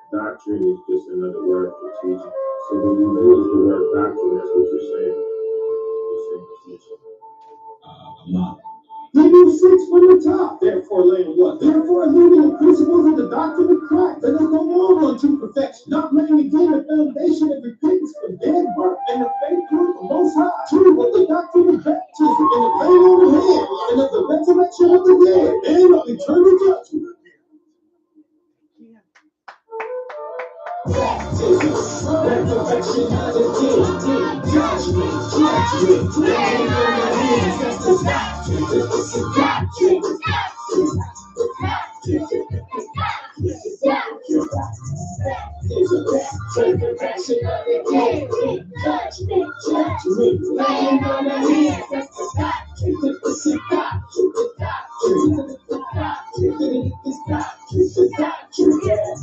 Doctrine is just another word for teaching. So when you use the word doctrine, that's what you're saying. You're saying teaching. Hebrews 6 from the top. Therefore, laying what? Therefore, leaving the principles of the doctrine of Christ, let us go on unto perfection, not laying again the foundation of repentance for dead work and the faith through the Most High. 2, with the doctrine of baptism and the laying on of hands and of the resurrection of the dead and of eternal judgment. Baptism, resurrection of the dead, judgment, laying on of hands, that's the doctrine, it's the doctrine. Resurrection of the dead, judgment, laying on the hands, that's the doctrine, it's the doctrine,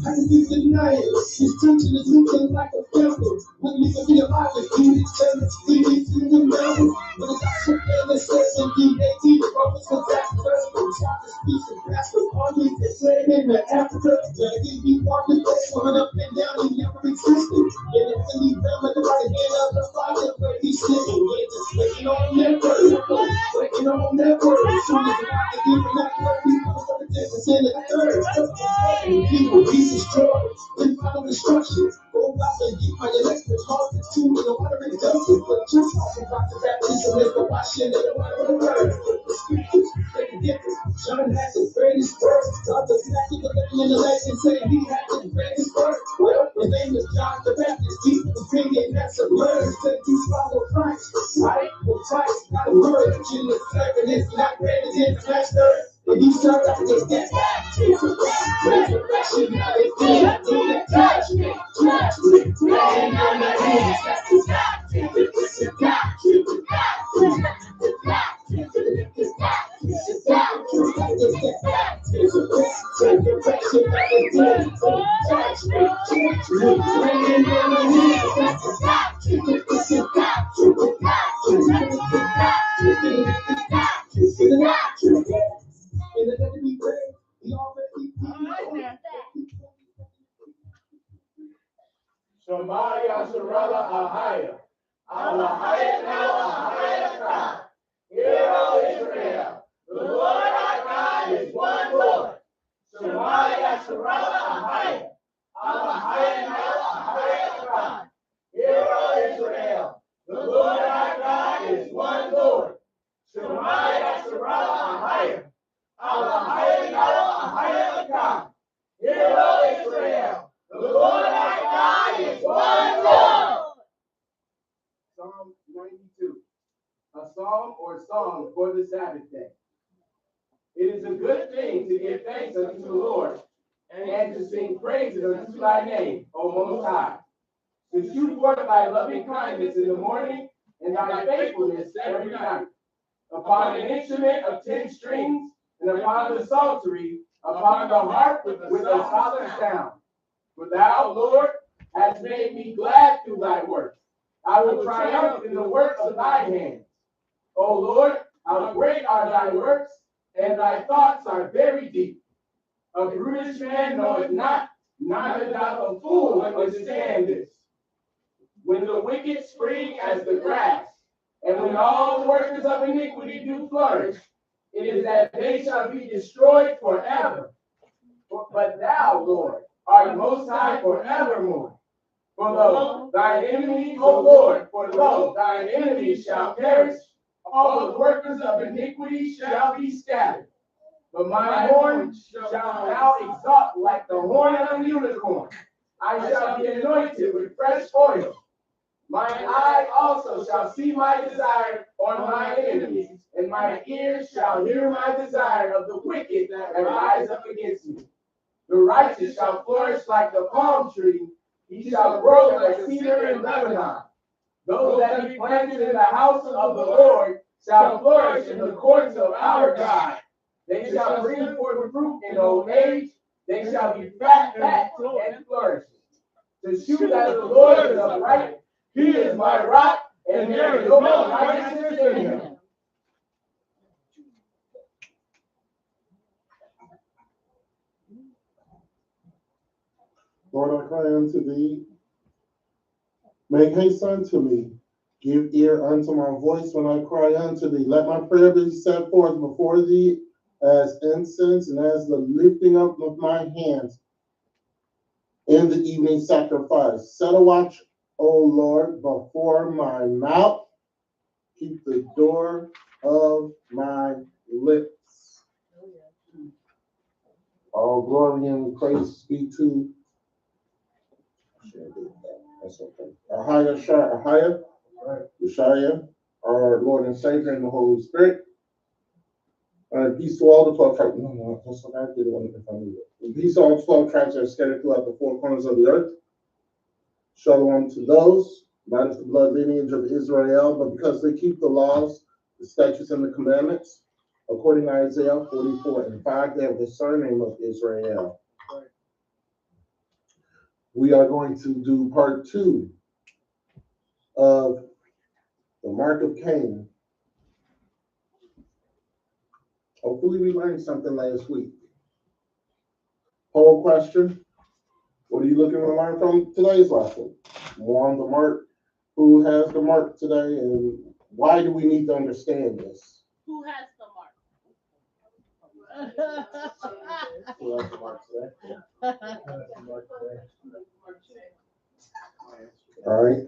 I can be denied. His teaching is looking like a fountain. When we can be alive, if you tell us, please, in the mountain. When it's not so bad, let's say, and D.A.T. the prophets for that first. Stop the speech and pastors, armies, and slave in Africa. Dragging me walk the place, going up and down, he never existed. In the city realm, at the right hand of the Father, where he's sitting. We're just waiting on that word. Waiting on that word. As soon as the God is giving that word, he comes from the difference in the third. And people be destroyed. Then follow instructions. Go out and get my electric heart and two in the water and justice. But just talking about the baptism is the washing of the water of the word. The scriptures make a difference. John had the greatest word. God was acting the living in the legend saying he had the greatest word. Well, his name is John the Baptist. Deep opinion, that's a word. Said you follow Christ. Right? Well, Christ, not a word. Jesus, serving is not greater than the master. And he started to get that baptism. Resurrection of the dead, judgment, laying on the hands, that's the doctrine, it's the doctrine, the doctrine, the doctrine, the doctrine, the doctrine, it's the baptism, resurrection of the dead, judgment, laying on the hands, that's the doctrine, it's the doctrine, the doctrine, the doctrine, the doctrine, the doctrine. And then let me pray. He already Shemaya Yasharala Ahaya. Alahaya now Ahaya. Hear, O Israel, the Lord our God is one Lord. Shemaya Yasharala Ahaya. Alahaya now Ahaya. Hear, O Israel, the Lord our God is one Lord. Shemaya Yasharala Ahaya. Alahaya now Ahaya. Hear, O Israel, the Lord our God is one Lord. Psalm 92, a psalm or song for the Sabbath day. It is a good thing to give thanks unto the Lord and to sing praises unto thy name, O Most High. To shoot forth thy loving kindness in the morning and thy faithfulness every night. Upon an instrument of 10 strings and upon the psaltery, upon the harp with a solemn sound. For thou, Lord, hast made me glad through thy works. I will triumph in the works of thy hands. O Lord, how great are thy works, and thy thoughts are very deep. A brutish man knoweth not, Neither doth a fool understand this. When the wicked spring as the grass, and when all the workers of iniquity do flourish, it is that they shall be destroyed forever. But thou, Lord, art most high forevermore. For lo, thine enemies, O Lord, for lo, thine enemies shall perish. All the workers of iniquity shall be scattered. But my horn shalt thou exalt like the horn of a unicorn. I shall be anointed with fresh oil. My eye also shall see my desire on my enemies, and my ears shall hear my desire of the wicked that rise up against me. The righteous shall flourish like the palm tree. He shall grow like a cedar in Lebanon. Those that be planted in the house of the Lord shall flourish in the courts of our God. They shall bring forth fruit in old age. They shall be fat and flourishing. The shoe that the Lord is upright. He is my rock, and there is no righteousness in him. Lord, I cry unto thee. Make haste unto me. Give ear unto my voice when I cry unto thee. Let my prayer be set forth before thee as incense and as the lifting up of my hands in the evening sacrifice. Set a watch, O Lord, before my mouth. Keep the door of my lips. All glory and praise be to that's okay. Ahia, Yeshaya, our Lord and Savior, and the Holy Spirit. Peace to all the 12 tribes. No, that's what I did want to find it. Peace to all 12 tribes that are scattered throughout the four corners of the earth. Shalom to those, not as the blood lineage of Israel, but because they keep the laws, the statutes, and the commandments. According to Isaiah 44:5, they have the surname of Israel. We are going to do part 2 of the mark of Cain. Hopefully we learned something last week. Poll question. What are you looking to learn from today's lesson? More on the mark. Who has the mark today, and why do we need to understand this? Who has the mark? Who has the mark today? All right.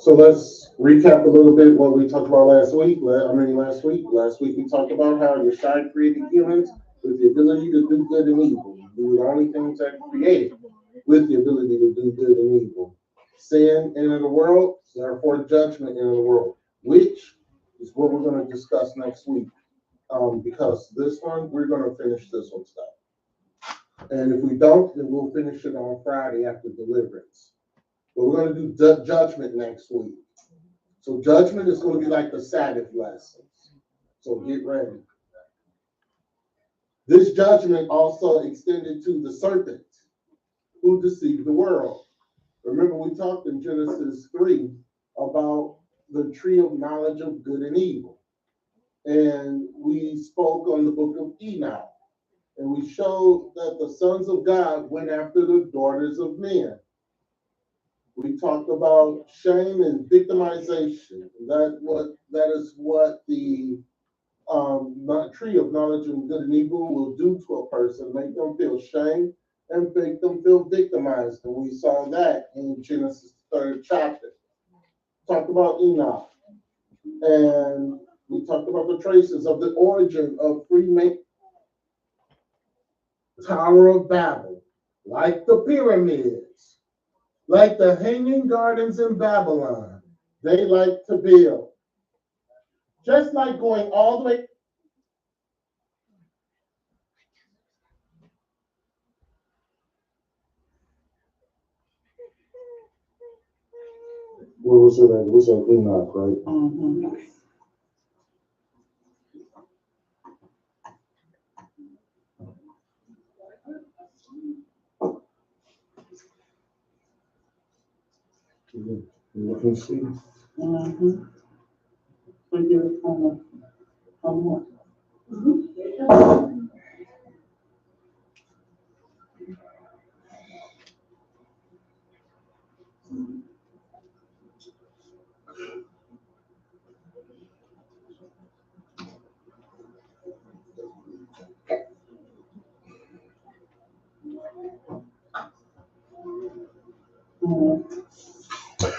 So let's recap a little bit what we talked about last week. Last week we talked about how Yeshua created humans with the ability to do good and evil. We were the only things that created with the ability to do good and evil. Sin entered the world, therefore judgment entered the world, which is what we're going to discuss next week. Because this one, we're going to finish this one stuff. And if we don't, then we'll finish it on Friday after deliverance. But we're going to do judgment next week. So judgment is going to be like the Sabbath lessons. So get ready. This judgment also extended to the serpent who deceived the world. Remember, we talked in Genesis 3 about the tree of knowledge of good and evil. And we spoke on the book of Enoch. And we showed that the sons of God went after the daughters of men. We talked about shame and victimization. That is what the tree of knowledge of good and evil will do to a person, make them feel shame and make them feel victimized. And we saw that in Genesis 3rd chapter. Talked about Enoch. And we talked about the traces of the origin of Freemason Tower of Babel, like the pyramids, like the hanging gardens in Babylon. They like to build. Just like going all the way. What was it? It was at Enoch, right? Mm-hmm. You can see. Mm-hmm.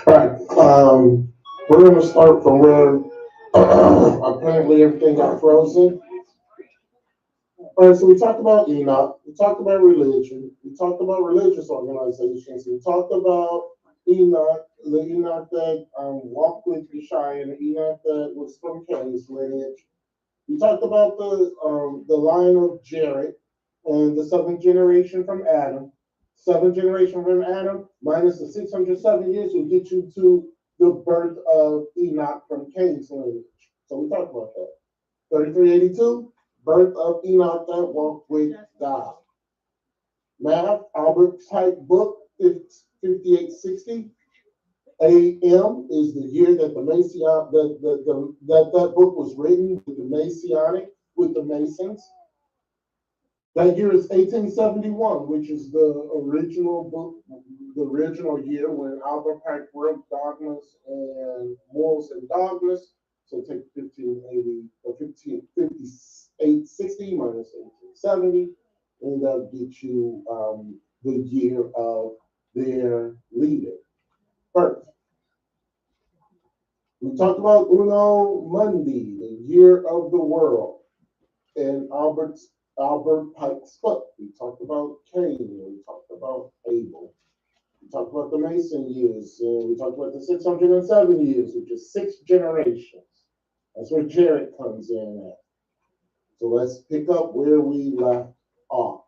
Right. We're going to start from where apparently everything got frozen. All right, so we talked about Enoch, we talked about religion, we talked about religious organizations, we talked about Enoch, the Enoch that walked with Yeshua, and the Enoch that was from Cain's lineage. We talked about the line of Jared and the seventh generation from Adam. Seventh generation from Adam minus the 607 years will get you to the birth of Enoch from Cain's lineage. So we talked about that. 3382, birth of Enoch that walked with God. Math, Albert type book, 5860. AM is the year that the Mason that book was written with the Masonic, with the Masons. That year is 1871, which is the original book, the original year when Albert Pike wrote Dogmas and Morals and Dogmas. So take 1580 or 5860 minus 1870, and that'll get you the year of their leader. First, we talked about Uno Mundi, the year of the world, and Albert Pike's book. We talked about Cain, we talked about Abel. We talked about the Mason years, and we talked about the 607 years, which is 6 generations. That's where Jared comes in at. So let's pick up where we left off.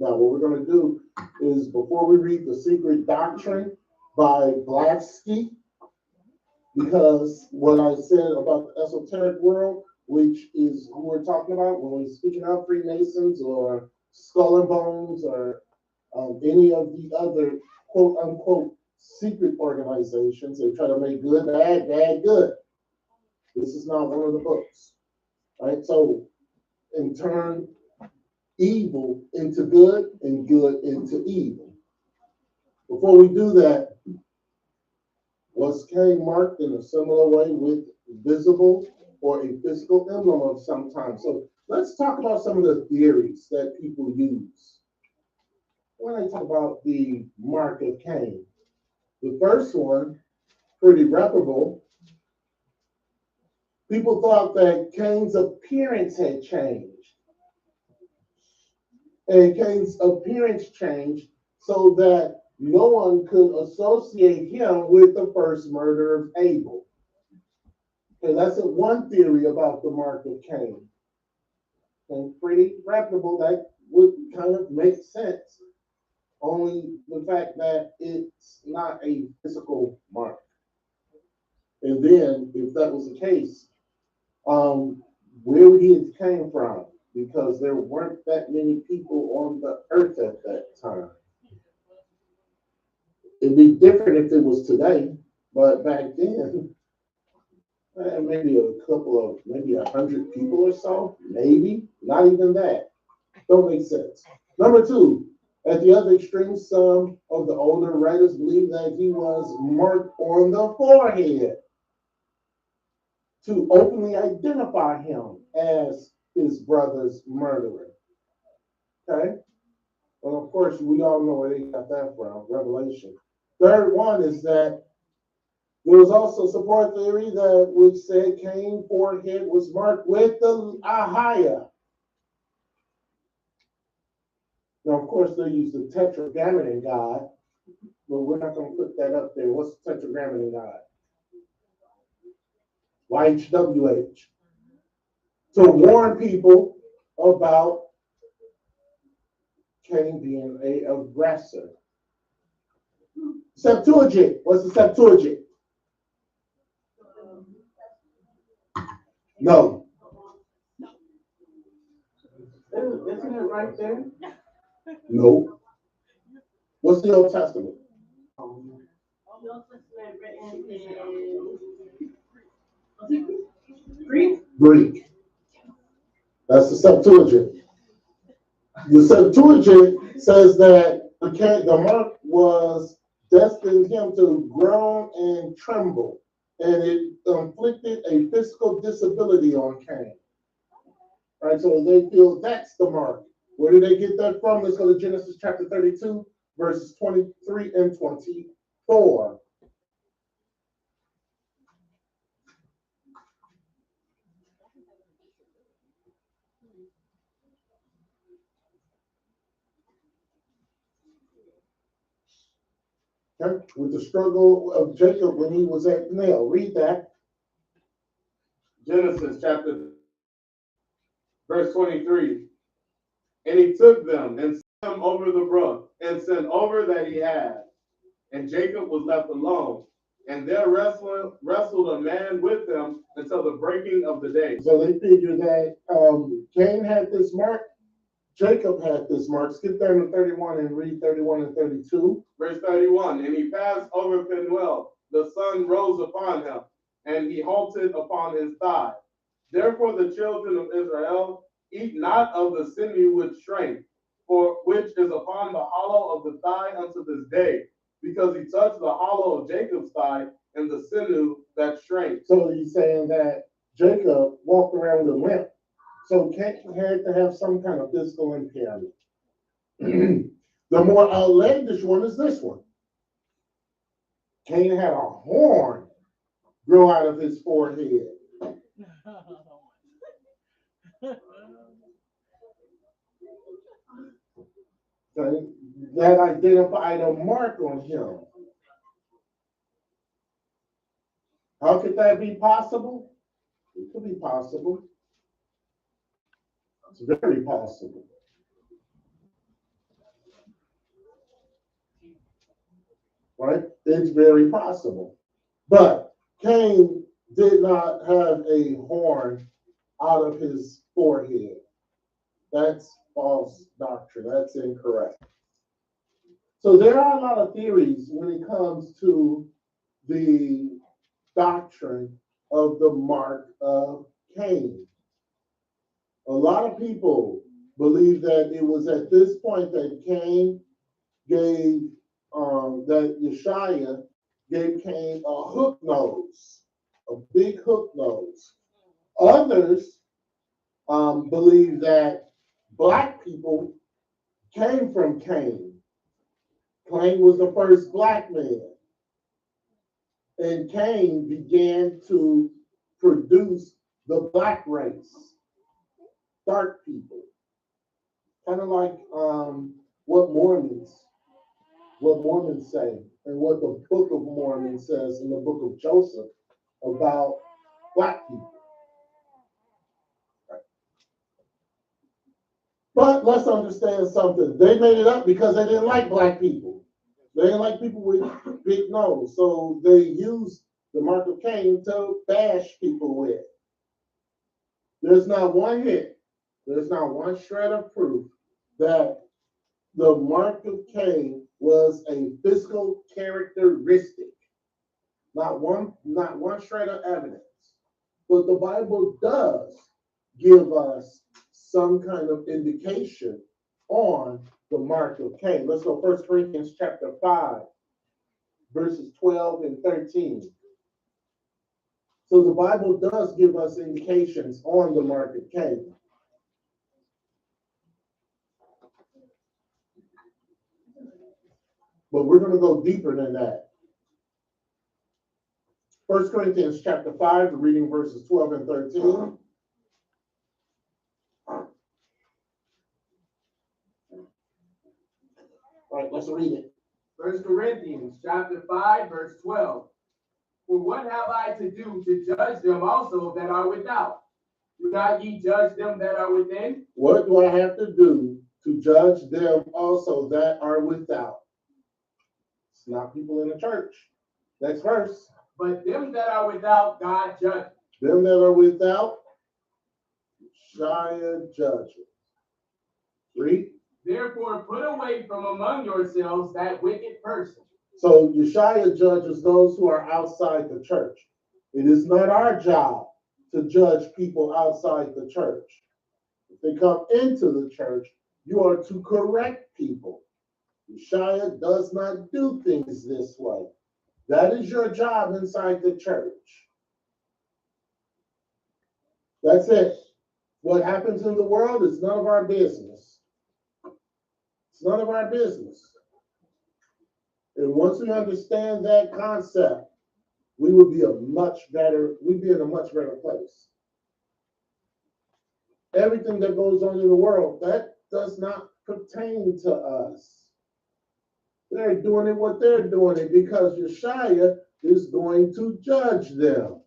Now, what we're going to do is, before we read The Secret Doctrine by Blavatsky, because what I said about the esoteric world, which is who we're talking about when we're speaking of Freemasons or Skull and Bones or any of the other quote unquote secret organizations, they try to make good bad, bad good. This is not one of the books. Right? So, in turn evil into good and good into evil. Before we do that, was Cain marked in a similar way with visible or a physical emblem of some time? So let's talk about some of the theories that people use when they talk about the mark of Cain. The first one, pretty reputable. People thought that Cain's appearance had changed. And Cain's appearance changed so that no one could associate him with the first murder of Abel. Okay, that's one theory about the mark of Cain. And pretty reputable, that would kind of make sense. Only the fact that it's not a physical mark. And then, if that was the case, where would he have came from? Because there weren't that many people on the earth at that time. It'd be different if it was today, but back then, maybe a couple of, maybe 100 people or so, maybe, not even that. Don't make sense. Number two, at the other extreme, some of the older writers believe that he was marked on the forehead to openly identify him as his brother's murderer. Okay? Well, of course, we all know where they got that from, Revelation. Third one is that there was also support theory that which said Cain's forehead was marked with the Ahia. Now, of course, they use the tetragrammaton god, but we're not going to put that up there. What's the tetragrammaton god? YHWH. To warn people about Cain being an aggressor. Septuagint. What's the Septuagint? No. Isn't it right there? No. What's the Old Testament? The Old Testament written in Greek. Greek. That's the Septuagint. The Septuagint says that the mark was destined him to groan and tremble, and it inflicted a physical disability on Cain. Right, so they feel that's the mark. Where did they get that from? Let's go to Genesis chapter 32, verses 23 and 24. Okay? With the struggle of Jacob when he was at the nail. Read that. Genesis chapter verse 23. And he took them and sent them over the brook and sent over that he had. And Jacob was left alone. And there wrestled a man with him until the breaking of the day. So they figure that Cain had this mark, Jacob had this mark. Skip down to 31 and read 31 and 32. Verse 31. And he passed over Penuel. The sun rose upon him, and he halted upon his thigh. Therefore the children of Israel eat not of the sinew which shrank, for which is upon the hollow of the thigh unto this day, because he touched the hollow of Jacob's thigh and the sinew that shrank. So he's saying that Jacob walked around with a limp. So Cain had to have some kind of physical impairment. The more outlandish one is this one. Cain had a horn grow out of his forehead. Okay? That identified a mark on him. How could that be possible? It could be possible. It's very possible. Right? It's very possible. But Cain did not have a horn out of his forehead. That's false doctrine. That's incorrect. So there are a lot of theories when it comes to the doctrine of the mark of Cain. A lot of people believe that it was at this point that Cain gave, that Yeshua gave Cain a hook nose, a big hook nose. Others believe that black people came from Cain. Cain was the first black man. And Cain began to produce the black race, dark people. Kind of like what Mormons say, and what the Book of Mormon says in the Book of Joseph about black people. Right. But let's understand something. They made it up because they didn't like black people. They didn't like people with big nose. So they used the mark of Cain to bash people with. There's not one hit, there's not one shred of proof that the mark of Cain was a physical characteristic. Not one shred of evidence. But the Bible does give us some kind of indication on the mark of Cain. Let's go 1 Corinthians chapter 5, verses 12 and 13. So the Bible does give us indications on the mark of Cain. But we're going to go deeper than that. 1 Corinthians chapter 5, reading verses 12 and 13. All right, let's read it. 1 Corinthians chapter 5, verse 12. For what have I to do to judge them also that are without? Do not ye judge them that are within? What do I have to do to judge them also that are without? It's not people in the church. Next verse. But them that are without, God judges. Them that are without, Shia judges. Read. Therefore, put away from among yourselves that wicked person. So Yeshua judges those who are outside the church. It is not our job to judge people outside the church. If they come into the church, you are to correct people. Yeshua does not do things this way. That is your job inside the church. That's it. What happens in the world is none of our business. It's none of our business. And once we understand that concept, we would be we'd be in a much better place. Everything that goes on in the world, that does not pertain to us. They're doing it what they're doing it because Yeshua is going to judge them.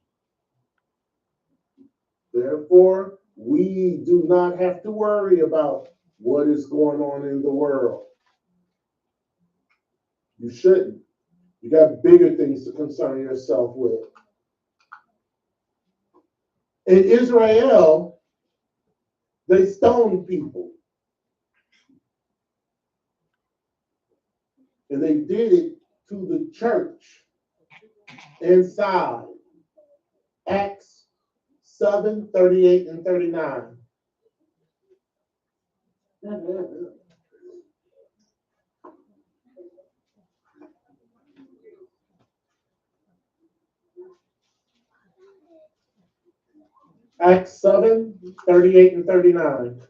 Therefore, we do not have to worry about what is going on in the world. You shouldn't. You got bigger things to concern yourself with. In Israel, they stoned people. And they did it to the church inside. Acts 7, 38 and 39. Acts 7, 38 and 39.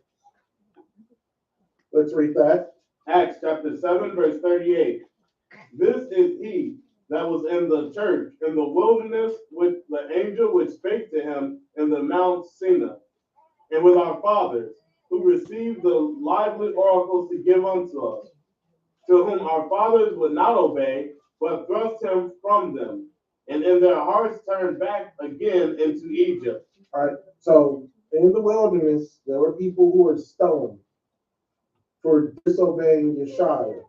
Let's read that. Acts chapter 7, verse 38. This is he that was in the church in the wilderness with the angel which spake to him in the Mount Sinai, and with our fathers, who received the lively oracles to give unto us, to whom our fathers would not obey, but thrust him from them, and in their hearts turned back again into Egypt. All right, so in the wilderness, there were people who were stoned for disobeying Yeshua.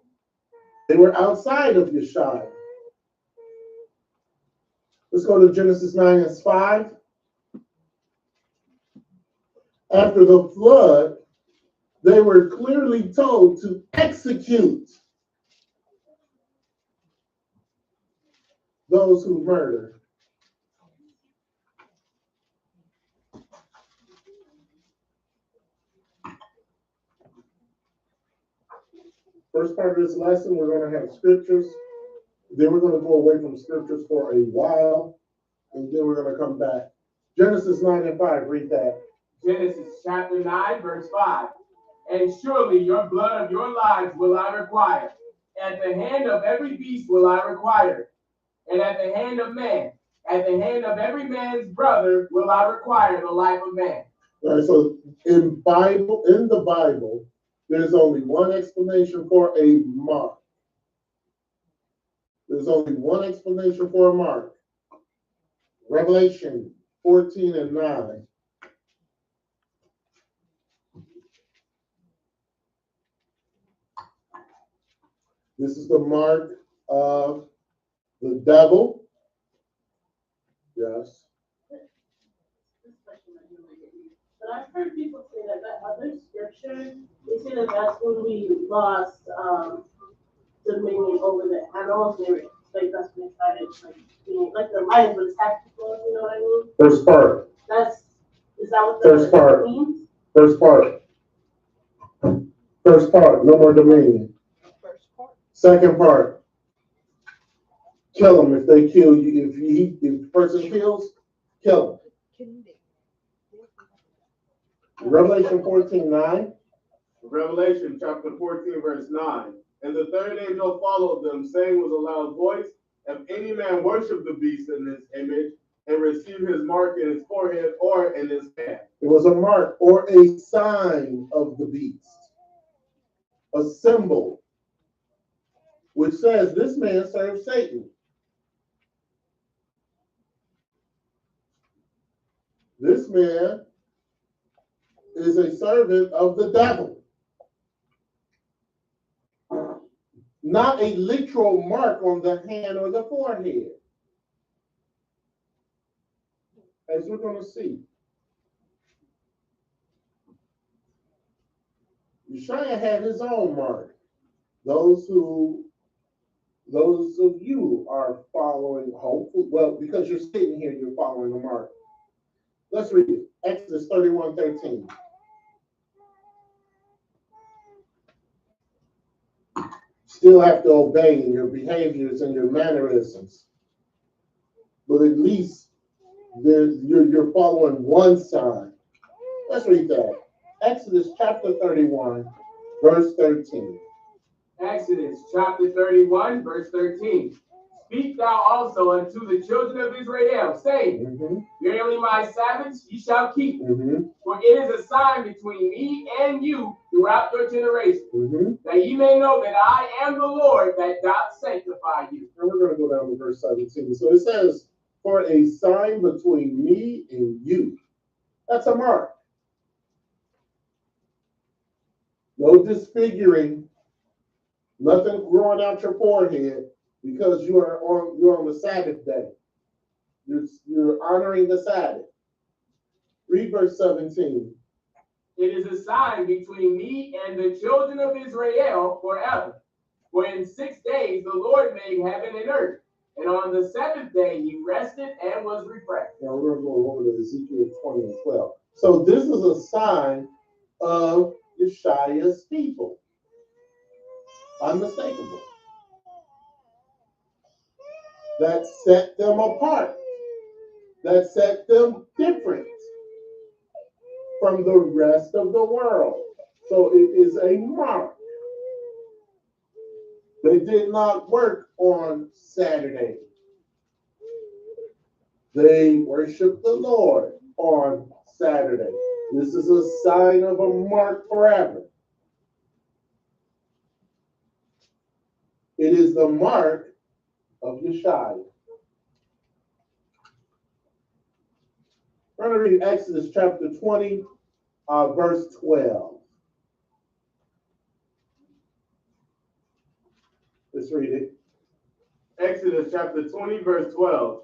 They were outside of Yeshua. Let's go to Genesis 9 and 5. After the flood, they were clearly told to execute those who murder. First part of this lesson, we're going to have scriptures. Then we're going to go away from scriptures for a while, and then we're going to come back. Genesis 9 and 5, read that. Genesis chapter 9, verse 5. And surely your blood of your lives will I require. At the hand of every beast will I require. And at the hand of man, at the hand of every man's brother will I require the life of man. All right, so in the Bible, there's only one explanation for a mark. There's only one explanation for a mark. Revelation 14 and 9. This is the mark of the devil. Yes. But I've heard people say that other scripture, they say that that's when we lost dominion over the animals. They were like that's when they started like the lions were tactical. You know what I mean? First part. Is that what First part means? First part. First part. No more dominion. Second part. Kill them if they kill you. If the person kills, kill them. Revelation 14, 9. Revelation chapter 14, verse 9. And the third angel followed them, saying with a loud voice, if any man worship the beast in his image and receive his mark in his forehead or in his hand. It was a mark or a sign of the beast, a symbol, which says this man serves Satan. This man is a servant of the devil. Not a literal mark on the hand or the forehead. As we're going to see. Yeshua had his own mark. Those of you are following, hopefully, well, because you're sitting here, you're following the mark. Let's read it. Exodus 31:13. Still have to obey in your behaviors and your mannerisms. But at least you're following one sign. Let's read that. Exodus chapter 31, verse 13. Exodus chapter 31, verse 13. Speak thou also unto the children of Israel, saying, Verily my Sabbaths ye shall keep, for it is a sign between me and you throughout your generations, that ye may know that I am the Lord that doth sanctify you. And we're going to go down to verse 17. So it says, for a sign between me and you. That's a mark. No disfiguring, nothing growing out your forehead because you're on the Sabbath day. You're honoring the Sabbath. Read verse 17. It is a sign between me and the children of Israel forever. For in 6 days the Lord made heaven and earth, and on the seventh day he rested and was refreshed. Now we're going to go over to Ezekiel 20 and 12. So this is a sign of Yeshua's people. Unmistakable. That set them apart. That set them different from the rest of the world. So it is a mark. They did not work on Saturday. They worshiped the Lord on Saturday. This is a sign of a mark forever. It is the mark of Yeshua. We're going to read Exodus chapter 20, verse 12. Let's read it. Exodus chapter 20, verse 12.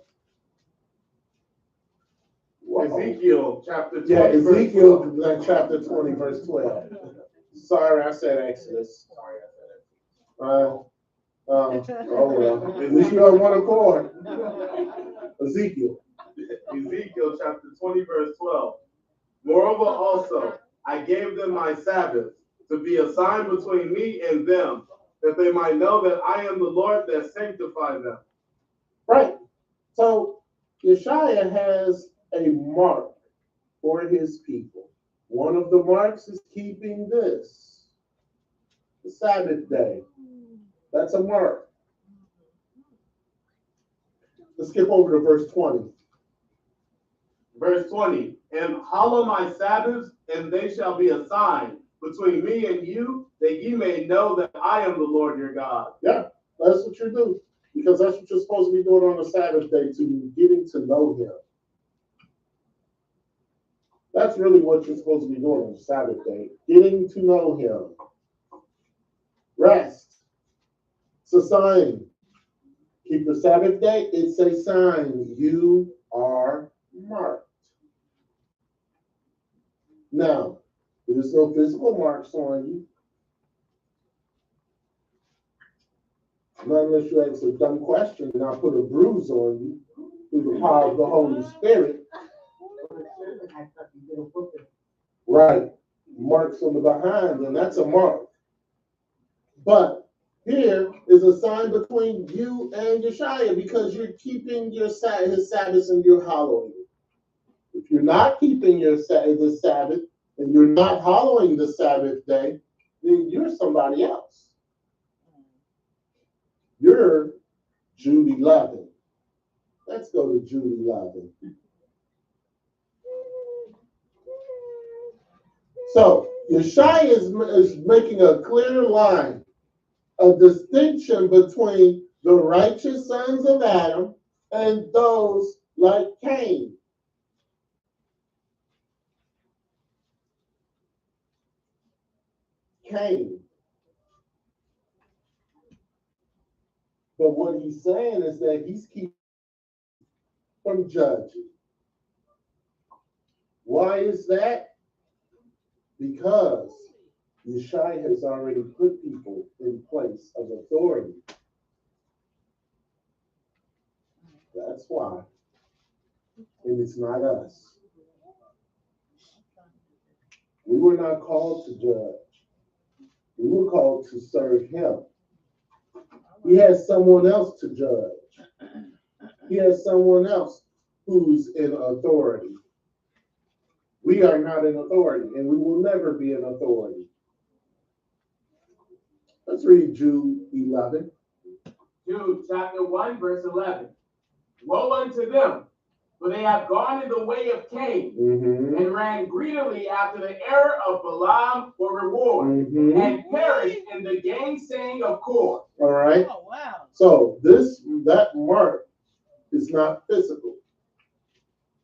Whoa. Ezekiel chapter 20, Ezekiel verse 12. chapter 20, verse 12. Sorry, I said Exodus. Oh well. At least you have one accord. Ezekiel. Ezekiel chapter 20, verse 12. Moreover also, I gave them my Sabbath to be a sign between me and them, that they might know that I am the Lord that sanctifies them. Right. So Yeshua has a mark for his people. One of the marks is keeping this, the Sabbath day. That's a mark. Let's skip over to verse 20. Verse 20, and hallow my Sabbaths, and they shall be a sign between me and you, that ye may know that I am the Lord your God. Yeah, that's what you do. Because that's what you're supposed to be doing on the Sabbath day, to getting to know him. That's really what you're supposed to be doing on the Sabbath day, getting to know him. Rest. It's a sign. Keep the Sabbath day, it's a sign. You are marked. Now, there's no physical marks on you. Not unless you ask a dumb question and I put a bruise on you through the power of the Holy Spirit. Right. Marks on the behind, and that's a mark. But here is a sign between you and Yeshua, because you're keeping his Sabbaths and you're hallowing it. If you're not keeping the Sabbath and you're not hallowing the Sabbath day, then you're somebody else. You're Judy Lovin. Let's go to Judy Lovin. So Yeshua is making a clear line, a distinction between the righteous sons of Adam and those like Cain. But what he's saying is that he's keeping from judging. Why is that? Because Yeshua has already put people in place of authority. That's why. And it's not us. We were not called to judge. We were called to serve him. He has someone else to judge. He has someone else who's in authority. We are not in authority, and we will never be in authority. Let's read Jude 11. Jude chapter 1, verse 11. Woe unto them, for they have gone in the way of Cain, and ran greedily after the error of Balaam for reward, and perished in the gainsaying of Kor. All right. Oh, wow. So that mark is not physical.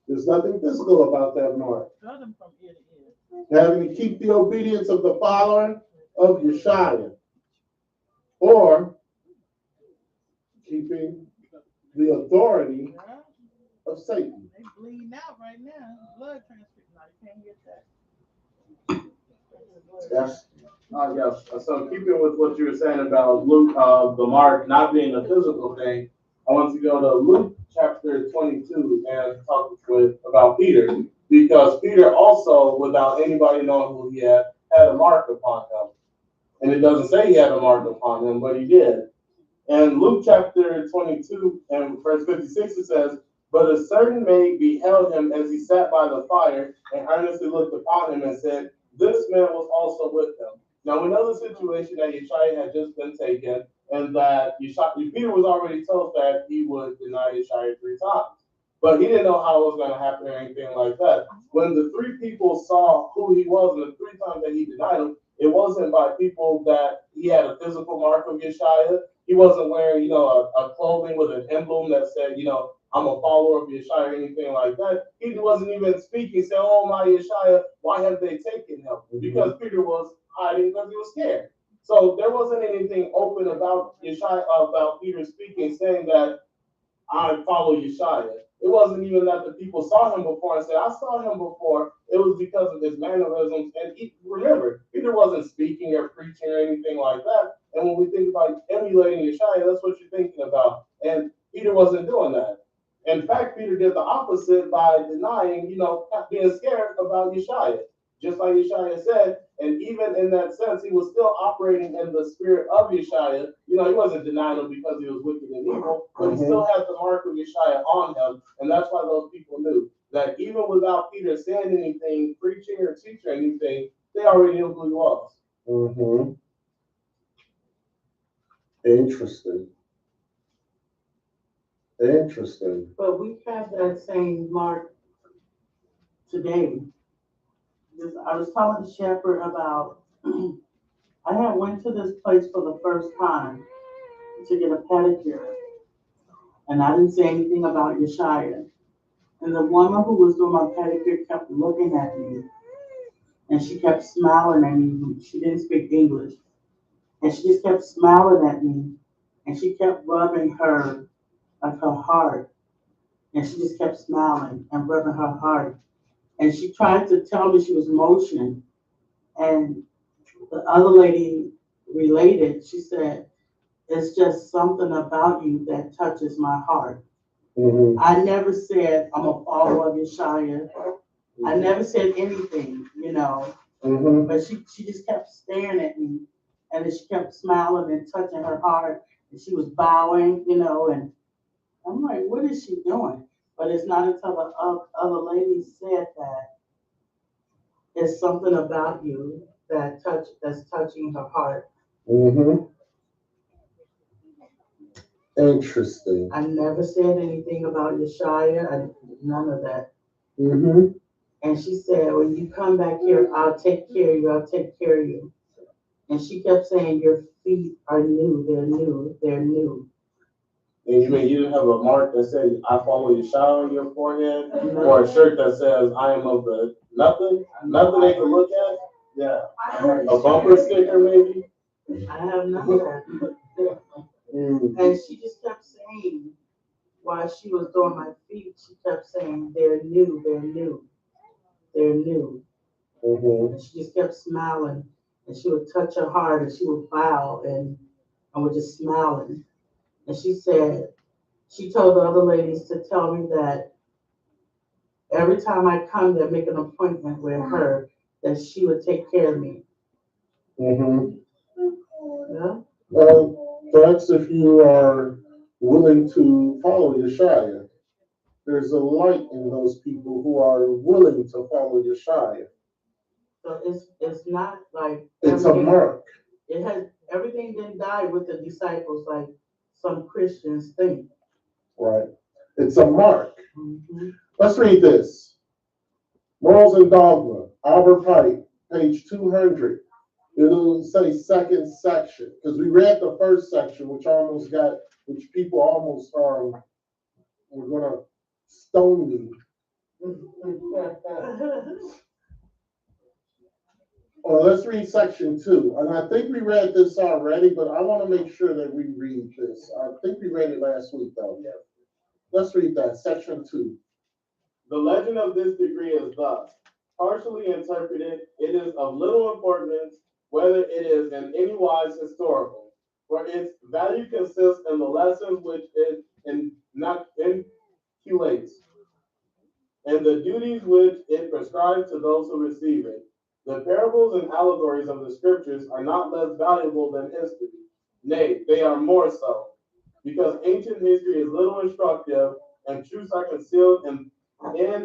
There's nothing physical about that mark. From ear to ear. Having to keep the obedience of the follower of Yeshua, or keeping the authority of Satan. They bleeding out right now. Blood transfusion. No, you can't get that. Yes. Yes. So keeping with what you were saying about Luke, the mark not being a physical thing, I want to go to Luke chapter 22 and talk about Peter, because Peter also, without anybody knowing who he had a mark upon him. And it doesn't say he had a mark upon him, but he did. And Luke chapter 22 and verse 56, it says, "But a certain maid beheld him as he sat by the fire, and earnestly looked upon him and said, This man was also with him." Now we know the situation that Yeshua had just been taken, and that Peter was already told that he would deny Yeshua 3 times. But he didn't know how it was going to happen or anything like that. When the 3 people saw who he was and the 3 times that he denied him, it wasn't by people that he had a physical mark of Yeshua. He wasn't wearing, a clothing with an emblem that said, I'm a follower of Yeshua or anything like that. He wasn't even speaking, saying, "Oh my Yeshua, why have they taken him?" Because Peter was hiding because he was scared. So there wasn't anything open about Yeshua, about Peter speaking, saying that I follow Yeshua. It wasn't even that the people saw him before and said, "I saw him before." It was because of his mannerisms. And remember, Peter wasn't speaking or preaching or anything like that. And when we think about emulating Yeshua, that's what you're thinking about. And Peter wasn't doing that. In fact, Peter did the opposite by denying, being scared about Yeshua. Just like Yeshua said, and even in that sense, he was still operating in the spirit of Yeshua. He wasn't denying him because he was wicked and evil, but he still had the mark of Yeshua on him. And that's why those people knew that even without Peter saying anything, preaching or teaching anything, they already knew who he was. Interesting. But we have that same mark today. I was telling the shepherd about, I had went to this place for the first time to get a pedicure, and I didn't say anything about Yeshua. And the woman who was doing my pedicure kept looking at me, and she kept smiling at me. She didn't speak English, and she just kept smiling at me, and she kept rubbing her heart, and she just kept smiling and rubbing her heart. And she tried to tell me she was motion, and the other lady related. She said, "It's just something about you that touches my heart." I never said I'm a follower of Yeshua. I never said anything, But she just kept staring at me, and then she kept smiling and touching her heart, and she was bowing, and I'm like, what is she doing? But it's not until the other lady said that it's something about you that's touching her heart. Interesting. I never said anything about Yeshua, none of that. And she said, "When you come back here, I'll take care of you. And she kept saying, "Your feet are new, they're new." And you mean you didn't have a mark that said, "I follow Yeshua" on your forehead? Or a shirt that says, "I am of the nothing"? Nothing they can look at? Yeah. A bumper sticker, maybe? I have none of that. And she just kept saying, while she was doing my feet, she kept saying, "They're new, they're new, they're new." And she just kept smiling, and she would touch her heart, and she would bow, and I was just smiling. And she said, she told the other ladies to tell me that every time I come there, make an appointment with her, that she would take care of me. Yeah? That's if you are willing to follow Yeshua. There's a light in those people who are willing to follow Yeshua. So it's not like it's a mark. It has Everything didn't die with the disciples like some Christians think. Right. It's a mark. Mm-hmm. Let's read this. Morals and Dogma, Albert Pike, page 200. It'll say second section, because we read the first section, which people almost were gonna stone me. Or let's read section 2. And I think we read this already, but I want to make sure that we read this. I think we read it last week, though. Yeah. Let's read that, section 2. The legend of this degree is thus. Partially interpreted, it is of little importance whether it is in any wise historical, for its value consists in the lessons which it inculcates, and the duties which it prescribes to those who receive it. The parables and allegories of the scriptures are not less valuable than history. Nay, they are more so, because ancient history is little instructive, and truths are concealed in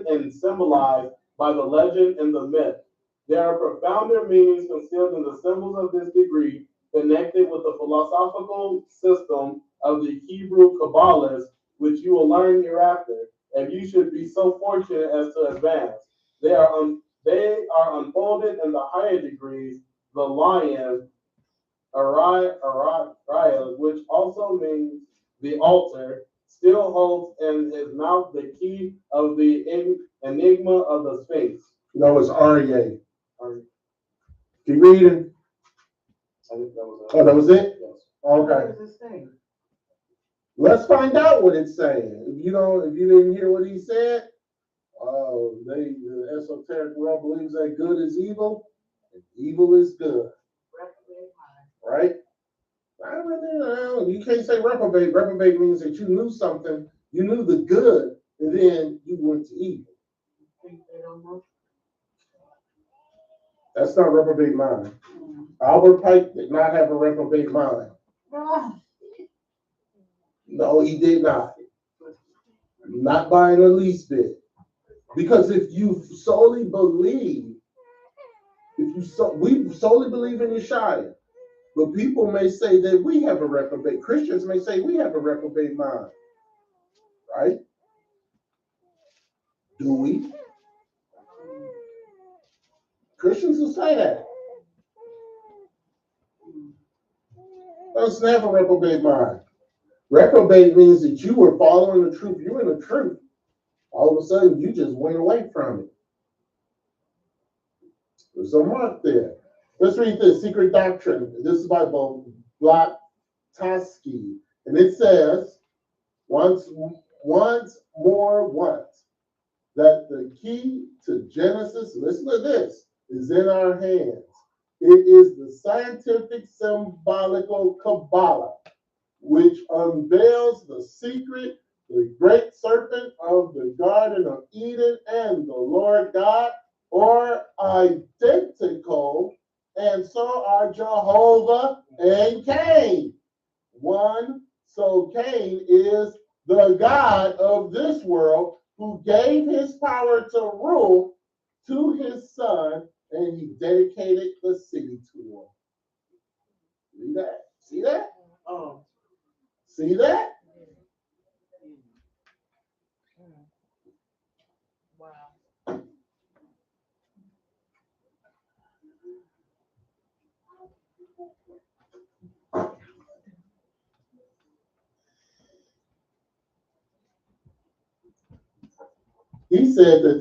and symbolized by the legend and the myth. There are profounder meanings concealed in the symbols of this degree, connected with the philosophical system of the Hebrew Kabbalists, which you will learn hereafter, if you should be so fortunate as to advance. They are unfolded in the higher degrees, the lion, Ariah, which also means the altar, still holds in his mouth the key of the enigma of the Sphinx. No, it's REA. Keep reading. I think that was Oh, that was it? Yes. What Okay. does it say? Let's find out what it's saying. If you didn't hear what he said, the esoteric world believes that good is evil and evil is good. Right? You can't say reprobate. Reprobate means that you knew something, you knew the good, and then you went to evil. That's not reprobate mind. Albert Pike did not have a reprobate mind. No, he did not. Not by the least bit. Because if you solely believe, we solely believe in Yeshua, but people may say that we have a reprobate. Christians may say we have a reprobate mind. Right? Do we? Christians will say that. Let's have a reprobate mind. Reprobate means that you were following the truth. You're in the truth. All of a sudden, you just went away from it. There's a mark there. Let's read this, Secret Doctrine. This is by Blavatsky. And it says, once more, that the key to Genesis, listen to this, is in our hands. It is the scientific symbolical Kabbalah, which unveils the secret, the great serpent of the Garden of Eden and the Lord God are identical, and so are Jehovah and Cain. One, so Cain is the God of this world who gave his power to rule to his son, and he dedicated the city to him. See that? See that? Oh. See that? Wow. He said that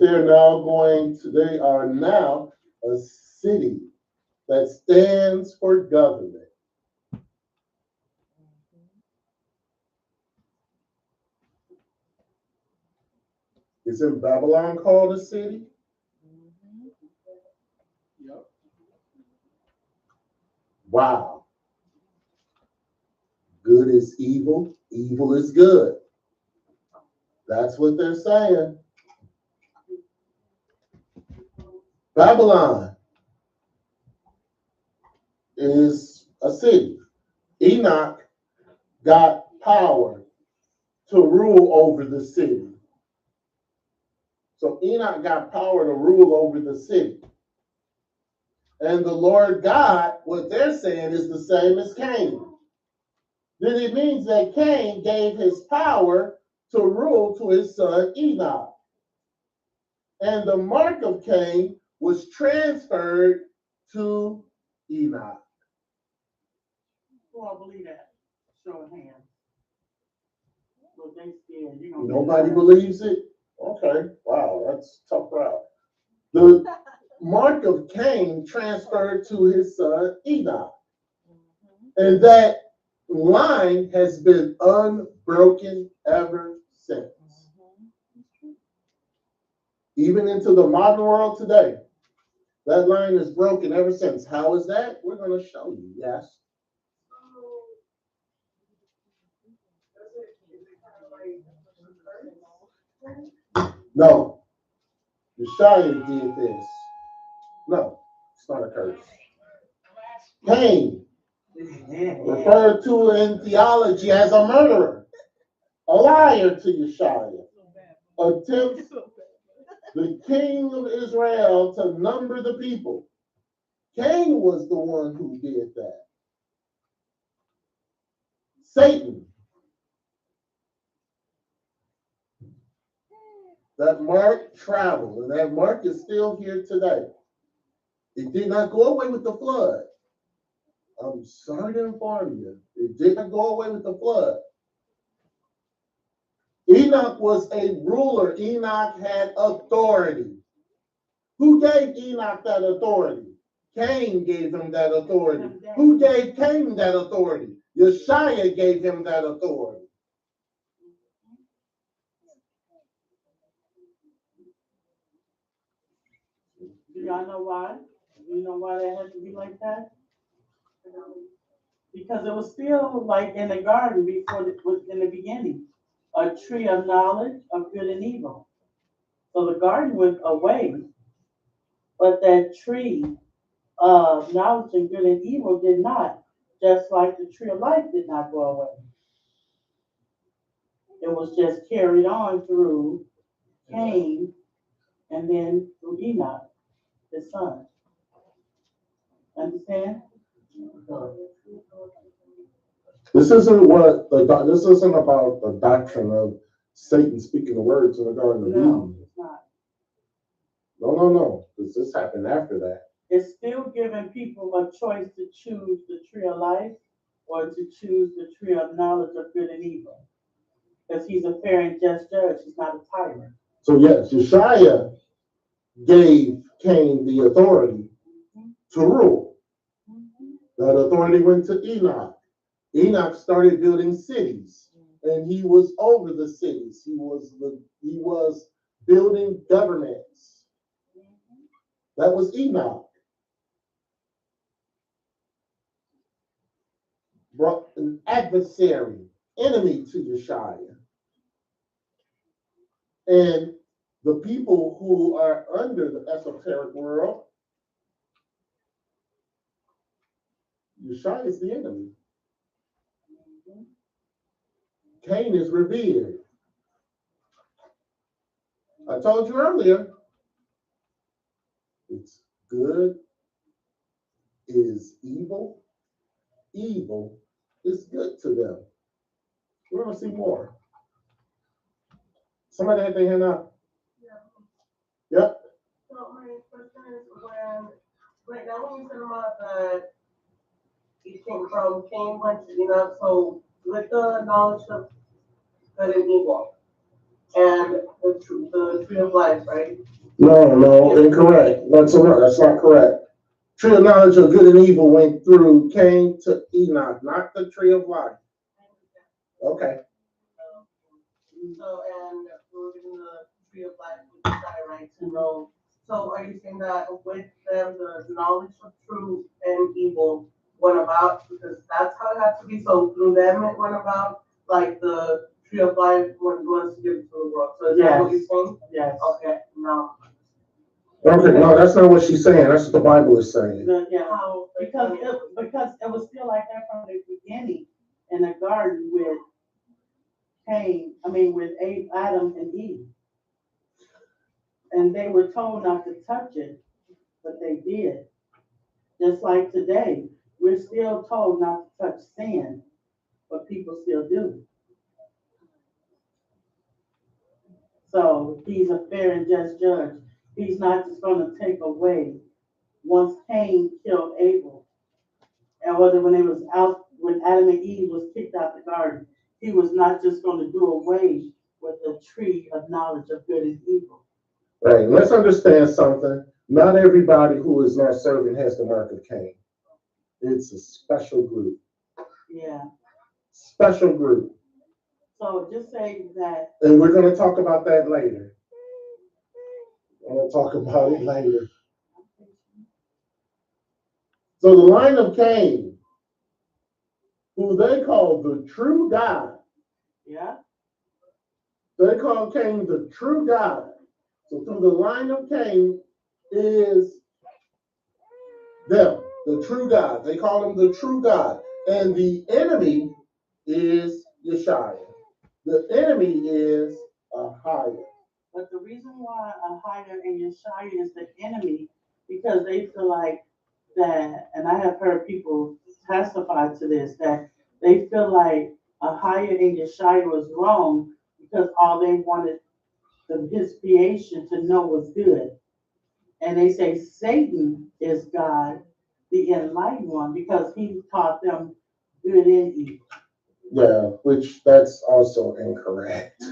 they are now a city that stands for government. Isn't Babylon called a city? Yep. Wow. Good is evil, evil is good. That's what they're saying. Babylon is a city. Enoch got power to rule over the city. So Enoch got power to rule over the city. And the Lord God, what they're saying is the same as Cain. Then it means that Cain gave his power to rule to his son Enoch. And the mark of Cain was transferred to Enoch. Who all believe that? Show of hands. Well, they scared. You know. Nobody believes it? Okay, wow, that's a tough crowd. The mark of Cain transferred to his son Enoch. And that line has been unbroken ever since. Even into the modern world today, that line is broken ever since. How is that? We're going to show you, yes. No, Yeshua did this. No, it's not a curse. Cain, referred to in theology as a murderer, a liar to Yeshua, attempts the king of Israel to number the people. Cain was the one who did that. Satan. That mark traveled, and that mark is still here today. It did not go away with the flood. I'm sorry to inform you. It did not go away with the flood. Enoch was a ruler. Enoch had authority. Who gave Enoch that authority? Cain gave him that authority. Who gave Cain that authority? Yeshua gave him that authority. Do y'all know why? You know why that had to be like that? Because it was still like in the garden before it was in the beginning, a tree of knowledge of good and evil. So the garden went away, but that tree of knowledge of good and evil did not, just like the tree of life did not go away. It was just carried on through Cain and then through Enoch, his son. Understand? This isn't about the doctrine of Satan speaking the words in the Garden of Eden. No, it's not. No. Because this happened after that. It's still giving people a choice to choose the tree of life or to choose the tree of knowledge of good and evil. Because he's a fair and just judge. He's not a tyrant. So yes, Yeshua gave Cain the authority to rule. That authority went to Enoch. Enoch started building cities, and he was over the cities. He was building governments. That was Enoch. Brought an adversary, enemy to Yeshua. And the people who are under the esoteric world, Yeshua is the enemy. Cain is revered. I told you earlier, it's good is evil. Evil is good to them. We're going to see more. Somebody had their hand up? Yeah. Yep. So my question is right now when you said about that you think from Cain went to Enoch, so with the knowledge of good and evil and the tree of life, right? No, incorrect. That's not correct. Tree of knowledge of good and evil went through Cain to Enoch, not the tree of life. Okay. So, and we're given the tree of life with the sky, right, to know. So are you saying that with them, the knowledge of truth and evil went about, because that's how it had to be, so through them it went about, like the tree of life was given to the world. So is that what you're saying? Yes. Okay, no. Okay, no, that's not what she's saying. That's what the Bible is saying. Yeah, because it was still like that from the beginning in the garden with with Adam and Eve. And they were told not to touch it, but they did. Just like today, we're still told not to touch sin, but people still do. So he's a fair and just judge. He's not just going to take away. Once Cain killed Abel, and whether when it was out, when Adam and Eve was kicked out the garden, he was not just going to do away with the tree of knowledge of good and evil. Right. Let's understand something. Not everybody who is not serving has the mark of Cain. It's a special group. Yeah. Special group. So just say that. And we're going to talk about that later. I'm going to talk about it later. So the line of Cain, who they call the true God. Yeah. They call Cain the true God. So through the line of Cain is them, the true God. They call him the true God. And the enemy is Yeshua. The enemy is Ahia. But the reason why Ahia and Yeshua is the enemy, because they feel like that, and I have heard people testify to this, that they feel like Ahia and Yeshua was wrong because all they wanted his creation to know was good. And they say Satan is God, the enlightened one, because he taught them good and evil. Yeah, which that's also incorrect.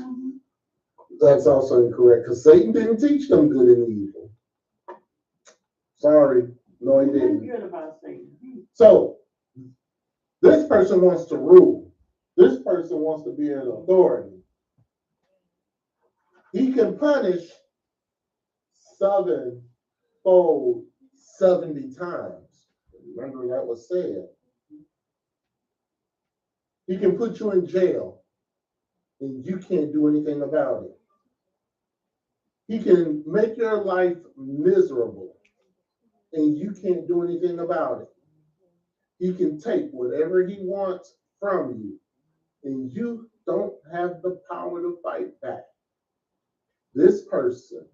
That's also incorrect because Satan didn't teach them good and evil. Sorry, no, he didn't. Good about Satan. So this person wants to rule. This person wants to be an authority. He can punish sevenfold 70 times. Remember that was said. He can put you in jail and you can't do anything about it. He can make your life miserable and you can't do anything about it. He can take whatever he wants from you and you don't have the power to fight back. This person,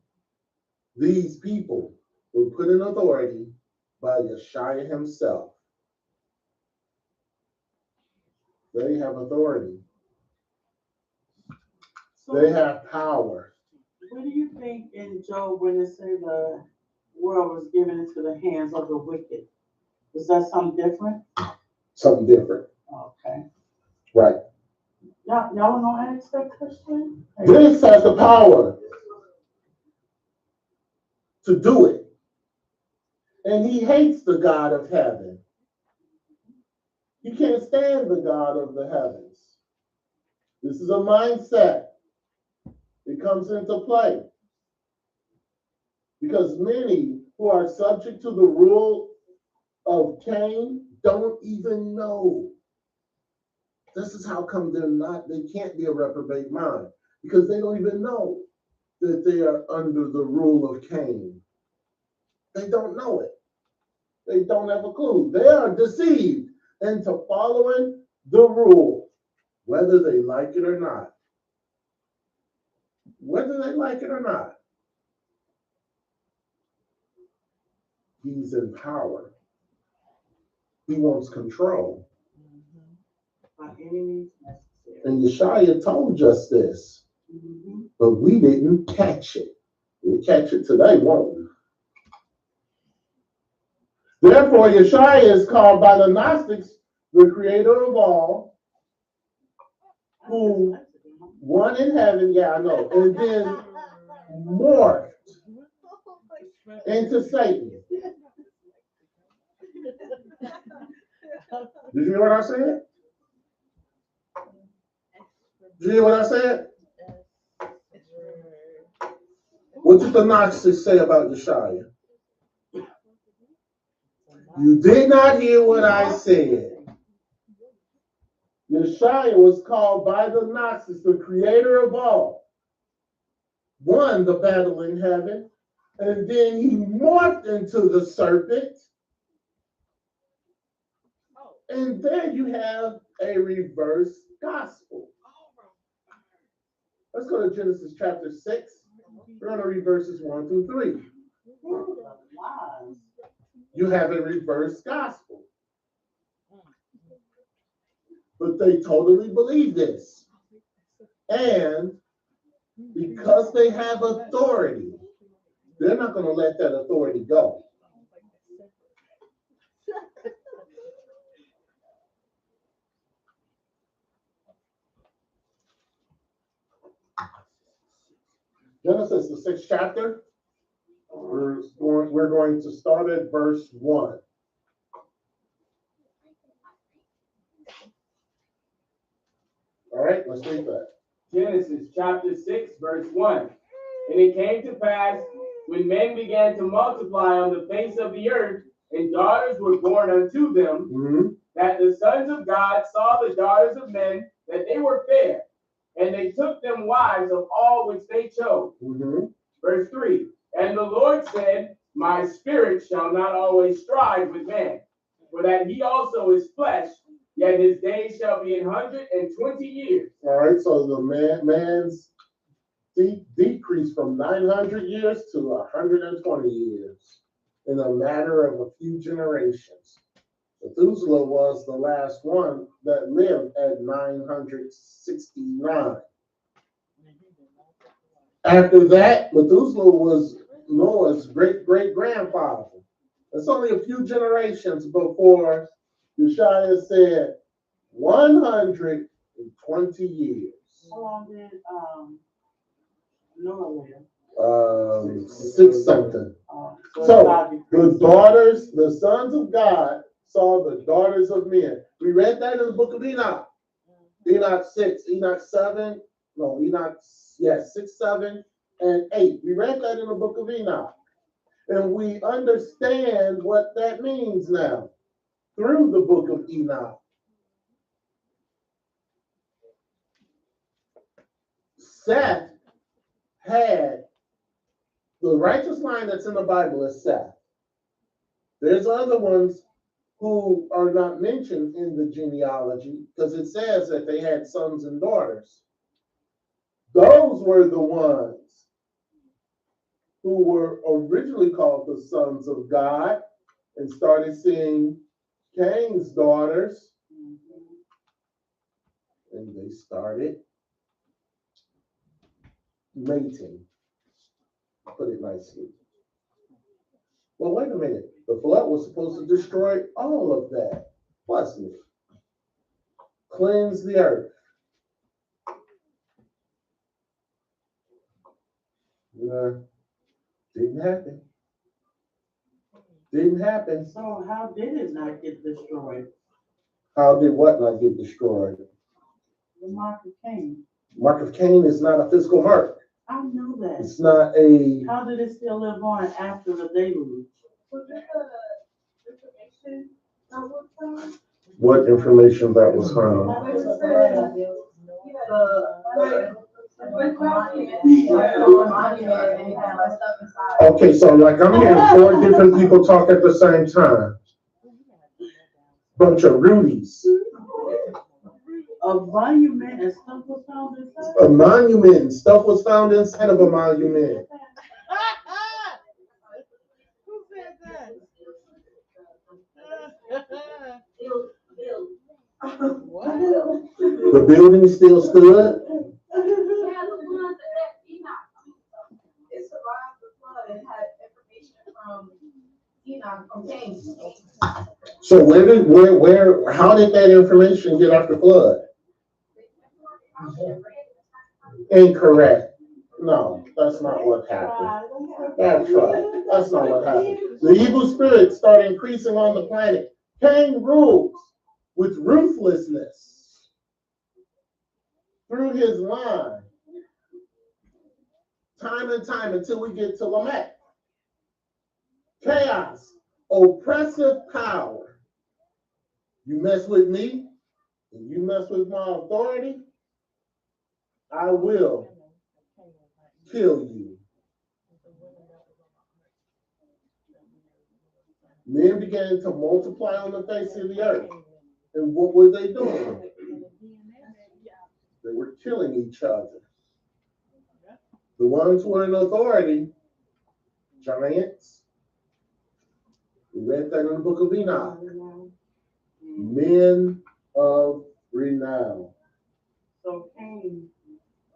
these people were put in authority by Yeshua himself. They have authority. So they have power. what do you think in Job when it say the world was given into the hands of the wicked? Is that something different? Something different. Okay. Right. Y'all want to ask that question? This has the power to do it. And he hates the God of heaven. He can't stand the God of the heavens. This is a mindset. It comes into play. Because many who are subject to the rule of Cain don't even know. This is how come they can't be a reprobate mind. Because they don't even know that they are under the rule of Cain. They don't know it. They don't have a clue. They are deceived into following the rule, whether they like it or not. Whether they like it or not. He's in power. He wants control. By any means necessary. And Yeshua told us this, but we didn't catch it. We'll catch it today, won't we? Therefore, Yeshua is called by the Gnostics the creator of all, who one in heaven, yeah, I know, and then morphed into Satan. Did you hear what I said? Did you hear what I said? What did the Gnostics say about Yeshua? You did not hear what I said. Yeshua was called by the Gnostics the creator of all. Won the battle in heaven, and then he morphed into the serpent. And then you have a reverse gospel. Let's go to Genesis chapter 6. We're going to read verses 1 through 3. You have a reverse gospel. But they totally believe this. And because they have authority, they're not going to let that authority go. Genesis, the 6th chapter. We're going to start at verse 1. All right, let's read that. Genesis chapter 6, verse 1. And it came to pass, when men began to multiply on the face of the earth, and daughters were born unto them, that the sons of God saw the daughters of men, that they were fair, and they took them wives of all which they chose. Verse 3. And the Lord said, my spirit shall not always strive with man, for that he also is flesh, yet his days shall be 120 years. All right, so the man's decreased from 900 years to 120 years in a matter of a few generations. Methuselah was the last one that lived at 969. After that, Methuselah was Noah's great-great-grandfather. It's only a few generations before Yeshua said 120 years. How long did Noah live? 6 something. So the daughters, the sons of God saw the daughters of men. We read that in the book of Enoch. Enoch 6, Enoch 7, no, Enoch, 6, 7, and 8. We read that in the book of Enoch. And we understand what that means now through the book of Enoch. Seth had the righteous line that's in the Bible is Seth. There's other ones who are not mentioned in the genealogy because it says that they had sons and daughters. Those were the ones who were originally called the sons of God and started seeing Cain's daughters. And they started mating. Put it nicely. Well, wait a minute. The flood was supposed to destroy all of that, wasn't it? Cleanse the earth. Didn't happen. Didn't happen. So how did it not get destroyed? How did what not get destroyed? The mark of Cain. Mark of Cain is not a physical mark. I know that. It's not a. How did it still live on after the deluge? Was it the information that was found? What information that was found? Okay, so like I'm hearing 4 different people talk at the same time. Bunch of Rudies. A monument and stuff was found inside? A monument. Stuff was found inside of a monument. Who said that? What? The building still stood. It survived the flood and had information from Enoch, from Cain. So how did that information get off the flood? Incorrect. No, that's not what happened. That's right. That's not what happened. The evil spirits start increasing on the planet. Cain rules with ruthlessness through his line. Time and time until we get to Lamech. Chaos, oppressive power. You mess with me, and you mess with my authority, I will kill you. Men began to multiply on the face of the earth. And what were they doing? They were killing each other. The ones who were in authority, giants, We read that in the book of Enoch. Men of renown. So Cain.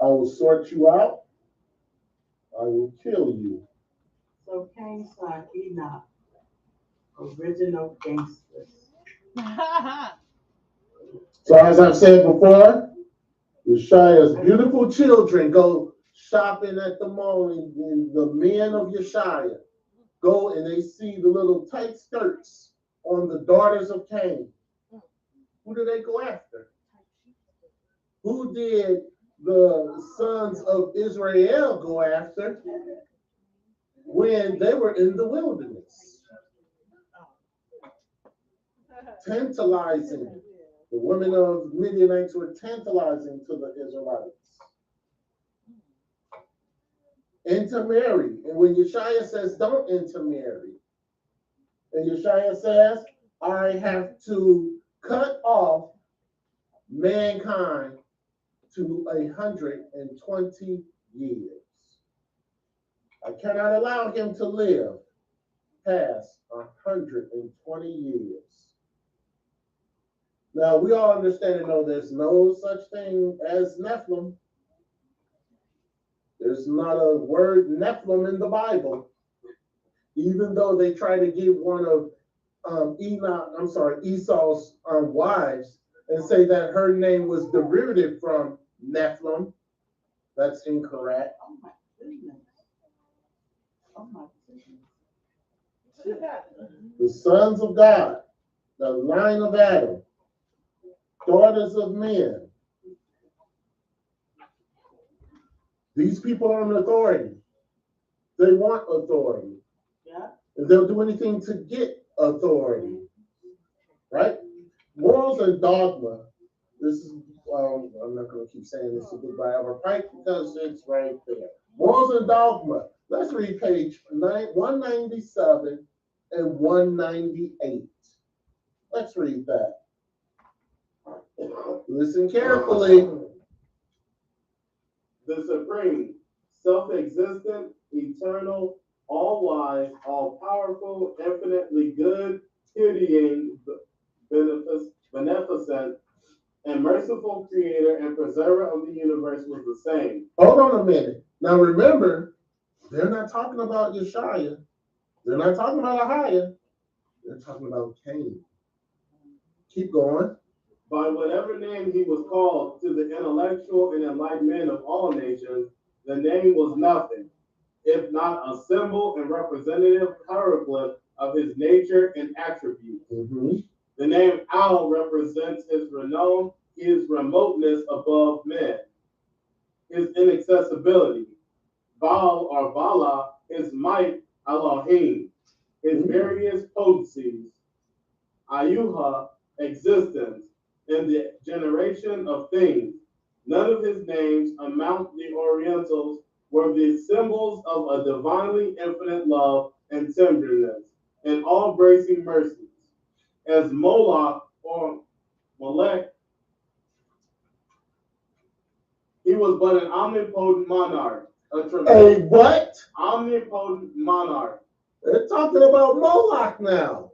I will sort you out. I will kill you. So Cain's son Enoch, original gangsters. So as I've said before, Yeshua's beautiful children go shopping at the mall, and the men of Yeshua go and they see the little tight skirts on the daughters of Cain. Who do they go after? Who did the sons of Israel go after when they were in the wilderness? Tantalizing. The women of Midianites were tantalizing to the Israelites. Intermarry. And when Yeshua says, don't intermarry, and Yeshua says, I have to cut off mankind to 120 years. I cannot allow him to live past 120 years. Now, we all understand and know there's no such thing as Nephilim. There's not a word Nephilim in the Bible, even though they try to give one of Esau's wives and say that her name was derivative from Nephilim. That's incorrect. Oh my goodness. Oh my goodness. The sons of God, the line of Adam, daughters of men. These people are in authority. They want authority. Yeah. And they'll do anything to get authority. Right? Morals and dogma. This is, I'm not going to keep saying this to goodbye over Pike because it's right there. Morals and dogma. Let's read page 197 and 198. Let's read that. Listen carefully. The supreme, self-existent, eternal, all-wise, all-powerful, infinitely good, pitying, beneficent, and merciful creator and preserver of the universe was the same. Hold on a minute. Now remember, they're not talking about Yeshua. They're not talking about Ahiah. They're talking about Cain. Keep going. By whatever name he was called to the intellectual and enlightened men of all nations, the name was nothing, if not a symbol and representative hieroglyph of his nature and attributes. Mm-hmm. The name Al represents his renown, his remoteness above men, his inaccessibility. Baal or Bala, his might, Elohim, his various potencies. Ayuha, existence, in the generation of things. None of his names among the Orientals were the symbols of a divinely infinite love and tenderness and all bracing mercies. As Moloch or Molech, he was but an omnipotent monarch. A what? Omnipotent monarch. They're talking about Moloch now.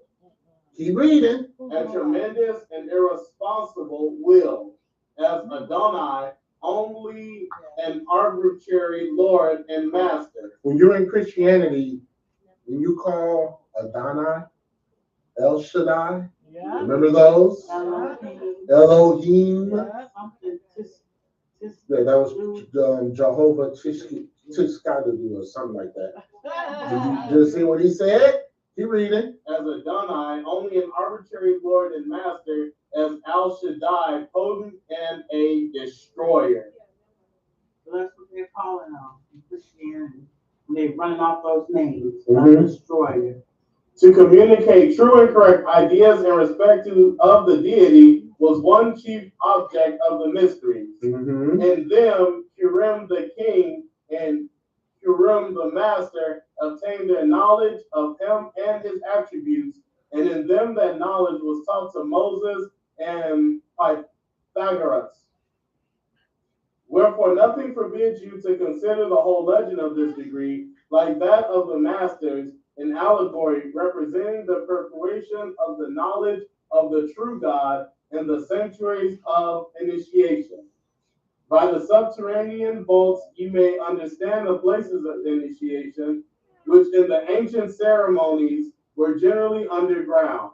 Keep reading. A tremendous and irresponsible will, as Adonai, only an arbitrary Lord and Master. When you're in Christianity, when you call Adonai, El Shaddai, remember those? Elohim. Yeah, that was Jehovah Tishkadu or something like that. Did you see what he said? Keep reading. As Adonai, only an arbitrary Lord and Master, as El Shaddai, potent and a destroyer. So that's what they're calling them in Christianity. When they running off those names, destroyer. To communicate true and correct ideas in respect of the deity was one chief object of the mysteries. Mm-hmm. In them, Purim the king and Purim the master obtained their knowledge of him and his attributes, and in them that knowledge was taught to Moses and Pythagoras. Wherefore nothing forbids you to consider the whole legend of this degree, like that of the masters, an allegory representing the preparation of the knowledge of the true God in the sanctuaries of initiation. By the subterranean vaults, you may understand the places of initiation, which in the ancient ceremonies were generally underground.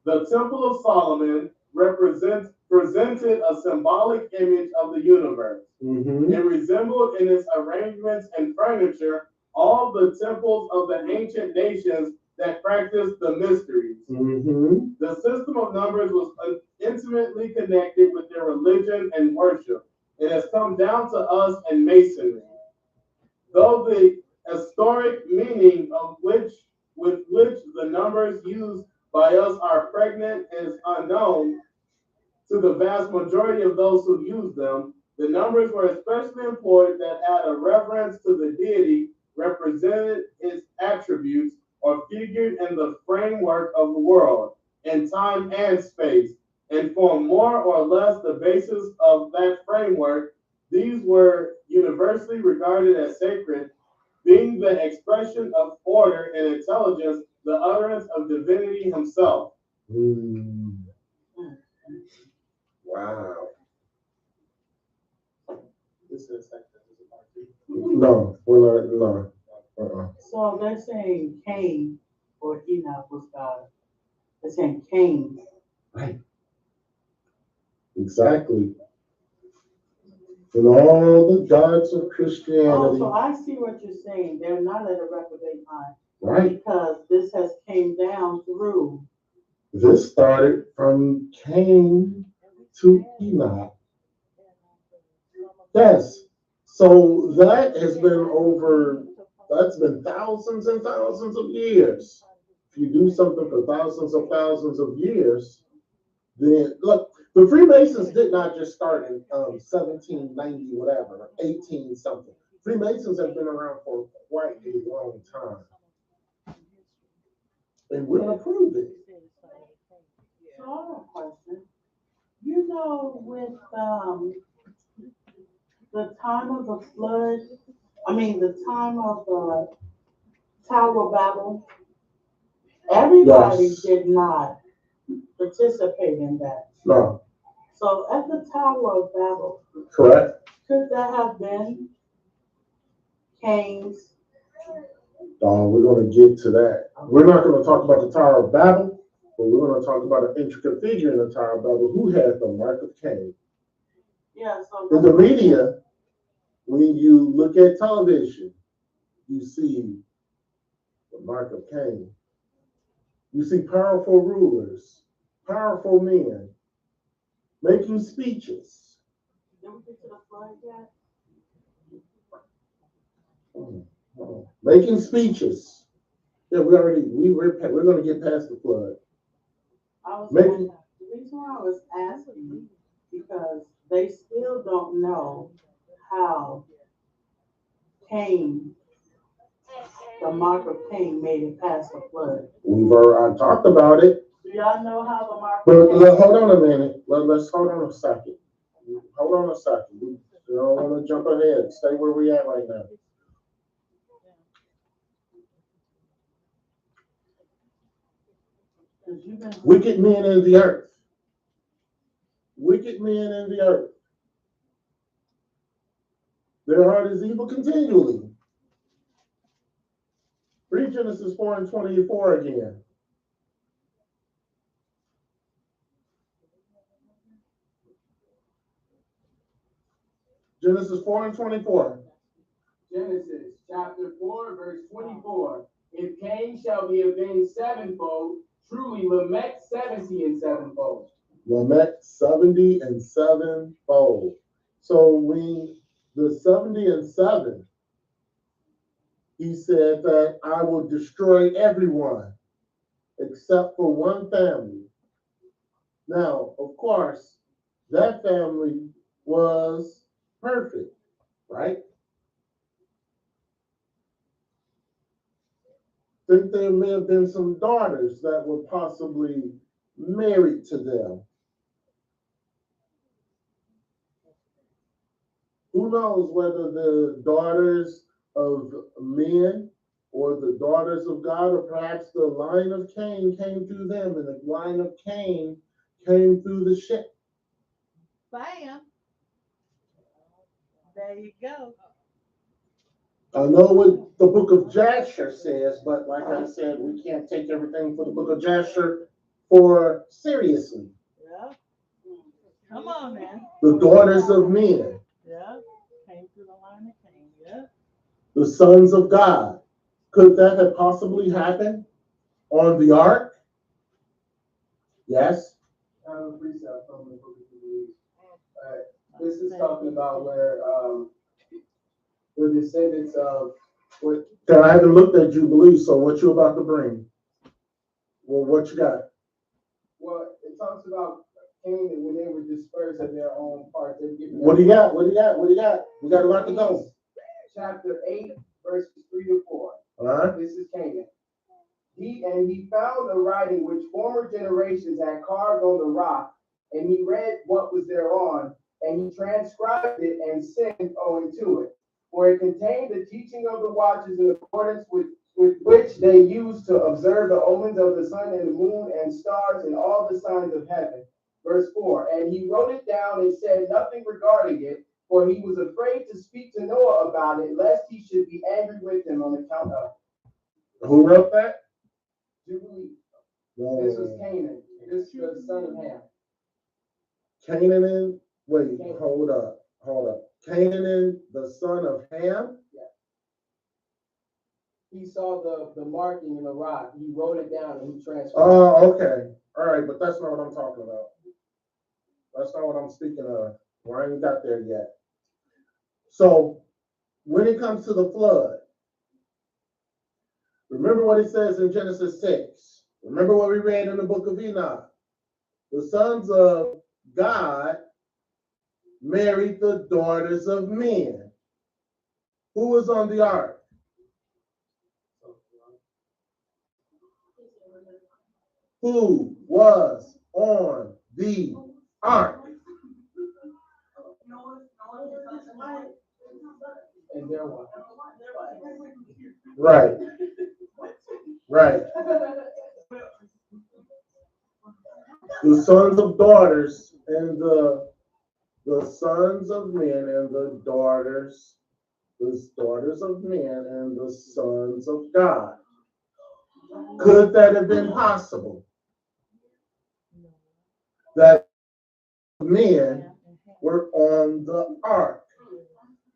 The Temple of Solomon presented a symbolic image of the universe. It resembled in its arrangements and furniture all the temples of the ancient nations that practiced the mysteries. The system of numbers was intimately connected with their religion and worship. It has come down to us in masonry. Though the historic meaning of with which the numbers used by us are pregnant is unknown to the vast majority of those who use them, the numbers were especially employed that had a reverence to the deity, represented its attributes, or figured in the framework of the world, in time and space, and formed more or less the basis of that framework. These were universally regarded as sacred, being the expression of order and intelligence, the utterance of divinity himself. Wow. This is like this is part two. No, we're not. No. So they're saying Cain or Enoch was God. They're saying Cain. Right. Exactly. And all the gods of Oh, Christianity. so I see what you're saying. They're not at a reprobate mind. Right. Because this has came down through. This started from Cain to Enoch. Yes. So that has been that's been thousands and thousands of years. If you do something for thousands of years, then look, the Freemasons did not just start in 1790, whatever, 18 something. Freemasons have been around for quite a long time. And we're going to prove it. So I have a question. You know, with the time of the flood, the time of the Tower of Babel, everybody Yes. did not participate in that. No. So at the Tower of Babel, Correct. could that have been Cain's? We're going to get to that. We're not going to talk about the Tower of Babel, but we're going to talk about an intricate figure in the Tower of Babel who has the mark of Cain. Yeah, so In the media, when you look at television, you see the mark of Cain. You see powerful rulers, powerful men making speeches. Did we get to the flood yet? Making speeches. Yeah, we're going to get past the flood. The reason why I was asking because they still don't know how Cain, the mark of Cain, made it past the flood. I talked about it. Do y'all know how the mark But of Cain? hold on a minute. Let's hold on a second. Hold on a second. We don't want to jump ahead. Stay where we at right now. Wicked men in the earth. Wicked men in the earth. Their heart is evil continually. Read Genesis 4:24 again. Genesis 4:24. Genesis chapter 4, verse 24. If Cain shall be avenged sevenfold, truly Lamech 70 and sevenfold. Lamech 70 and sevenfold. So when the 70 and 7, he said that I will destroy everyone except for one family. Now, of course, that family was perfect, right? I think there may have been some daughters that were possibly married to them. Who knows whether the daughters of men or the daughters of God, or perhaps the line of Cain came through them, and the line of Cain came through the ship. Bam. There you go. I know what the book of Jasher says, but like I said, we can't take everything for the book of Jasher for seriously. Yeah. Come on, man. The daughters of men, Yeah, came through the line of Cain, yeah. the sons of God. Could that have possibly happened on the ark? Yes. I have a precept from the book of Jubilees. This is talking about where the descendants of what I haven't looked at Jubilee, so what you about to bring? Well, what you got? well, it talks about Cain and when they were dispersed of their own parts. What do you got? What do you got? What do you got? We got a lot to go. Chapter 8, verses 3 to 4. All right. This is Canaan. He found a writing which former generations had carved on the rock, and he read what was thereon, and he transcribed it and sinned owing to it. For it contained the teaching of the watches in accordance with which they used to observe the omens of the sun and the moon and stars and all the signs of heaven. Verse 4, and he wrote it down and said nothing regarding it, for he was afraid to speak to Noah about it, lest he should be angry with him on account of it. Who wrote that? Jubilee. This was Canaan. This is the son of Ham. Canaan. Wait, hold up. Canaan, the son of Ham. He saw the marking in the rock. He wrote it down and he transferred. Oh, okay. All right, but that's not what I'm talking about. That's not what I'm speaking of. Well, I ain't got there yet. So, when it comes to the flood, remember what it says in Genesis 6. Remember what we read in the book of Enoch. The sons of God married the daughters of men. Who was on the ark? Who was on the ark? And there was. Right. Right. The sons of daughters and the sons of men and the daughters of men and the sons of God. Could that have been possible? That men were on the ark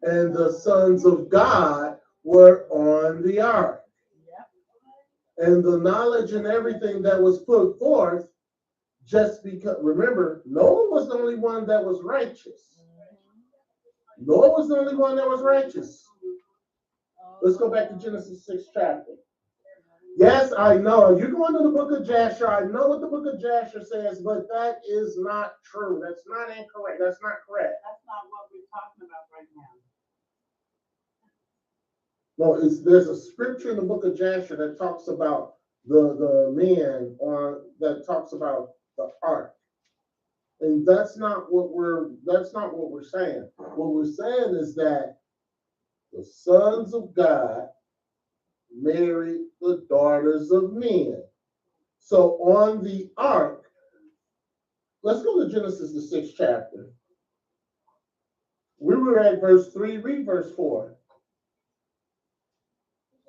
and the sons of God were on the ark. And the knowledge and everything that was put forth, just because, remember, Noah was the only one that was righteous. Noah was the only one that was righteous. Let's go back to Genesis 6 chapter. Yes, I know. You're going to the book of Jasher. I know what the book of Jasher says, but that is not true. That's not incorrect. That's not correct. That's not what we're talking about right now. No, there's a scripture in the book of Jasher that talks about the men that talks about the ark. And that's not what we're saying. What we're saying is that the sons of God married the daughters of men. So on the ark, let's go to Genesis the 6th chapter. We were at verse 3, read verse 4.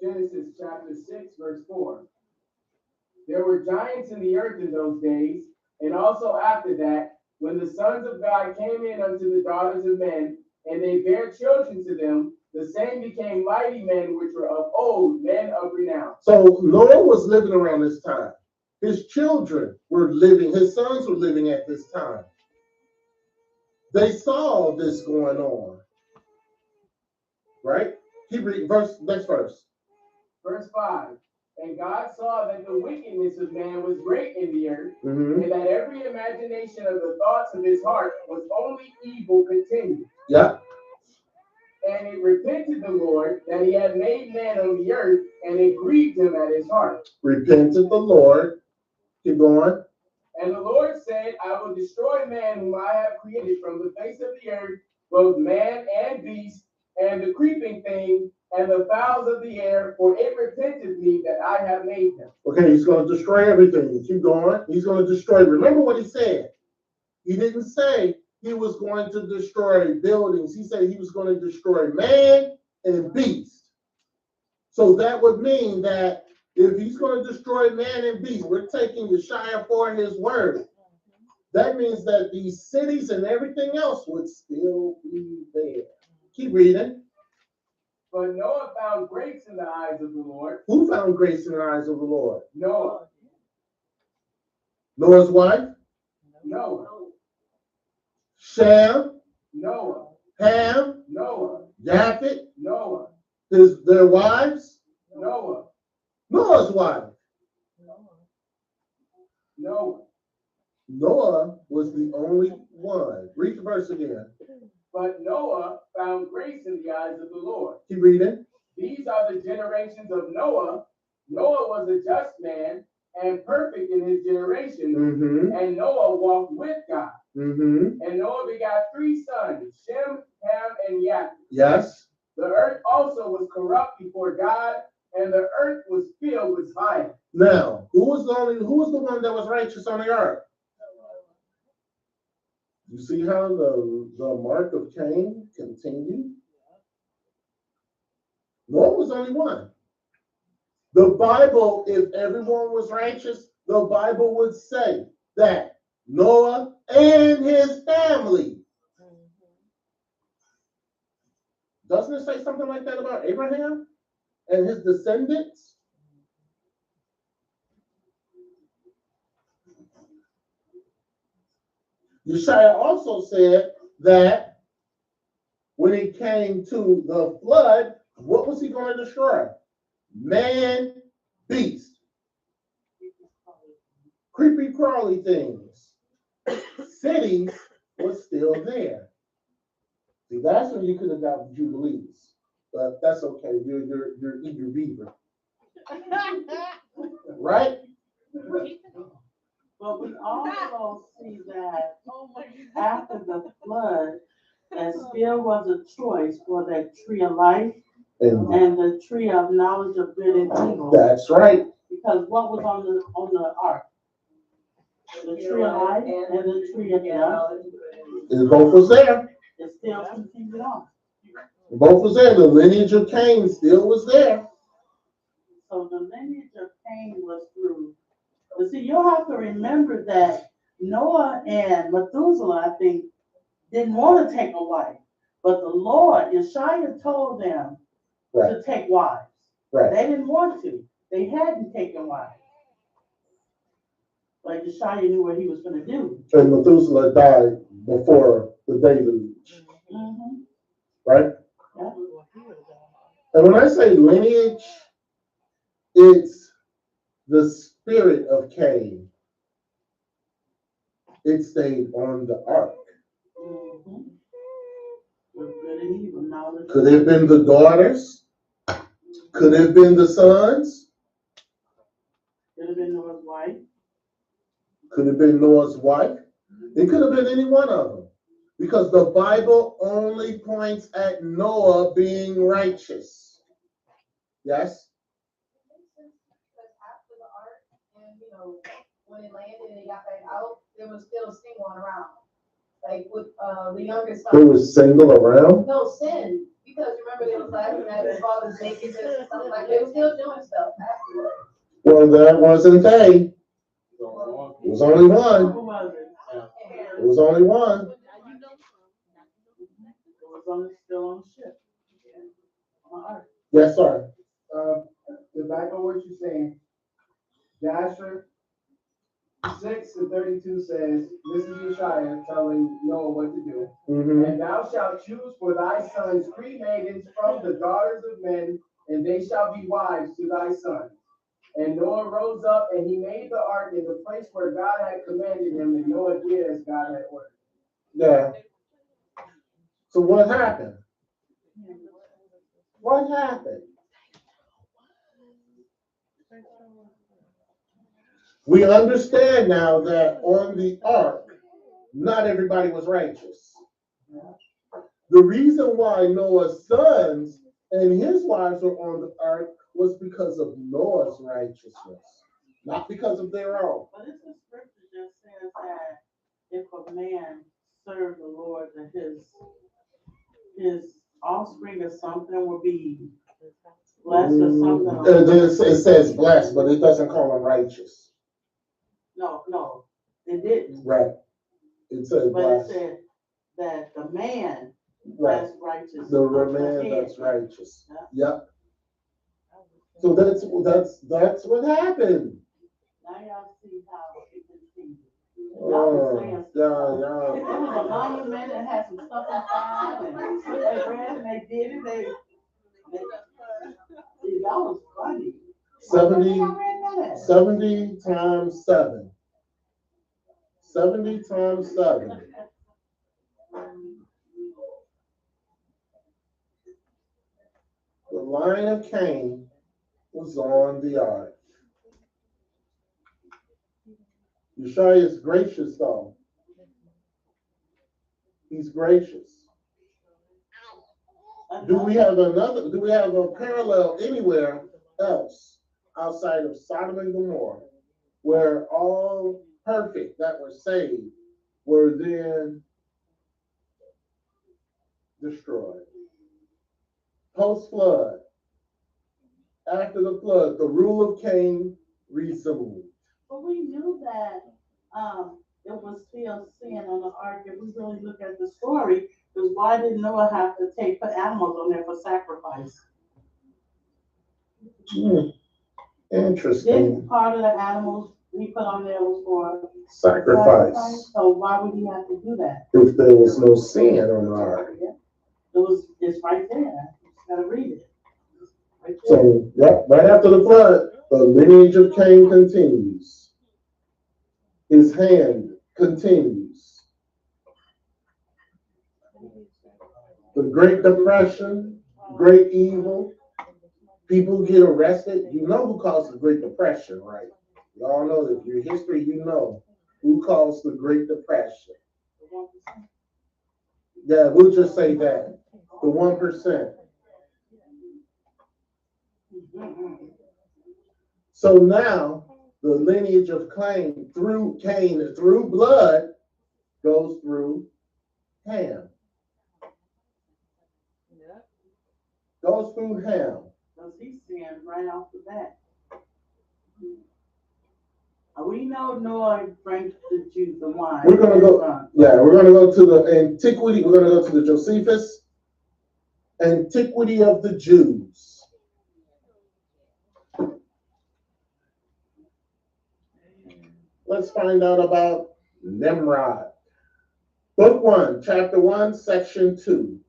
Genesis chapter 6, verse 4. There were giants in the earth in those days, and also after that, when the sons of God came in unto the daughters of men, and they bare children to them, the same became mighty men which were of old, men of renown. So Noah was living around this time. His children were living, his sons were living at this time. They saw this going on. Right? Next verse. Verse 5. And God saw that the wickedness of man was great in the earth, Mm-hmm. and that every imagination of the thoughts of his heart was only evil continued. Yeah. And it repented the Lord that he had made man on the earth, and it grieved him at his heart. Repented the Lord. Keep going. And the Lord said, I will destroy man whom I have created from the face of the earth, both man and beast, and the creeping thing, and the fowls of the air, for it repenteth me that I have made them. Okay, he's going to destroy everything. Keep going. He's going to destroy. Remember what he said. He didn't say he was going to destroy buildings. He said he was going to destroy man and beast. So that would mean that if he's going to destroy man and beast, we're taking Yeshaya for his word. That means that these cities and everything else would still be there. Keep reading. But Noah found grace in the eyes of the Lord. Who found grace in the eyes of the Lord? Noah. Noah's wife? Noah. Shem? Noah. Ham? Noah. Japheth? Noah. Their wives? Noah. Noah's wife. Noah. Noah was the only one. Read the verse again. But Noah found grace in the eyes of the Lord. Keep reading. These are the generations of Noah. Noah was a just man and perfect in his generation. Mm-hmm. And Noah walked with God. Mm-hmm. And Noah begot 3 sons, Shem, Ham, and Japheth. Yes. The earth also was corrupt before God, and the earth was filled with fire. Now, who was the one that was righteous on the earth? You see how the mark of Cain continued? Noah was only one. The Bible, if everyone was righteous, the Bible would say that Noah and his family. Doesn't it say something like that about Abraham and his descendants? Yeshaya also said that when it came to the flood, what was he going to destroy? Man, beast, creepy crawly things. Cities was still there. See, that's when you could have got Jubilees. But that's okay. You're eager beaver. Right? But we also see that after the flood, there still was a choice for that tree of life and the tree of knowledge of good and evil. That's right. Because what was on the ark? The tree of life and the tree of death. And both was there. It still continued on. Both was there. The lineage of Cain still was there. So the lineage of Cain was through. But see, you'll have to remember that Noah and Methuselah, I think, didn't want to take a wife. But the Lord, Yeshaya told them to take wives. Right. They didn't want to. They hadn't taken wives. But Yeshaya knew what he was going to do. And Methuselah died before the deluge. Mm-hmm. Right? Yeah. And when I say lineage, it's the spirit of Cain. It stayed on the ark. Mm-hmm. With good and evil knowledge. Could it have been the daughters? Could it have been the sons? Could have been Noah's wife. Could have been Noah's wife. It could have been any one of them. Because the Bible only points at Noah being righteous. Yes? Because after the ark, and when it landed and it got back out, there was still sin going around. Like with the youngest son. Who was single around? No, sin. Because remember they was laughing at his father's nakedness and stuff like that. They were still doing stuff afterwards. Well, that wasn't they. It was only one. Who was it? It was only one. It was still on the ship. On the ark. Yes, sir. To back on what you're saying, Joshua 6:32 says, this is Yeshaya telling Noah what to do. Mm-hmm. And thou shalt choose for thy sons 3 maidens from the daughters of men, and they shall be wives to thy sons. And Noah rose up and he made the ark in the place where God had commanded him, and Noah did as God had ordered. Yeah. So what happened? What happened? We understand now that on the ark, not everybody was righteous. The reason why Noah's sons and his wives were on the ark was because of Noah's righteousness, not because of their own. But it's the scripture just says that if a man serve the Lord, that his offspring or something will be blessed or something. It says blessed, but it doesn't call them righteous. No, it didn't. Right. It said But blessed. it said that the man Right. that's righteous. The man that's righteous. Yep. So that's what happened. Now y'all see how it continues. Oh, It yeah. was a monument and had some stuff inside, and they read and they did it. That was funny. 70 times 7. 70 times 7. The line of Cain was on the ark. Yeshua is gracious, though. He's gracious. Do we have a parallel anywhere else outside of Sodom and Gomorrah where all perfect that were saved were then destroyed? Post-flood, after the flood, the rule of Cain resumed. But we knew that it was still sin on the ark. If we really look at the story, because why did Noah have to put animals on there for sacrifice? Interesting. Then part of the animals he put on there was for Sacrifice. So why would he have to do that? If there was no sin on the ark. It's right there. You just gotta read it. Right there. So, yep, right after the flood, the lineage of Cain continues. His hand continues. The Great Depression, great evil, people get arrested. You know who caused the Great Depression, right? You all know that. Your history, you know who caused the Great Depression. Yeah, we'll just say that. The 1%. So now the lineage of Cain through blood goes through Ham. Goes through Ham. Because he's seeing right off the bat. We know Noah drank the juice, the wine. We're gonna go. Yeah, we're gonna go to the antiquity. We're gonna go to the Josephus Antiquity of the Jews. Let's find out about Nimrod. Book 1, chapter 1, section 2.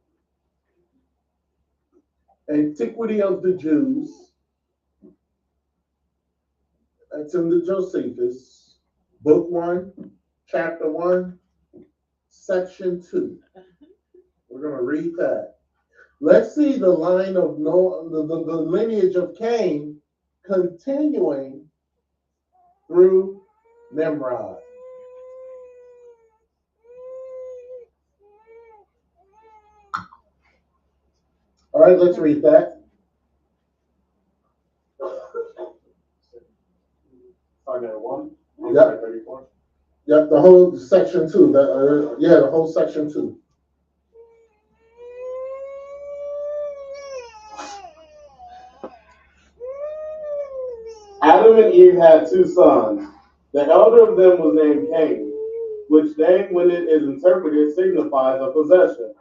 Antiquity of the Jews. That's in the Josephus. Book 1, chapter 1, section 2. We're going to read that. Let's see the line of Noah, the lineage of Cain continuing through Nimrod. All right, let's read that. Starting at 1? Yep. 34. Yep, the whole section 2. The whole section 2. Adam and Eve had 2 sons. The elder of them was named Cain, which name, when it is interpreted, signifies a possession.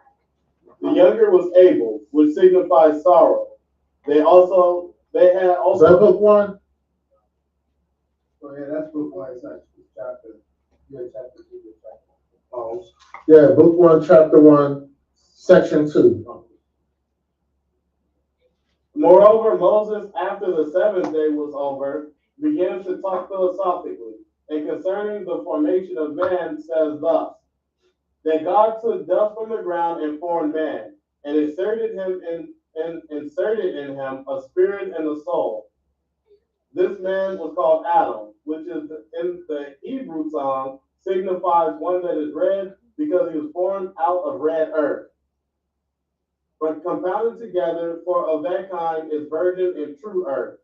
The younger was Abel, which signifies sorrow. They had also. Is that book 1? Oh, yeah, that's book 1. It's not chapter. Yeah, chapter 2. Oh, yeah, book 1, chapter 1, section 2. Moreover, Moses, after the 7th day was over, began to talk philosophically, and concerning the formation of man says thus: that God took dust from the ground and formed man, and inserted in him a spirit and a soul. This man was called Adam, which is in the Hebrew tongue signifies one that is red, because he was formed out of red earth. but compounded together, for of that kind is virgin and true earth.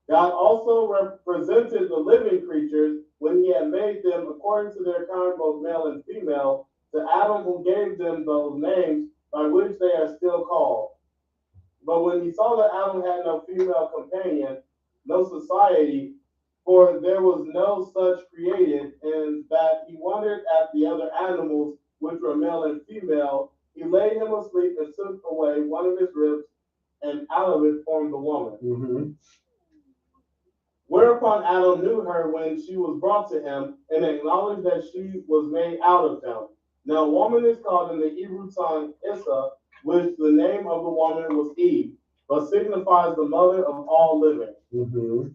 God also represented the living creatures when he had made them according to their kind, both male and female, to Adam, who gave them those names by which they are still called. But when he saw that Adam had no female companion, no society, for there was no such created, and that he wondered at the other animals which were male and female, he laid him asleep and took away one of his ribs, and out of it formed the woman. Mm-hmm. Whereupon Adam knew her when she was brought to him, and acknowledged that she was made out of him. Now, woman is called in the Hebrew tongue Issa, which the name of the woman was Eve, but signifies the mother of all living. Mm-hmm.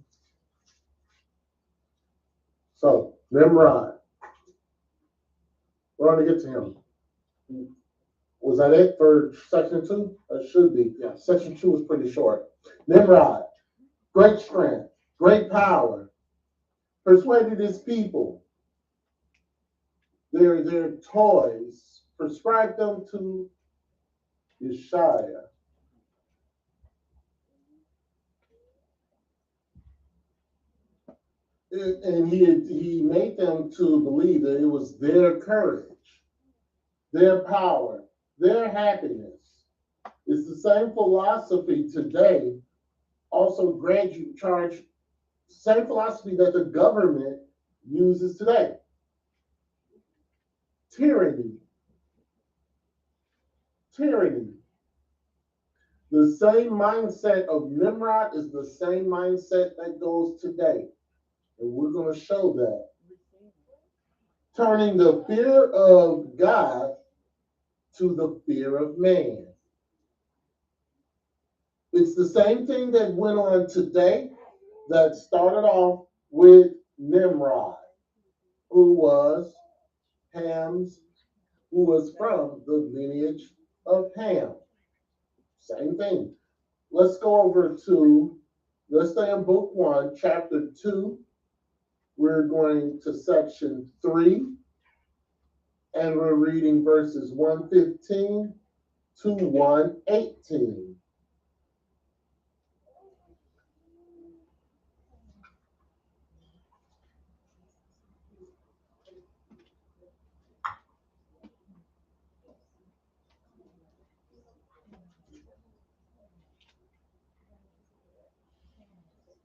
So, Nimrod. We're going to get to him. Was that it for section 2? It should be. Yeah. Section 2 was pretty short. Nimrod, great strength, great power, persuaded his people. Their toys, prescribed them to Yeshua. And he made them to believe that it was their courage, their power, their happiness. It's the same philosophy today, also same philosophy that the government uses today. Tyranny. The same mindset of Nimrod is the same mindset that goes today. And we're going to show that. Turning the fear of God to the fear of man. It's the same thing that went on today that started off with Nimrod, who was from the lineage of Ham. Same thing. Let's stay in book 1, chapter 2. We're going to section 3, and we're reading verses 115 to 118.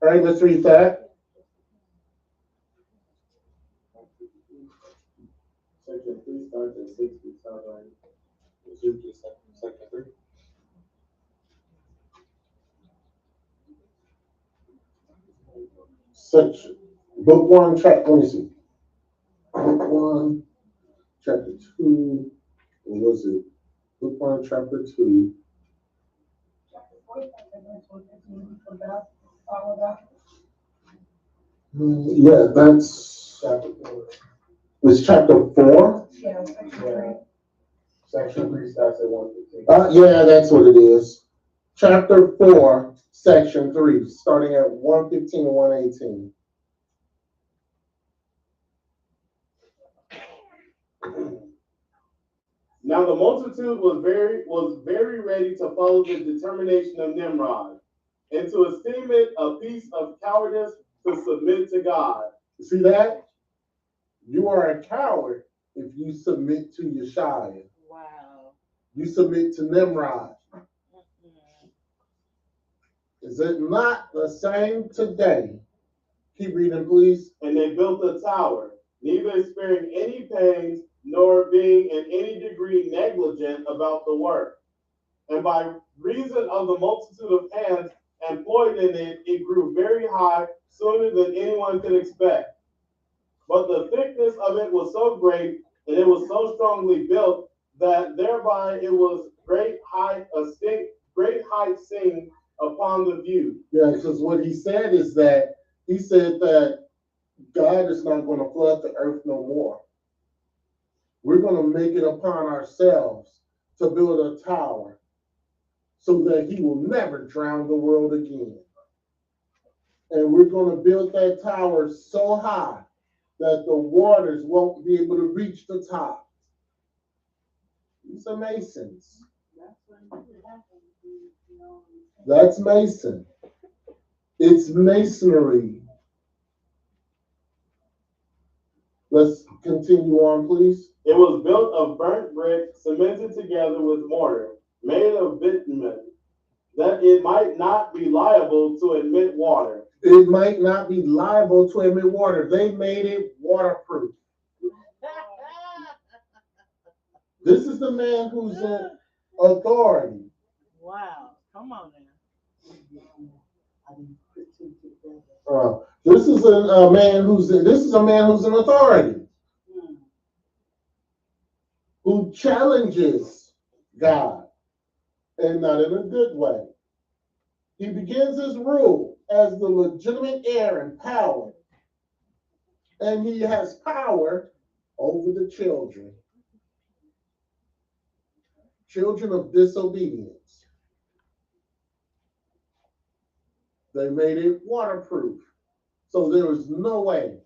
All right, let's read that. Section 3 starts at 6. We start on section 3. Section, book 1, chapter, let me see. Book 1, chapter 2, what was it? Book 1, chapter 2. Yeah, that's Chapter 4. it's chapter 4. Yeah, section 3. Section 3 starts at 115. Yeah, that's what it is. Chapter 4, section 3, starting at 115 to 118. Now the multitude was very ready to follow the determination of Nimrod, and to esteem it a piece of cowardice to submit to God. See that? You are a coward if you submit to Yeshua. Wow. You submit to Nimrod. Is it not the same today? Keep reading, please. And they built a tower, neither sparing any pains nor being in any degree negligent about the work. And by reason of the multitude of hands employed in it, it grew very high, sooner than anyone could expect. But the thickness of it was so great, and it was so strongly built, that thereby it was great height seen upon the view. Yeah, because what he said that God is not going to flood the earth no more. We're going to make it upon ourselves to build a tower so that he will never drown the world again. And we're going to build that tower so high that the waters won't be able to reach the top. These are masons. That's Mason. It's masonry. Let's continue on, please. It was built of burnt brick, cemented together with mortar, made of bitumen, that it might not be liable to admit water. It might not be liable to admit water. They made it waterproof. This is the man who's in authority. Wow, come on now. This is a man who's in authority, who challenges God, and not in a good way. He begins his rule as the legitimate heir and power, and he has power over the children of disobedience. They made it waterproof, so there was no way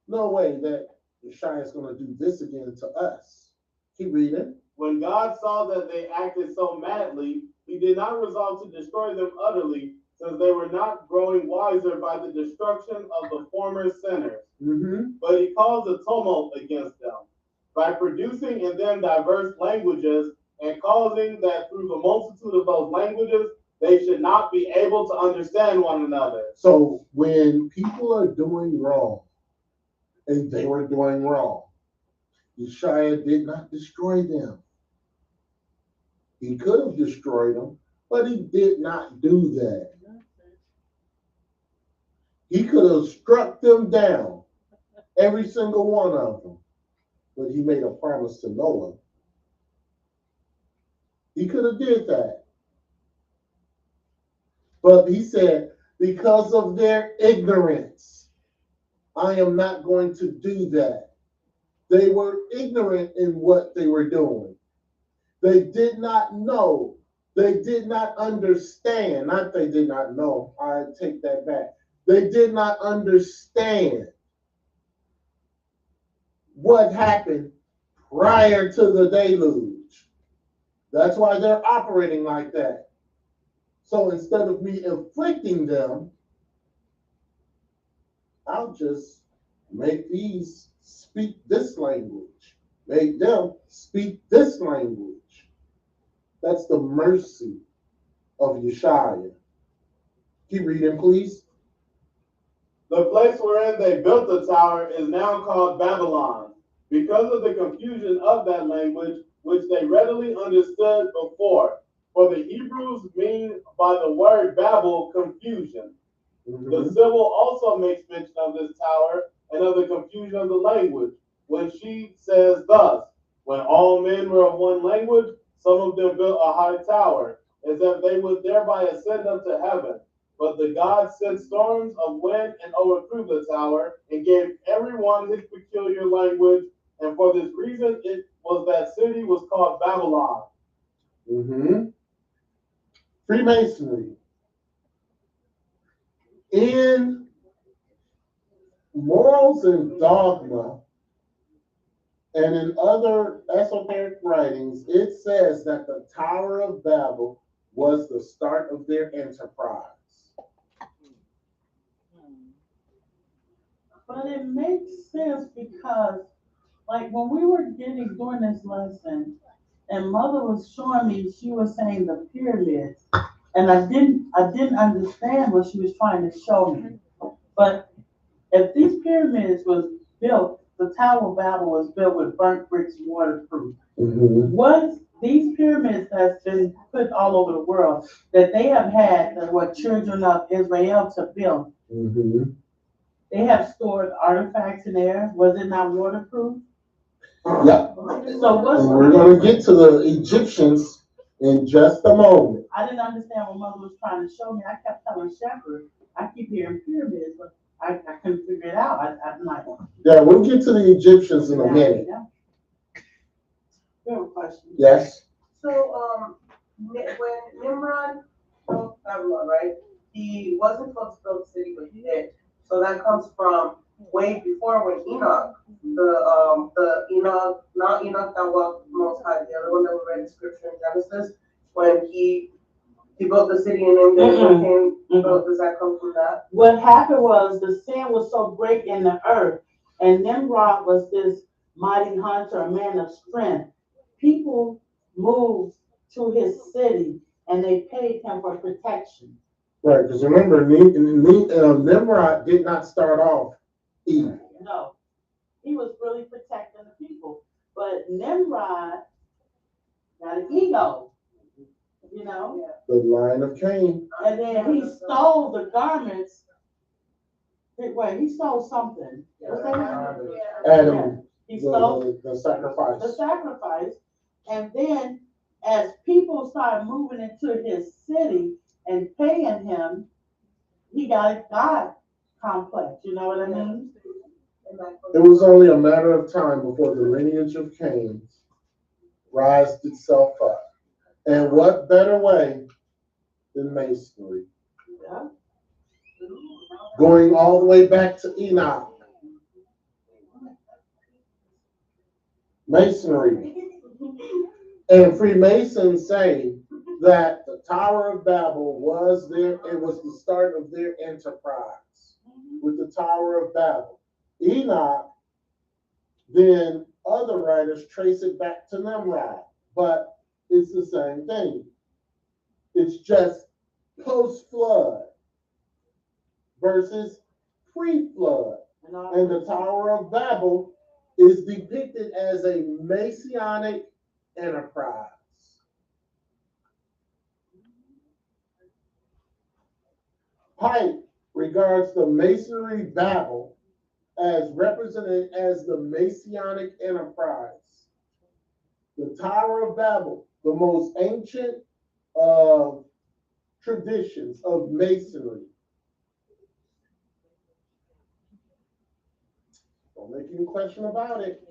that Yeshua is going to do this again to us. Keep reading. When God saw that they acted so madly, he did not resolve to destroy them utterly, since they were not growing wiser by the destruction of the former sinners. But he caused a tumult against them by producing in them diverse languages, and causing that through the multitude of those languages they should not be able to understand one another. So when people are doing wrong, and they were doing wrong, Yeshua did not destroy them. He could have destroyed them, but he did not do that. He could have struck them down, every single one of them, but he made a promise to Noah. He could have did that. But he said, because of their ignorance, I am not going to do that. They were ignorant in what they were doing. They did not know. They did not understand. Not they did not know. I take that back. They did not understand what happened prior to the deluge. That's why they're operating like that. So instead of me inflicting them, I'll just make these speak this language. Make them speak this language. That's the mercy of Yeshua. Keep reading, please. The place wherein they built the tower is now called Babylon, because of the confusion of that language, which they readily understood before. For the Hebrews mean by the word Babel confusion. The Sybil also makes mention of this tower and of the confusion of the language, when she says thus: when all men were of one language, some of them built a high tower, as if they would thereby ascend up to heaven. But the gods sent storms of wind and overthrew the tower, and gave every one his peculiar language. And for this reason, it was that city was called Babylon. Freemasonry. In Morals and Dogma, and in other esoteric writings, it says that the Tower of Babel was the start of their enterprise. But it makes sense because, like, when we were doing this lesson, and Mother was showing me, she was saying the pyramids, and I didn't understand what she was trying to show me. But if these pyramids was built, the Tower of Babel was built with burnt bricks, waterproof. Was these pyramids that's been put all over the world that they have had, what children of Israel to build? They have stored artifacts in there. Was it not waterproof? Yeah. So we're going to get to the Egyptians in just a moment. I didn't understand what Mother was trying to show me. I kept telling Shepherd, I keep hearing pyramids, but I couldn't figure it out. I'm like, yeah, we'll get to the Egyptians in a minute. You have a question? Yes. So, when Nimrod built Babylon, right? He wasn't supposed to build the city, but he did. So that comes from way before with Enoch. The Enoch, not Enoch that walked most high, the other one that we read in scripture in Genesis, when he built the city and named it when Cain built. Does that come from that? What happened was the sin was so great in the earth, and Nimrod was this mighty hunter, a man of strength. People moved to his city and they paid him for protection. Right, because remember, Nimrod did not start off evil. No, he was really protecting the people. But Nimrod got an ego, you know? The line of Cain. And then he stole the garments. Wait, he stole something. What's that? Adam, He stole the sacrifice. the sacrifice. And then as people started moving into his city and paying him, he got a God complex. You know what I mean? It was only a matter of time before the lineage of Cain rised itself up. And what better way than masonry? Yeah. Going all the way back to Enoch. Masonry. And Freemasons say that the Tower of Babel was the start of their enterprise with the Tower of Babel. Enoch, then other writers trace it back to Nimrod, but it's the same thing. It's just post-flood versus pre-flood. And the Tower of Babel is depicted as a Messianic enterprise. Pike regards the Masonry Babel as represented as the Messianic enterprise. The Tower of Babel, the most ancient of traditions of Masonry. Don't make any question about it.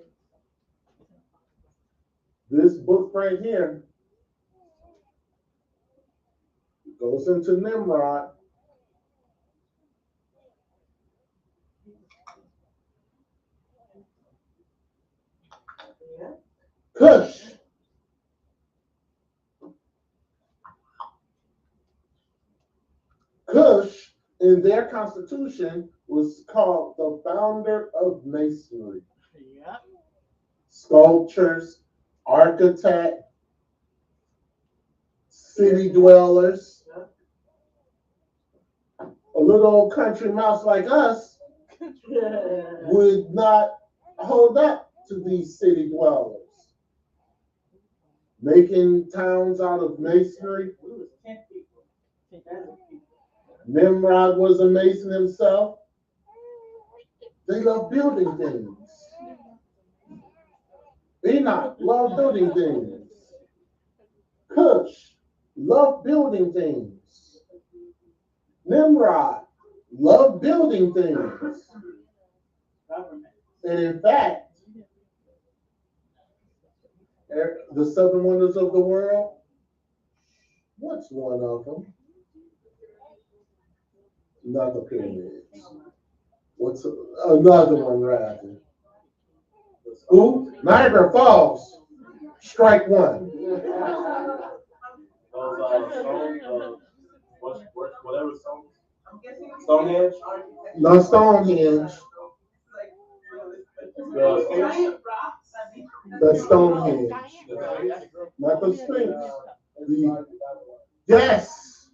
This book right here goes into Nimrod. Cush. Cush, in their constitution, was called the founder of Masonry. Yeah. Sculptors, architect, city dwellers. A little old country mouse like us would not hold up to these city dwellers. Making towns out of masonry. Nimrod was a mason himself. They love building things. Enoch loved building things. Cush loved building things. Nimrod loved building things. And in fact, the seven wonders of the world, what's one of them? Not the pyramids. What's another one, rather? Who? Niagara Falls. Strike one. Whatever Stonehenge? Not Stonehenge. That's Stonehenge. Not the Sphinx. Yes!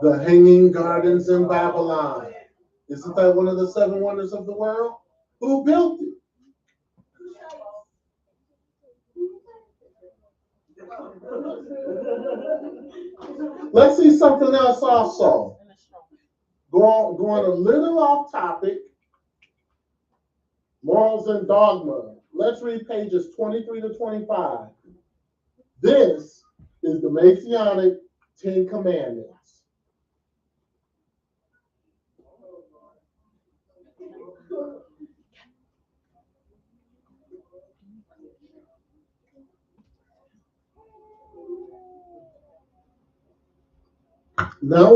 The Hanging Gardens in Babylon. Isn't that one of the seven wonders of the world? Who built it? Let's see something else also. Going a little off topic. Morals and dogma. Let's read pages 23 to 25. This is the Messianic Ten Commandments. Now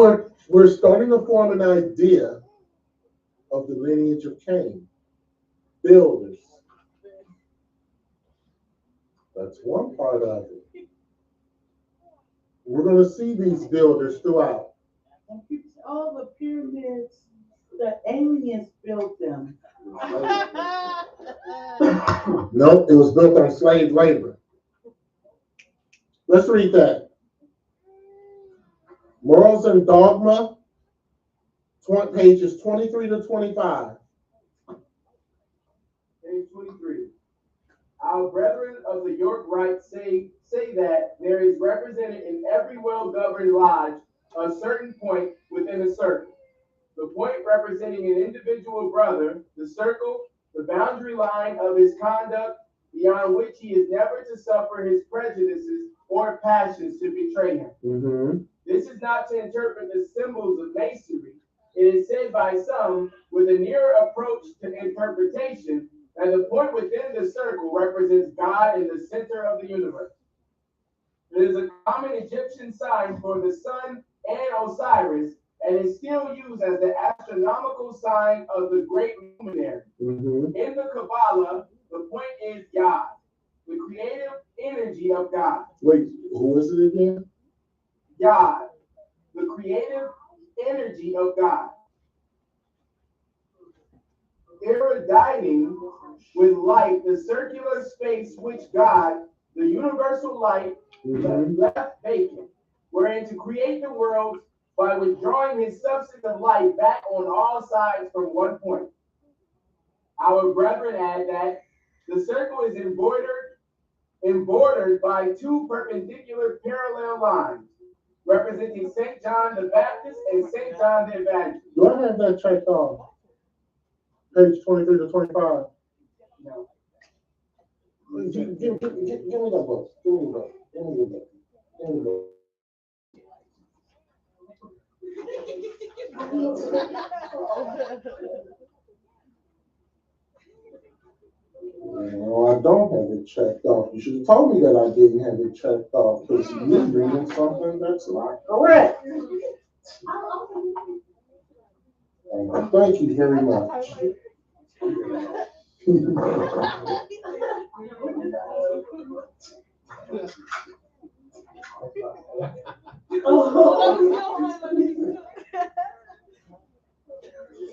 we're starting to form an idea of the lineage of Cain. Builders. That's one part of it. We're going to see these builders throughout. All the pyramids, the aliens built them. Nope, it was built on slave labor. Let's read that. Morals and Dogma, pages 23 to 25. Page 23. Our brethren of the York Rite say that there is represented in every well-governed lodge a certain point within a circle. The point representing an individual brother, the circle, the boundary line of his conduct, beyond which he is never to suffer his prejudices or passions to betray him. Mm-hmm. This is not to interpret the symbols of masonry. It is said by some, with a nearer approach to interpretation, that the point within the circle represents God in the center of the universe. It is a common Egyptian sign for the sun and Osiris, and is still used as the astronomical sign of the great luminary. Mm-hmm. In the Kabbalah, the point is Yah, the creative energy of God. Wait, who is it again? Yah, the creative energy of God. Irradiating with light the circular space which God, the universal light, left vacant, wherein to create the world by withdrawing his substance of light back on all sides from one point. Our brethren add that the circle is embroidered by two perpendicular parallel lines, representing St. John the Baptist and St. John the Evangelist. Do I have that checked off? Page 23 to 25. No. Give me that book. Give me the book. Give me the book. Give me the book. No, I don't have it checked off. You should have told me that I didn't have it checked off, because you're reading something that's not correct. Thank you very much.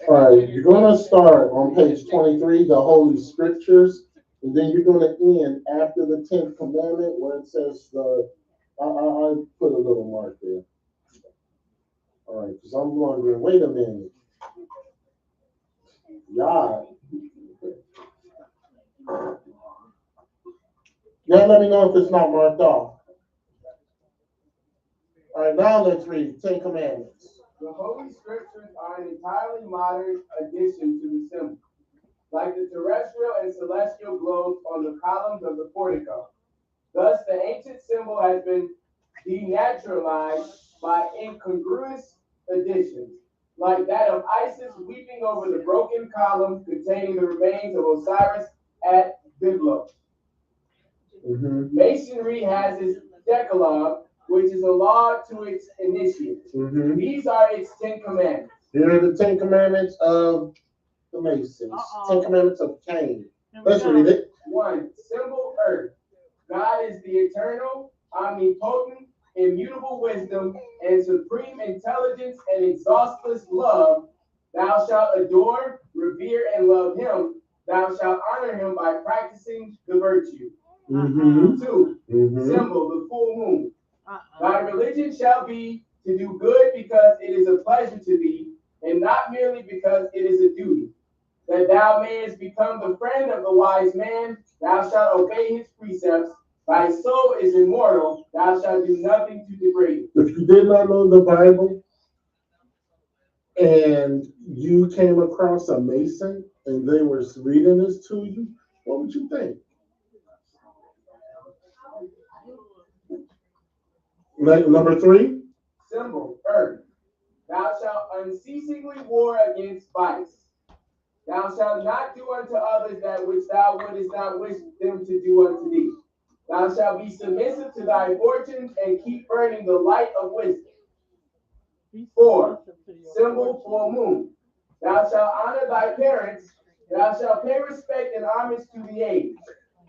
All right, you're going to start on page 23, the Holy Scriptures, and then you're going to end after the 10th commandment where it says I put a little mark there. All right, because I'm wondering, wait a minute. God. Yeah, let me know if it's not marked off. All right, now let's read the 10 Commandments. The Holy Scriptures are an entirely modern addition to the symbol, like the terrestrial and celestial globes on the columns of the portico. Thus, the ancient symbol has been denaturalized by incongruous additions, like that of Isis weeping over the broken columns containing the remains of Osiris at Byblos. Mm-hmm. Masonry has its Decalogue, which is a law to its initiates. Mm-hmm. These are its 10 commandments. Here are the 10 Commandments of the Masons. 10 Commandments of Cain. Let's read it. 1. Symbol earth. God is the eternal, omnipotent, immutable wisdom, and supreme intelligence and exhaustless love. Thou shalt adore, revere, and love him. Thou shalt honor him by practicing the virtue. Mm-hmm. 2. Mm-hmm. Symbol, the full moon. Thy religion shall be to do good because it is a pleasure to thee, and not merely because it is a duty. That thou mayest become the friend of the wise man, thou shalt obey his precepts. Thy soul is immortal, thou shalt do nothing to degrade it. If you did not know the Bible and you came across a Mason and they were reading this to you, what would you think? Number 3. Symbol, earth. Thou shalt unceasingly war against vice. Thou shalt not do unto others that which thou wouldest not wish them to do unto thee. Thou shalt be submissive to thy fortunes and keep burning the light of wisdom. 4. Symbol, full moon. Thou shalt honor thy parents. Thou shalt pay respect and homage to the aged.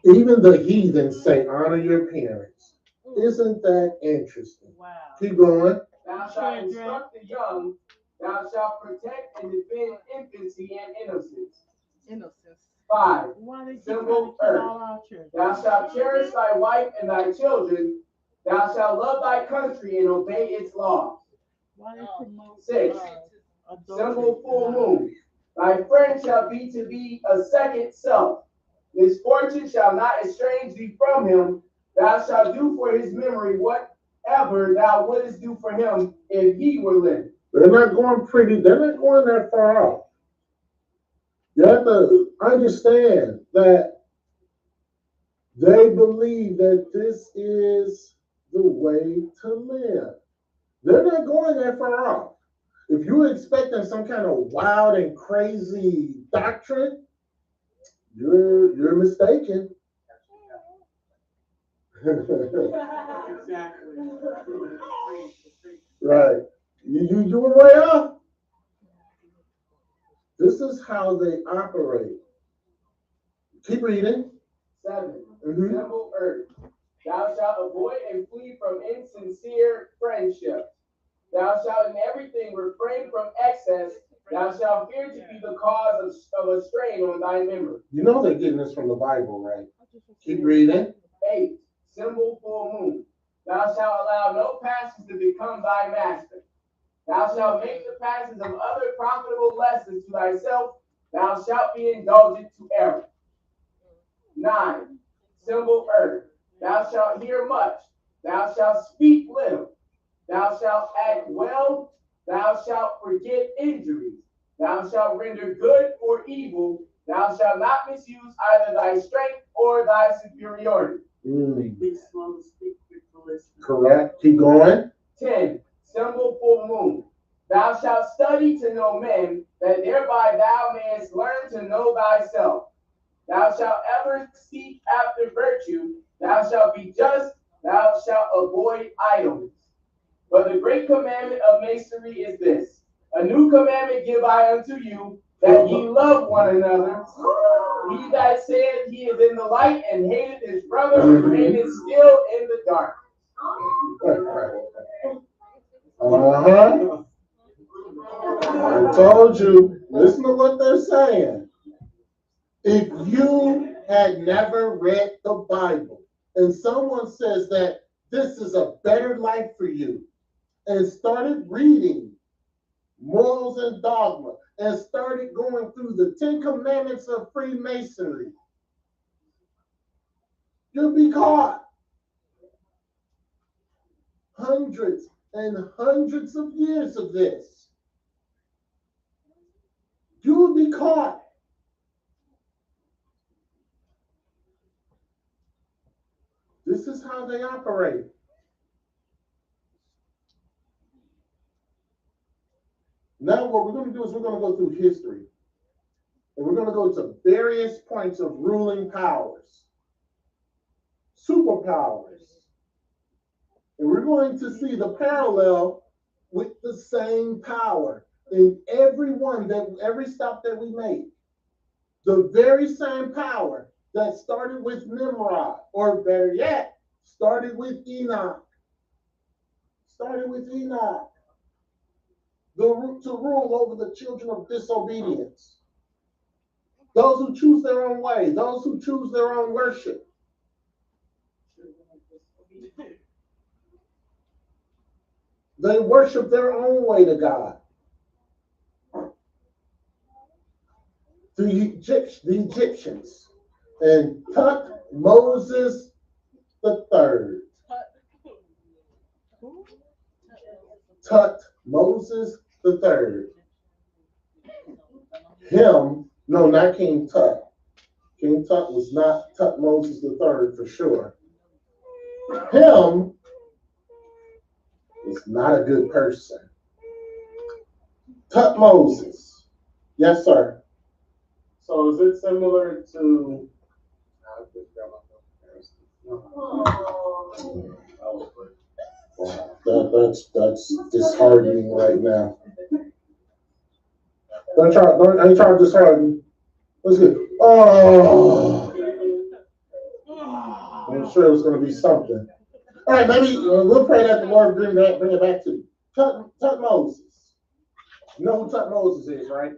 Even the heathens say, honor your parents. Isn't that interesting? Wow. Keep going. Thou shalt instruct the young. Thou shalt protect and defend infancy and innocence. Innocence. 5. Why they keep Simple trying to kill earth. all our children? Thou shalt cherish thy wife and thy children. Thou shalt love thy country and obey its laws. Why they promote 6. adultery? Simple full moon. Thy friend shall be to thee a second self. Misfortune shall not estrange thee from him. Thou shalt do for his memory whatever thou wouldest do for him if he were living. They're not going that far off. You have to understand that they believe that this is the way to live. They're not going that far off. If you're expecting some kind of wild and crazy doctrine, you're mistaken. Exactly. Right. You do it way off. This is how they operate. Keep reading. 7. Mhm. Simple earth. Thou shalt avoid and flee from insincere friendship. Thou shalt in everything refrain from excess. Thou shalt fear to be the cause of a strain on thy memory. You know they're getting this from the Bible, right? Keep reading. 8. Simple full moon. Thou shalt allow no passage to become thy master. Thou shalt make the passage of other profitable lessons to thyself. Thou shalt be indulgent to error. 9. Simple earth. Thou shalt hear much. Thou shalt speak little. Thou shalt act well. Thou shalt forget injuries. Thou shalt render good for evil. Thou shalt not misuse either thy strength or thy superiority. Be slow to speak, quick to listen. Correct. Keep going. 10. Simple full moon. Thou shalt study to know men, that thereby thou mayest learn to know thyself. Thou shalt ever seek after virtue. Thou shalt be just. Thou shalt avoid idleness. But the great commandment of masonry is this: a new commandment give I unto you, that ye love one another. He that said he is in the light and hated his brother remaineth still in the dark. Uh-huh. I told you. Listen to what they're saying. If you had never read the Bible and someone says that this is a better life for you and started reading morals and dogma and started going through the 10 commandments of Freemasonry, you'll be caught. Hundreds and hundreds of years of this. You will be caught. This is how they operate. Now what we're going to do is we're going to go through history. And we're going to go to various points of ruling powers, superpowers. And we're going to see the parallel with the same power in every stop that we make. The very same power that started with Nimrod, or better yet, started with Enoch. To rule over the children of disobedience. Those who choose their own way, those who choose their own worship. They worship their own way to God. The Egyptians. And Moses the third. Moses the third. No, not King Tut. King Tut was not Moses the third for sure. Him is not a good person. Moses. Yes, sir. So is it similar to? Wow, that's disheartening right now. Don't try to dishearten. Let's get. Oh, I'm sure it's going to be something. All right, maybe we'll pray that the Lord bring it back to you. Tuck Moses. You know who Tuck Moses is, right?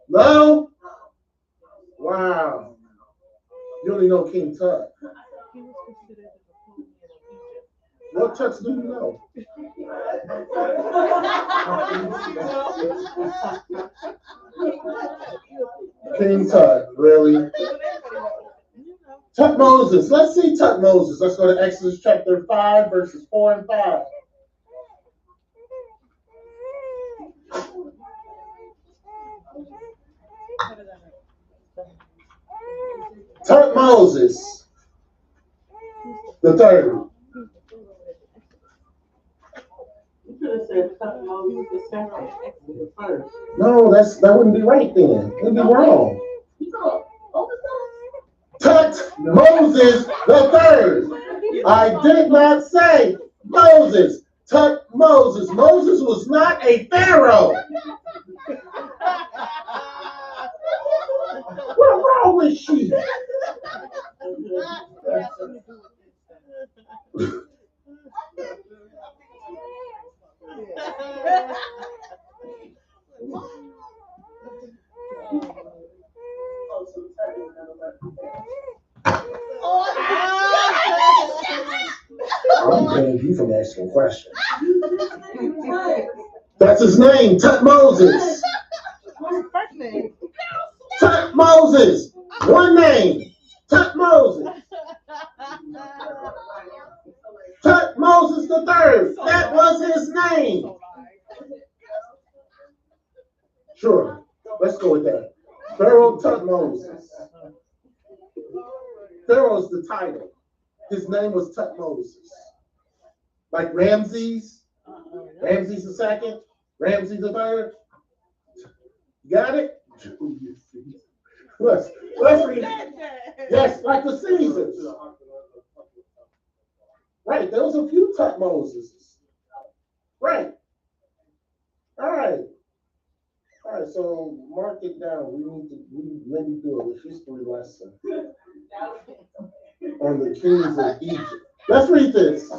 No? Wow. You only know King Tut. What Tuts do you know? King Tut, really? Tut Moses. Let's see Tut Moses. Let's go to Exodus chapter 5, verses 4 and 5. Tut Moses, the third. You could have said something Moses the second, the first. No, that wouldn't be right then. It'd be wrong. Tut Moses the third. I did not say Moses. Tut Moses. Moses was not a pharaoh. What's wrong with she? I'm paying you from asking questions. That's his name, Tut Moses. What's his first name? Tut Moses. One name. Tut Moses. Tut Moses the third. That was his name. Sure. Let's go with that. Pharaoh Tut Moses. Pharaoh's the title. His name was Tut Moses. Like Ramses. Ramses the second. Ramses the third. You got it? Let's read it. Yes, like the Caesars. Right, there was a few Tut Moses. Right. All right. All right, so mark it down. We maybe do a history lesson on the kings of Egypt. Let's read this.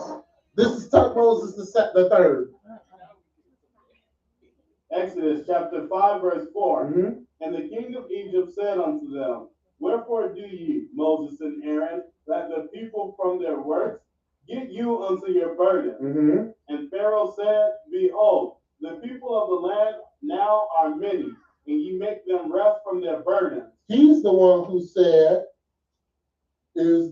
This is Tut Moses the third. Exodus chapter 5, verse 4. Mm-hmm. And the king of Egypt said unto them, Wherefore do ye, Moses and Aaron, let the people from their works get you unto your burden? Mm-hmm. And Pharaoh said, Behold, the people of the land now are many, and ye make them rest from their burdens. He's the one who said, is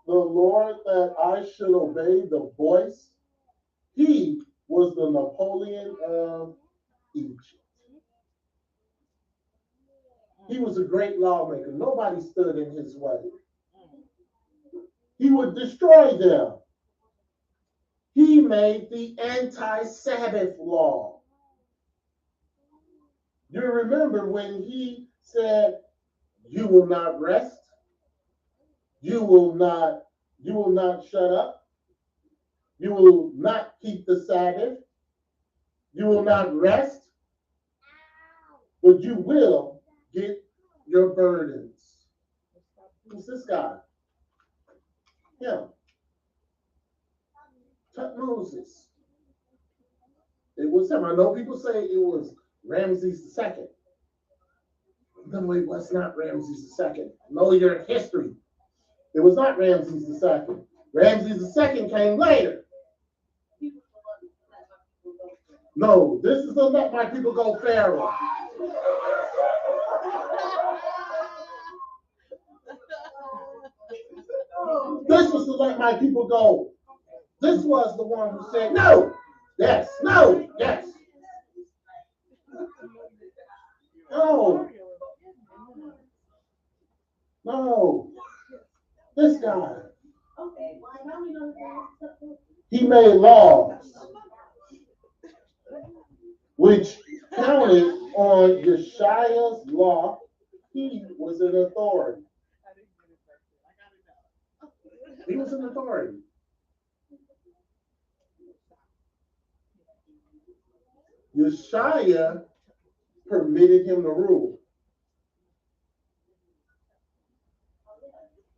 the Lord that I should obey the voice? He was the Napoleon of Egypt. He was a great lawmaker. Nobody stood in his way. He would destroy them. He made the anti-Sabbath law. You remember when he said, you will not rest, you will not shut up, you will not keep the Sabbath, you will not rest, but you will get your burdens. Who's this guy? Him. Tut Moses. It was him. I know people say it was Ramses II. Then wait, what's not Ramses II? Know your history. It was not Ramses II. Ramses II came later. No, this is the let my people go Pharaoh. This was to let my people go. This was the one who said, no, yes, no, yes. No. No. This guy. He made laws which counted on Yeshaya's law. He was an authority. He was an authority. Yeshua permitted him to rule.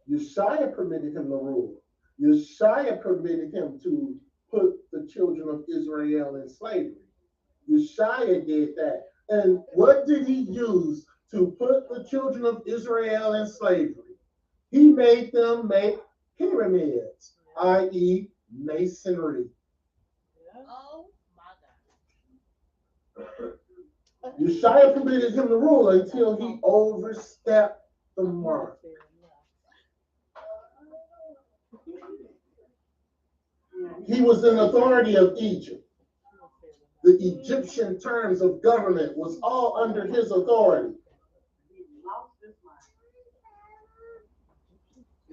Yeshua permitted him to rule. Yeshua permitted him to put the children of Israel in slavery. Yeshua did that. And what did he use to put the children of Israel in slavery? He made them make pyramids, i.e., masonry. Oh my God. Yeshua permitted him to rule until he overstepped the mark. He was in authority of Egypt. The Egyptian terms of government was all under his authority.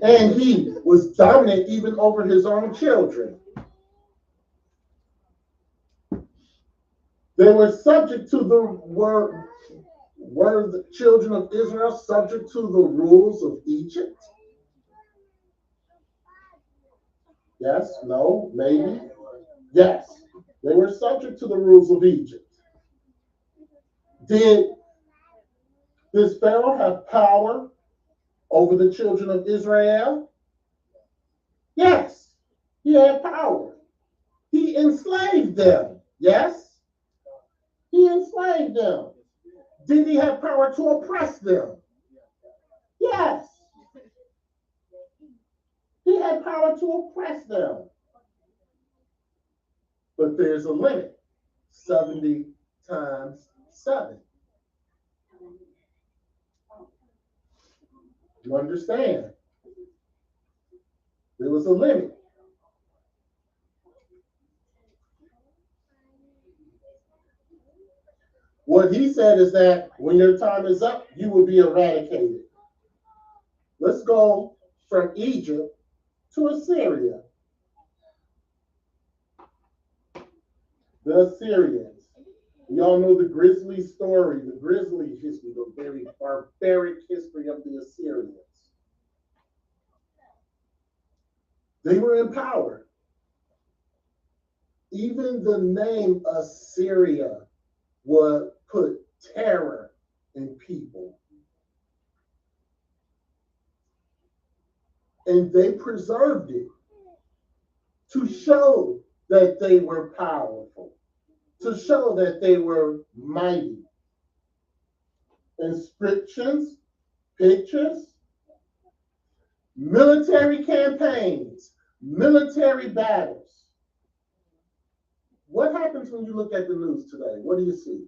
And he was dominant even over his own children. They were subject to were the children of Israel subject to the rules of Egypt? Yes, no, maybe. Yes, they were subject to the rules of Egypt. Did this Pharaoh have power over the children of Israel? Yes, he had power. He enslaved them. Yes, he enslaved them. Did he have power to oppress them? Yes. He had power to oppress them. But there's a limit. 70 times 7. You understand? There was a limit. What he said is that when your time is up, you will be eradicated. Let's go from Egypt to Assyria. The Assyrians. We all know the grisly story, the grisly history, the very barbaric history of the Assyrians. They were in power. Even the name Assyria would put terror in people. And they preserved it to show that they were powerful, to show that they were mighty. Inscriptions, pictures, military campaigns, military battles. What happens when you look at the news today? What do you see?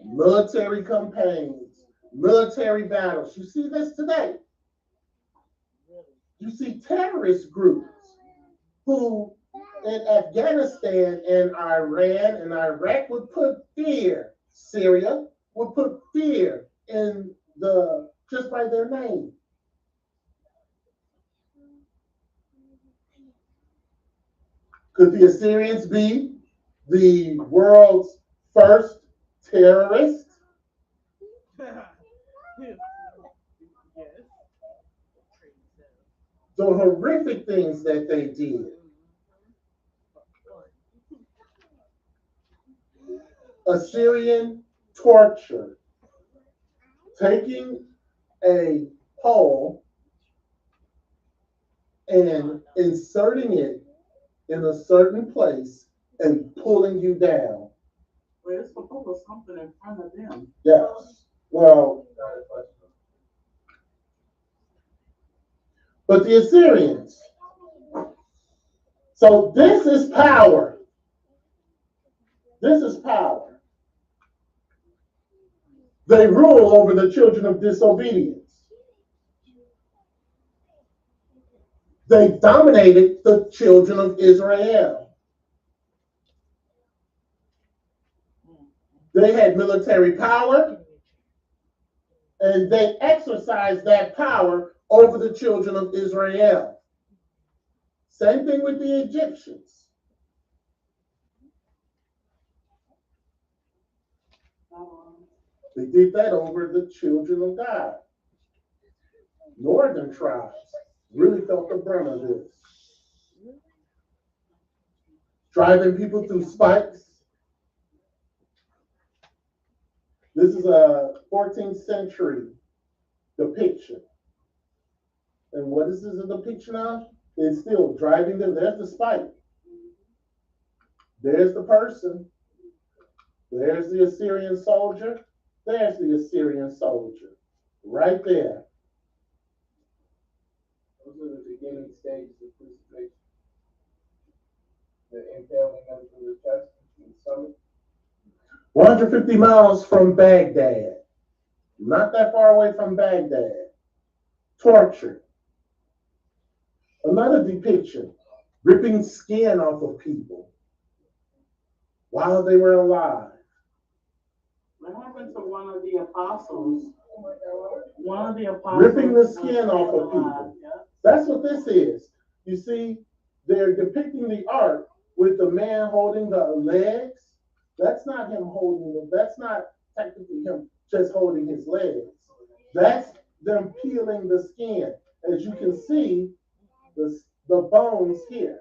Military campaigns, military battles. You see this today. You see terrorist groups who in Afghanistan and Iran and Iraq would put fear. Syria would put fear in just by their name. Could the Assyrians be the world's first terrorist? The horrific things that they did. Assyrian torture. Taking a pole and inserting it in a certain place and pulling you down. Well, it's supposed to something in front of them. Yes. Well, but the Assyrians. So this is power. This is power. They rule over the children of disobedience. They dominated the children of Israel. They had military power, and they exercised that power over the children of Israel. Same thing with the Egyptians. They did that over the children of God. Northern tribes really felt the brunt of this. driving people through spikes. This is a 14th century depiction. And what is this a depiction of? It's still driving them. There's the spike. There's the person. There's the Assyrian soldier. There's the Assyrian soldier. Right there. Those are the beginning stages of crucifixion. The impaling them through the chest and stomach. 150 miles from Baghdad. Not that far away from Baghdad. Torture. Another depiction. Ripping skin off of people while they were alive. What happened to one of the apostles? One of the apostles. Ripping the skin off of people. Yeah. That's what this is. You see, they're depicting the ark with the man holding the legs. That's not him holding them. That's not technically him just holding his legs. That's them peeling the skin. As you can see, the bones here.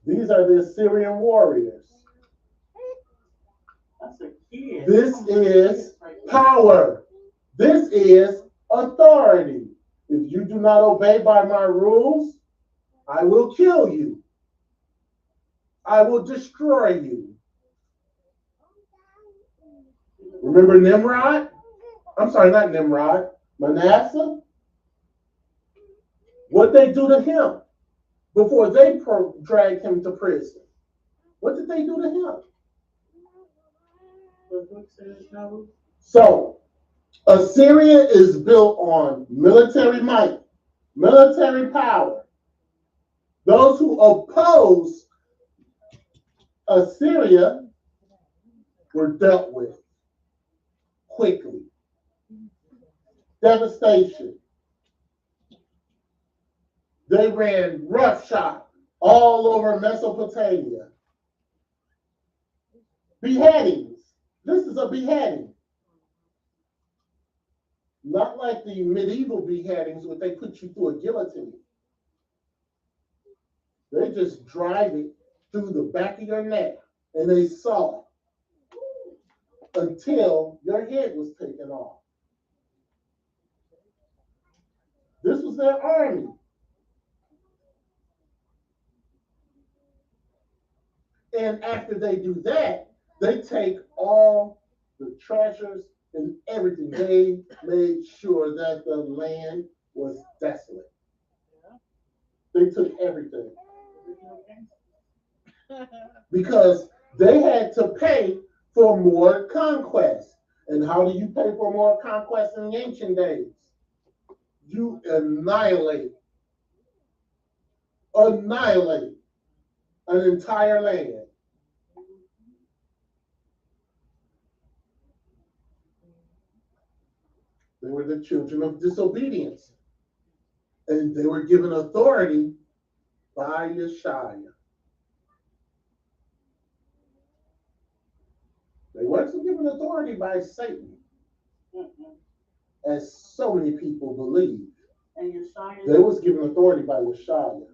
These are the Assyrian warriors. That's a kid. This is power. This is authority. If you do not obey by my rules, I will kill you. I will destroy you. Remember Nimrod? I'm sorry, not Nimrod. Manasseh? What they do to him before they dragged him to prison? What did they do to him? So, Assyria is built on military might, military power. Those who oppose Assyria were dealt with quickly. Devastation. They ran roughshod all over Mesopotamia. Beheadings. This is a beheading. Not like the medieval beheadings where they put you through a guillotine. They just drive it through the back of your neck and they saw until your head was taken off. This was their army. And after they do that, they take all the treasures and everything. They made sure that the land was desolate. They took everything. Because they had to pay for more conquest. And how do you pay for more conquest in the ancient days? You annihilate an entire land. They were the children of disobedience. And they were given authority by Yeshua. They weren't given authority by Satan, as so many people believe. And Yeshua, they was given authority by Yeshua.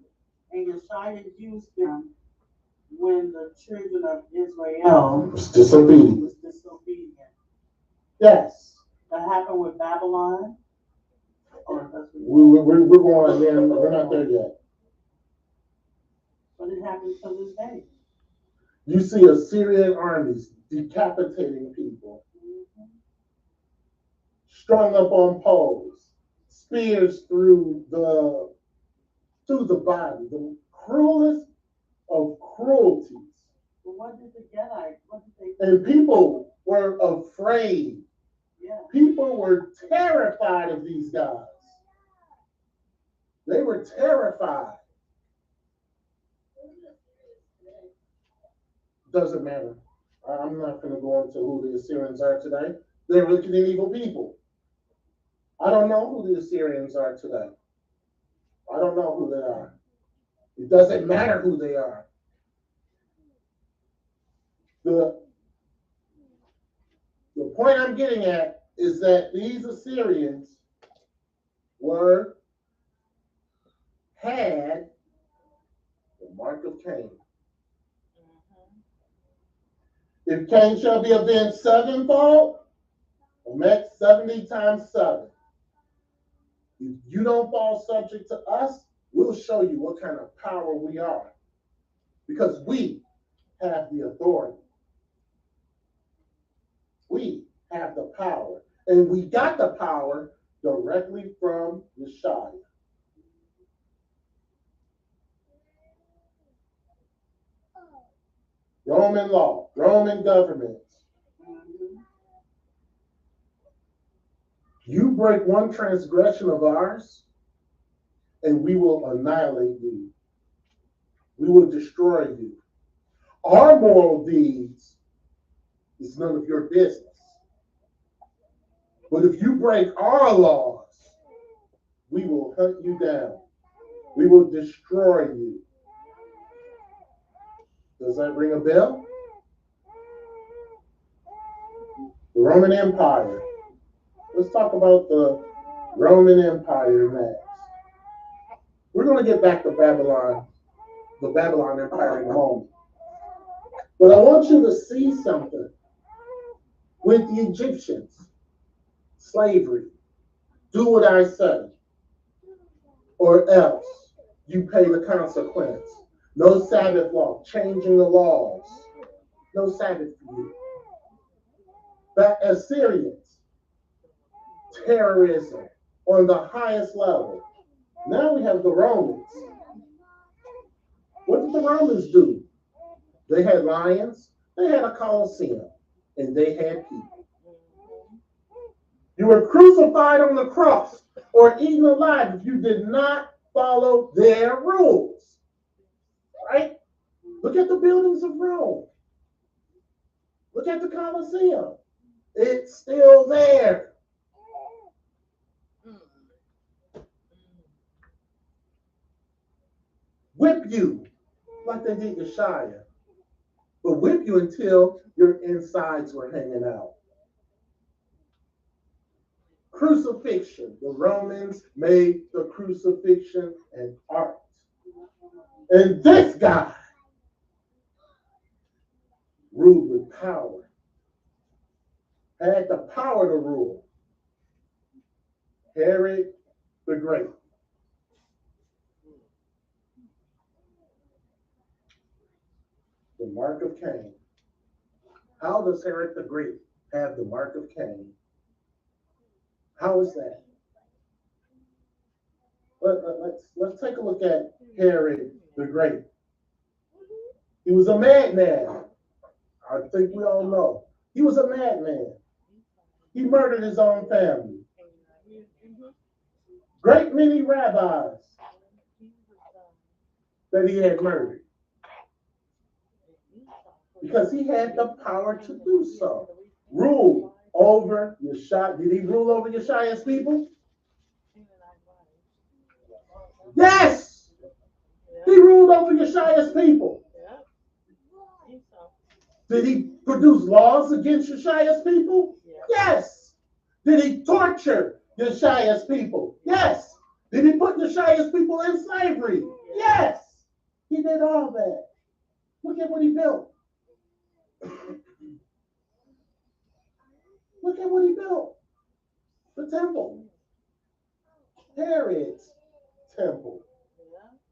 And Yeshua used them when the children of Israel was disobedient. Yes. That happened with Babylon. We're going there. We're not there yet. But it happens to this day. You see Assyrian armies decapitating people, strung up on poles, spears through the body, the cruelest of cruelties. But what did they get like? And people were afraid. Yeah. People were terrified of these guys. They were terrified. Doesn't matter. I'm not going to go into who the Assyrians are today. They're wicked and evil people. I don't know who the Assyrians are today. I don't know who they are. It doesn't matter who they are. The point I'm getting at is that these Assyrians were Cain. If Cain shall be avenged sevenfold, or met 70 times 7. If you don't fall subject to us, we'll show you what kind of power we are. Because we have the authority. We have the power. And we got the power directly from Yeshua. Roman law, Roman government. You break one transgression of ours, and we will annihilate you. We will destroy you. Our moral deeds is none of your business. But if you break our laws, we will hunt you down. We will destroy you. Does that ring a bell? The Roman Empire. Let's talk about the Roman Empire next. We're going to get back to Babylon, the Babylon Empire in a moment. But I want you to see something with the Egyptians. Slavery. Do what I say, or else you pay the consequence. No Sabbath law, changing the laws. No Sabbath for you. But Assyrians, terrorism on the highest level. Now we have the Romans. What did the Romans do? They had lions, they had a Colosseum, and they had people. You were crucified on the cross or eaten alive if you did not follow their rules. Right? Look at the buildings of Rome. Look at the Colosseum. It's still there. Whip you like they did Yeshua. But whip you until your insides were hanging out. Crucifixion. The Romans made the crucifixion an art. And this guy ruled with power. Had the power to rule. Herod the Great. The mark of Cain. How does Herod the Great have the mark of Cain? How is that? Let's take a look at Herod the Great. He was a madman. I think we all know. He was a madman. He murdered his own family. Great many rabbis that he had murdered. Because he had the power to do so. Rule over Yeshua. Did he rule over Yeshua's people? Yes! He ruled over Yeshua's people. Did he produce laws against Yeshua's people? Yes. Did he torture Yeshua's people? Yes. Did he put Yeshua's people in slavery? Yes. He did all that. Look at what he built. Look at what he built. The temple. Herod's temple.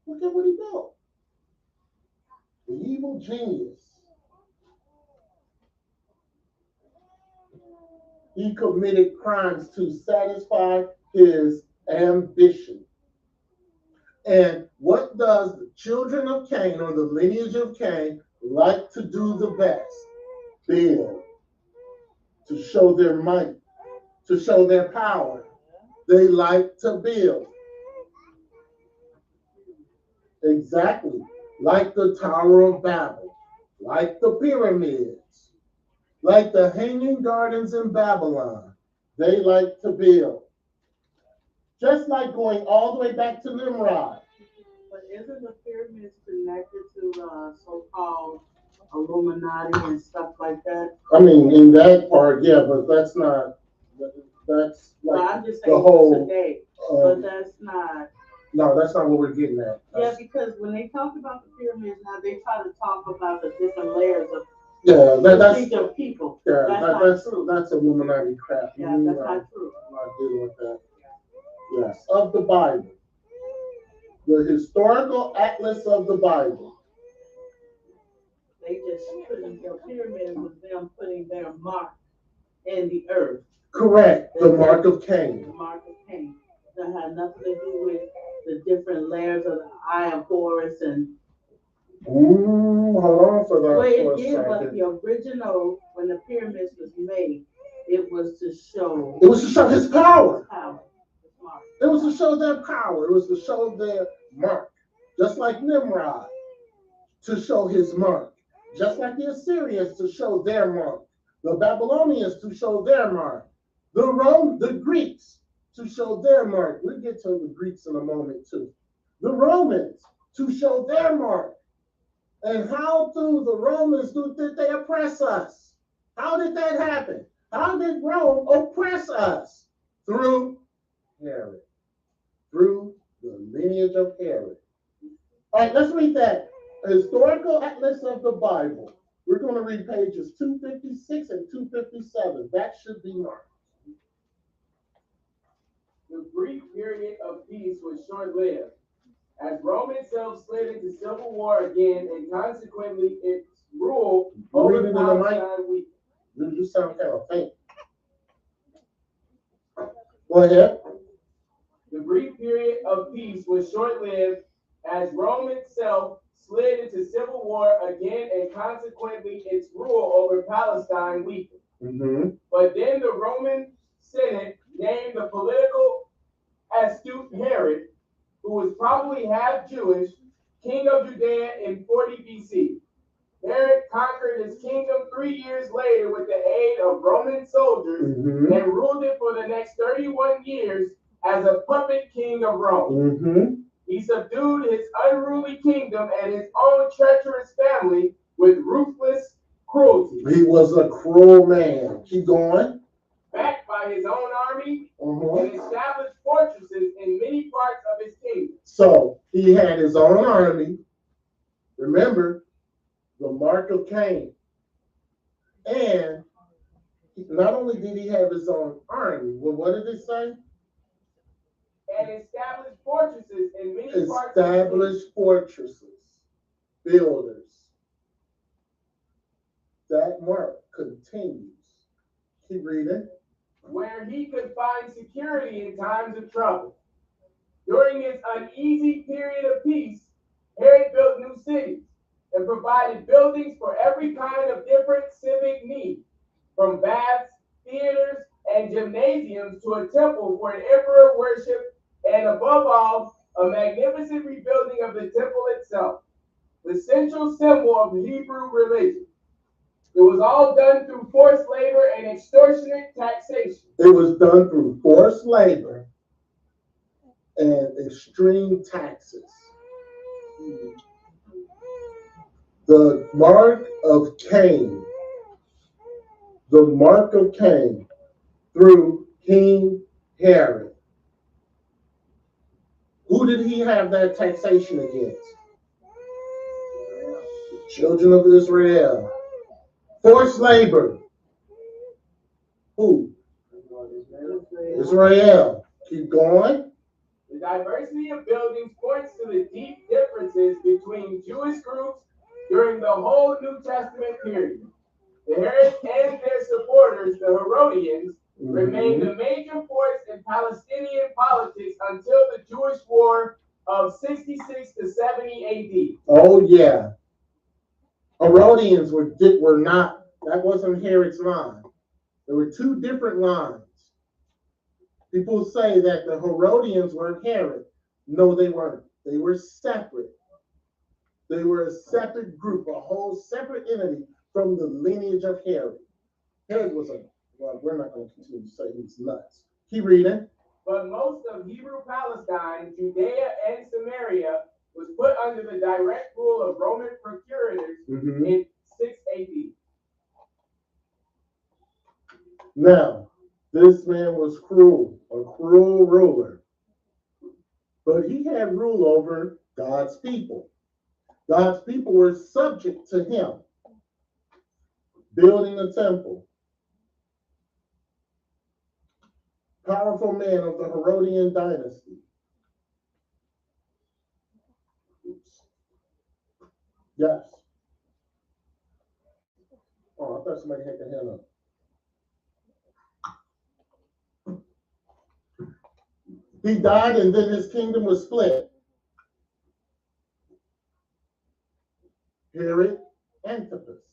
Look at what he built. The evil genius. He committed crimes to satisfy his ambition. And what does the children of Cain, or the lineage of Cain, like to do the best? Build. To show their might. To show their power. They like to build. Exactly. Like the Tower of Babel. Like the pyramids. Like the Hanging Gardens in Babylon. They like to build. Just like going all the way back to Nimrod. But isn't the pyramids connected to so-called Illuminati and stuff like that? I mean, in that part, yeah, but that's not, that's like well, I'm just saying the whole, today, but that's not No, that's not what we're getting at. Yeah, because when they talk about the pyramids now, they try to talk about the different layers of Yeah, that's distinct of people. yeah, That's not that's true. that's Illuminati crap. Yeah, that's not true. I'm not dealing with that. Yes, of the Bible, the historical atlas of the Bible. They just putting their pyramids with them putting their mark in the earth. Correct. The mark of Cain. The mark of Cain. That had nothing to do with the different layers of the eye of Horus and. Hold on for that Well, for it a did, but second. the original, when the pyramids was made, it was to show. It was to show his power. His mark. It was to show their power. It was to show their mark. Just like Nimrod, to show his mark. Just like the Assyrians, to show their mark. The Babylonians, to show their mark. The Greeks, to show their mark. We'll get to the Greeks in a moment, too. The Romans, to show their mark. And how do the Romans did they oppress us? How did that happen? How did Rome oppress us? Through Herod. Through the lineage of Herod. All right, let's read that. Historical Atlas of the Bible. We're going to read pages 256 and 257. That should be marked. The brief period of peace was short-lived, as Rome itself slid into civil war again, and consequently its rule over Palestine weakened. You sound kind of faint. Go ahead. The brief period of peace was short-lived, as Rome itself slid into civil war again, and consequently its rule over Palestine weakened. Mm-hmm. But then the Roman Senate named the political astute Herod, who was probably half Jewish, king of Judea in 40 BC. Herod conquered his kingdom 3 years later with the aid of Roman soldiers, Mm-hmm. and ruled it for the next 31 years as a puppet king of Rome. Mm-hmm. He subdued his unruly kingdom and his own treacherous family with ruthless cruelty. He was a cruel man. Keep going. Backed by his own army, Mm-hmm. and established fortresses in many parts of his kingdom. So he had his own army. Remember, the mark of Cain. And not only did he have his own army, well, what did it say? And established fortresses in many parts of his kingdom. Established fortresses, builders. That mark continues. Keep reading. Where he could find security in times of trouble. During his uneasy period of peace, Herod built new cities and provided buildings for every kind of different civic need, from baths, theaters, and gymnasiums to a temple for an emperor worship, and above all, a magnificent rebuilding of the temple itself, the central symbol of the Hebrew religion. It was all done through forced labor and extortionate taxation. It was done through forced labor and extreme taxes. The mark of Cain. The mark of Cain through King Herod. Who did he have that taxation against? The children of Israel. Forced labor. Who? Israel. Keep going. The diversity of buildings points to the deep differences between Jewish groups during the whole New Testament period. The Herods and their supporters, the Herodians, remained a major force in Palestinian politics until the Jewish War of 66 to 70 AD. Oh, yeah. Herodians were not, that wasn't Herod's line. There were two different lines. People say that the Herodians were Herod. No, they weren't. They were separate. They were a separate group, a whole separate entity from the lineage of Herod. Herod was well, we're not going to continue to say he's nuts. Keep reading. But most of Hebrew Palestine, Judea, and Samaria was put under the direct rule of Roman procurators in 6 AD. Now, this man was cruel, a cruel ruler. but he had rule over God's people. God's people were subject to him, building a temple. Powerful man of the Herodian dynasty. Oops. Yes. Oh, I thought somebody had their hand up. He died, and then his kingdom was split. Herod Antipas.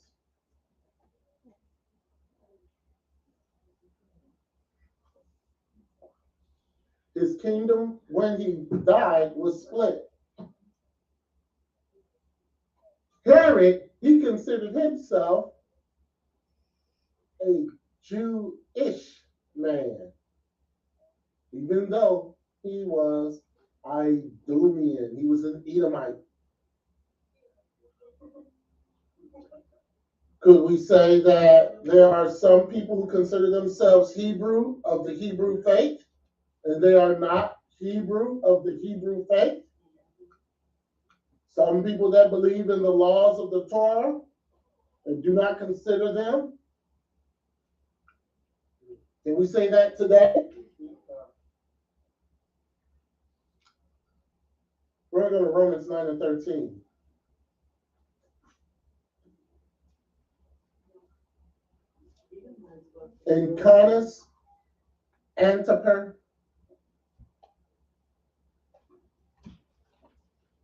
His kingdom, when he died, was split. Herod, he considered himself a Jewish man, even though he was Idumean. He was an Edomite. Could we say that there are some people who consider themselves Hebrew of the Hebrew faith, and they are not Hebrew of the Hebrew faith? Some people that believe in the laws of the Torah and do not consider them. Can we say that today? We're going to go to Romans 9 and 13. And Canis Antipas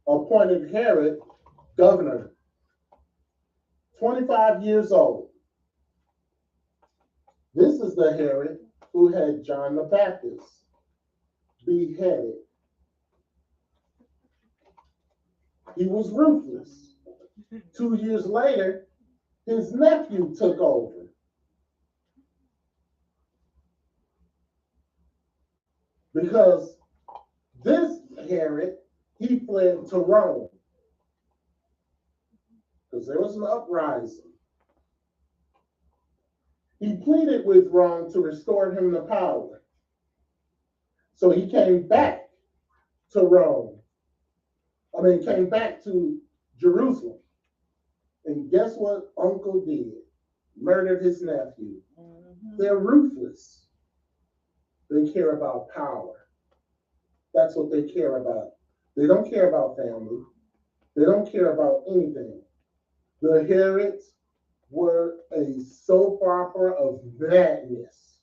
appointed Herod governor, 25 years old. This is the Herod who had John the Baptist beheaded. He was ruthless. 2 years later, his nephew took over. Because this Herod, he fled to Rome. Because there was an uprising. He pleaded with Rome to restore him to power. So he came back to Rome. Came back to Jerusalem. And guess what Uncle did? Murdered his nephew. They're ruthless. They care about power. That's what they care about. They don't care about family. They don't care about anything. The Herods were a soap opera of madness.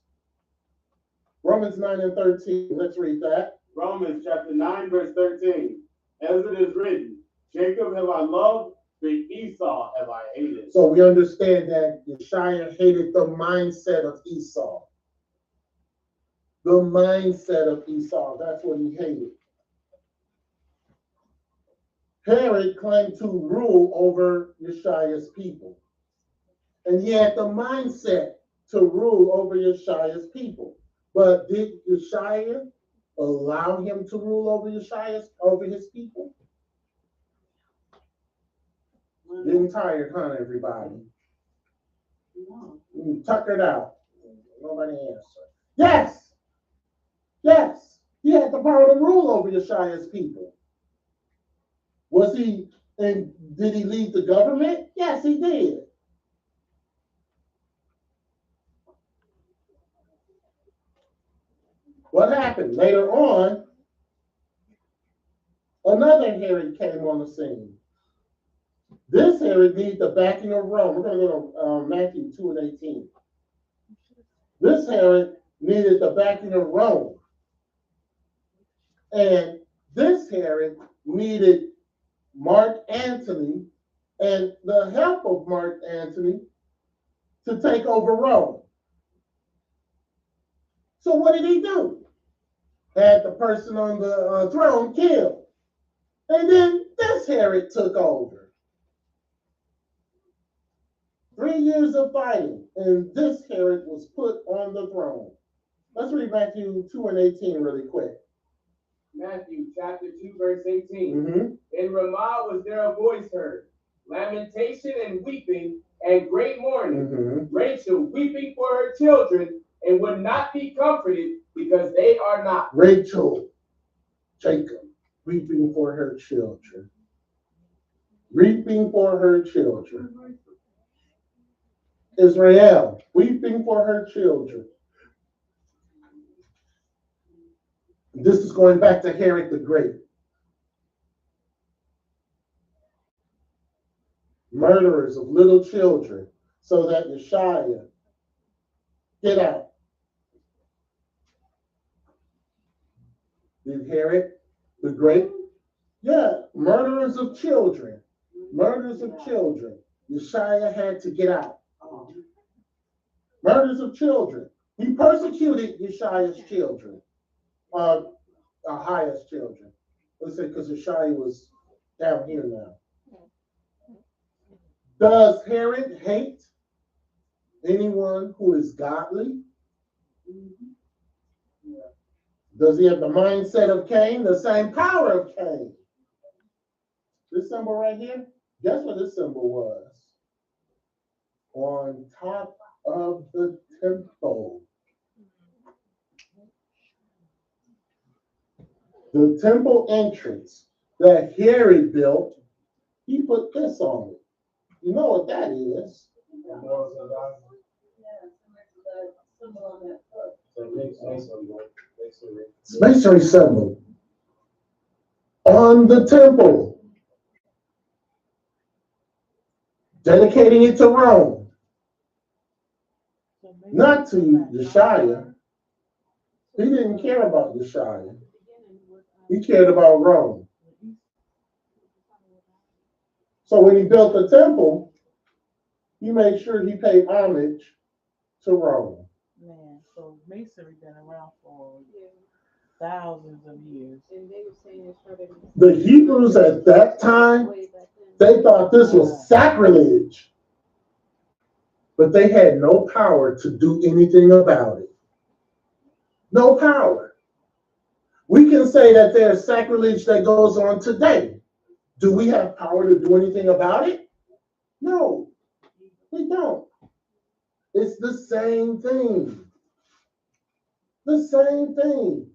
Romans 9 and 13. Let's read that. Romans chapter 9, verse 13. As it is written, Jacob have I loved, but Esau have I hated. So we understand that Yeshua hated the mindset of Esau. The mindset of Esau, that's what he hated. Herod claimed to rule over Yeshua's people. And he had the mindset to rule over Yeshua's people. But did Yeshua allow him to rule over his people? Getting tired, huh, everybody? Tuckered out. Nobody answered. Yes! Yes! He had the power to rule over Yeshua's people. Did he lead the government? Yes, he did. What happened? Later on, another Herod came on the scene. This Herod needed the backing of Rome. We're going to go to Matthew 2 and 18. This Herod needed the backing of Rome. And this Herod needed Mark Antony and the help of Mark Antony to take over Rome. So what did he do? Had the person on the throne killed. And then this Herod took over. 3 years of fighting, and this Herod was put on the throne. Let's read Matthew 2 and 18 really quick. Matthew chapter 2, verse 18. In Ramah was there a voice heard, lamentation and weeping, and great mourning. Rachel weeping for her children, and would not be comforted because they are not. Rachel, Jacob, weeping for her children. Weeping for her children. Israel, weeping for her children. This is going back to Herod the Great. Murderers of little children, so that Yeshua get out. Did Herod the Great? Yeah, murderers of children. Murders of children. Yeshua had to get out. Murders of children. He persecuted Yeshua's children. Highest children. Let's say because Yeshua was down here now. Does Herod hate anyone who is godly? Does he have the mindset of Cain? The same power of Cain? This symbol right here, guess what this symbol was? On top of the temple. The temple entrance that Herod built, he put this on it. You know what that is? It's masonry symbol on the temple, dedicating it to Rome, not to Yeshua. He didn't care about Yeshua. He cared about Rome. So when he built the temple, he made sure he paid homage to Rome. Man, so masonry been around for thousands of years. The Hebrews at that time, they thought this was sacrilege, but they had no power to do anything about it. No power. We can say that there's sacrilege that goes on today. Do we have power to do anything about it? No, we don't. It's the same thing. The same thing.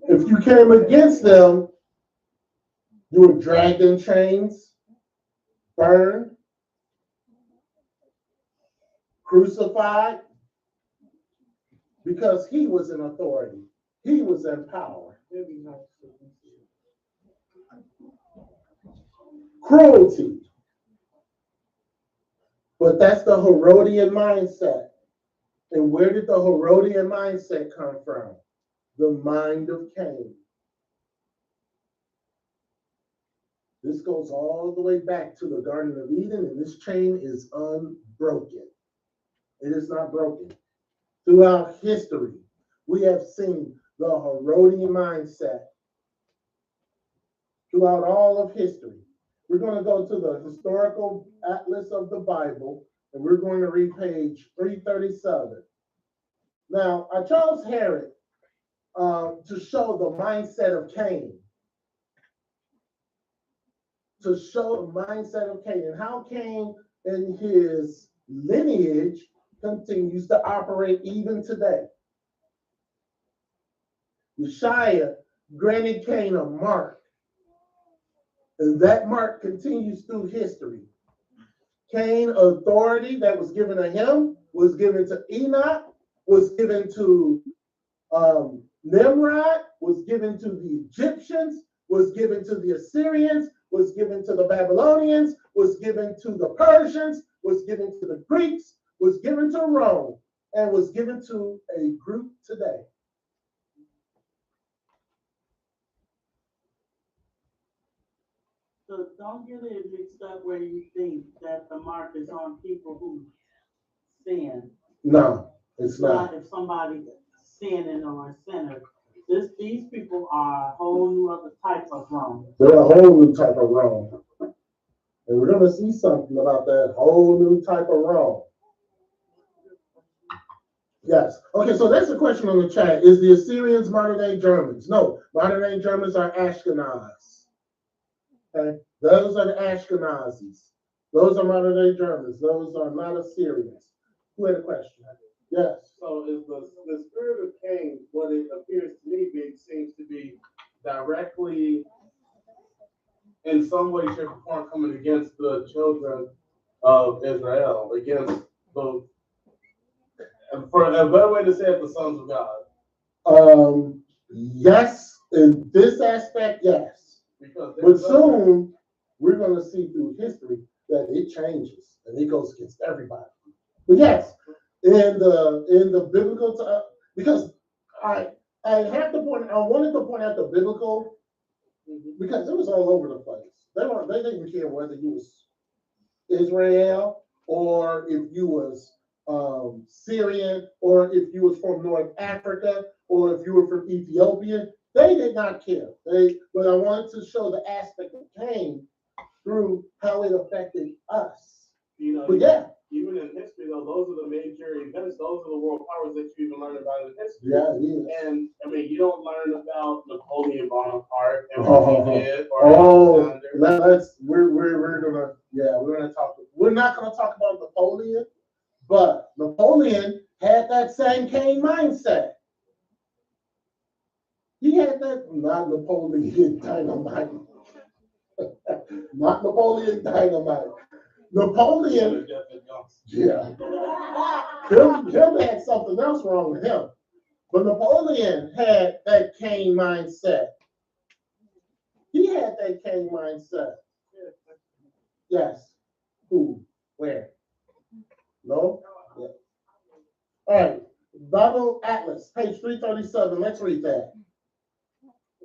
If you came against them, you were dragged in chains, burned, crucified, because he was in authority. He was in power. Cruelty. But that's the Herodian mindset. And where did the Herodian mindset come from? The mind of Cain. This goes all the way back to the Garden of Eden, and this chain is unbroken. It is not broken. Throughout history, we have seen the Herodian mindset. Throughout all of history. We're going to go to the historical atlas of the Bible, and we're going to read page 337. Now, I chose Herod to show the mindset of Cain. To show the mindset of Cain and how Cain and his lineage continues to operate even today. Yeshua granted Cain a mark, and that mark continues through history. Cain authority that was given to him was given to Enoch, was given to Nimrod, was given to the Egyptians, was given to the Assyrians, was given to the Babylonians, was given to the Persians, was given to the Greeks, was given to Rome, and was given to a group today. So don't get it mixed up where you think that the mark is on people who sin. No, it's not. If somebody sinning or a sinner. These people are a whole new other type of Rome. They're a whole new type of Rome. And we're going to see something about that whole new type of Rome. Yes. Okay, so that's a question on the chat. Is the Assyrians modern-day Germans? No, modern-day Germans are Ashkenaz. Okay, those are the Ashkenazis. Those are modern-day Germans. Those are not Assyrians. Who had a question? Yes. So is the spirit of Cain, what it appears to me being, seems to be directly in some way, shape, or form coming against the children of Israel, against the, and for a better way to say it, the sons of God. Yes, in this aspect, yes. Because But soon we're going to see through history that it changes and it goes against everybody. But yes, in the biblical because I have to point, I wanted to point out the biblical because it was all over the place. They didn't care whether you was Israel or if you was Syrian or if you was from North Africa or if you were from Ethiopia. They did not care. But I wanted to show the aspect of Cain through how it affected us. You know, but yeah. Even in history, though, those are the major events. Those are the world powers that you even learn about in history. Yeah, it is. And I mean, you don't learn about Napoleon Bonaparte and what he did, or Alexander. We're gonna talk. We're not gonna talk about Napoleon, but Napoleon had that same Cain mindset. He had that, not Napoleon Dynamite. Not Napoleon Dynamite. Napoleon, yeah. Him had something else wrong with him. But Napoleon had that Cain mindset. He had that Cain mindset. Yes. Who? Where? No? Yeah. All right. Bible Atlas, page 337. Let's read that.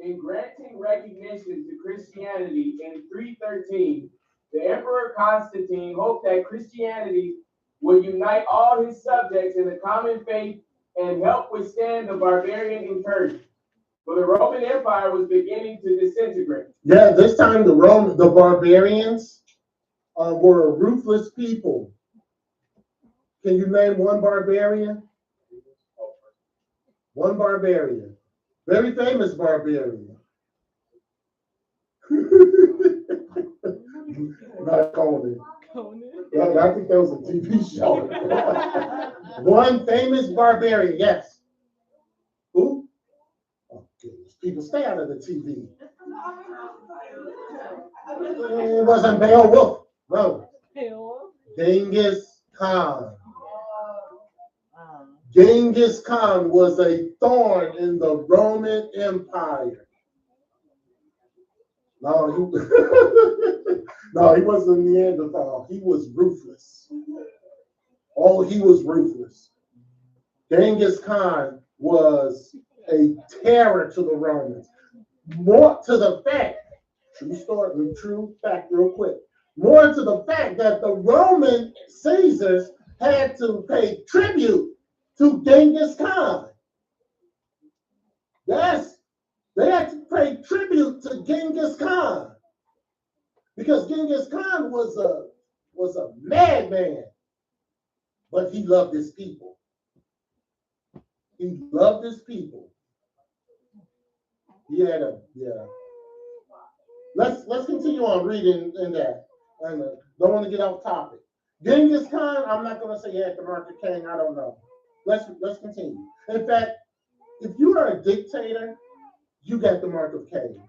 In granting recognition to Christianity in 313, the Emperor Constantine hoped that Christianity would unite all his subjects in a common faith and help withstand the barbarian incursion. For the Roman Empire was beginning to disintegrate. Yeah, this time the barbarians were a ruthless people. Can you name one barbarian? One barbarian. Very famous barbarian. Not Conan. I think that was a TV show. One famous barbarian, yes. Who? Oh, goodness. People, stay out of the TV. It wasn't Beowulf. No. Genghis Khan. Genghis Khan was a thorn in the Roman Empire. No, he wasn't Neanderthal. He was ruthless. Oh, he was ruthless. Genghis Khan was a terror to the Romans. More to the fact, true fact, real quick. More to the fact that the Roman Caesars had to pay tribute to Genghis Khan. Yes, they had to pay tribute to Genghis Khan because Genghis Khan was a madman, but he loved his people. He loved his people. Yeah. Let's continue on reading in that. And don't want to get off topic. Genghis Khan, I'm not going to say he had the mark of Cain. I don't know. Let's continue. In fact, if you are a dictator, you got the mark of Cain.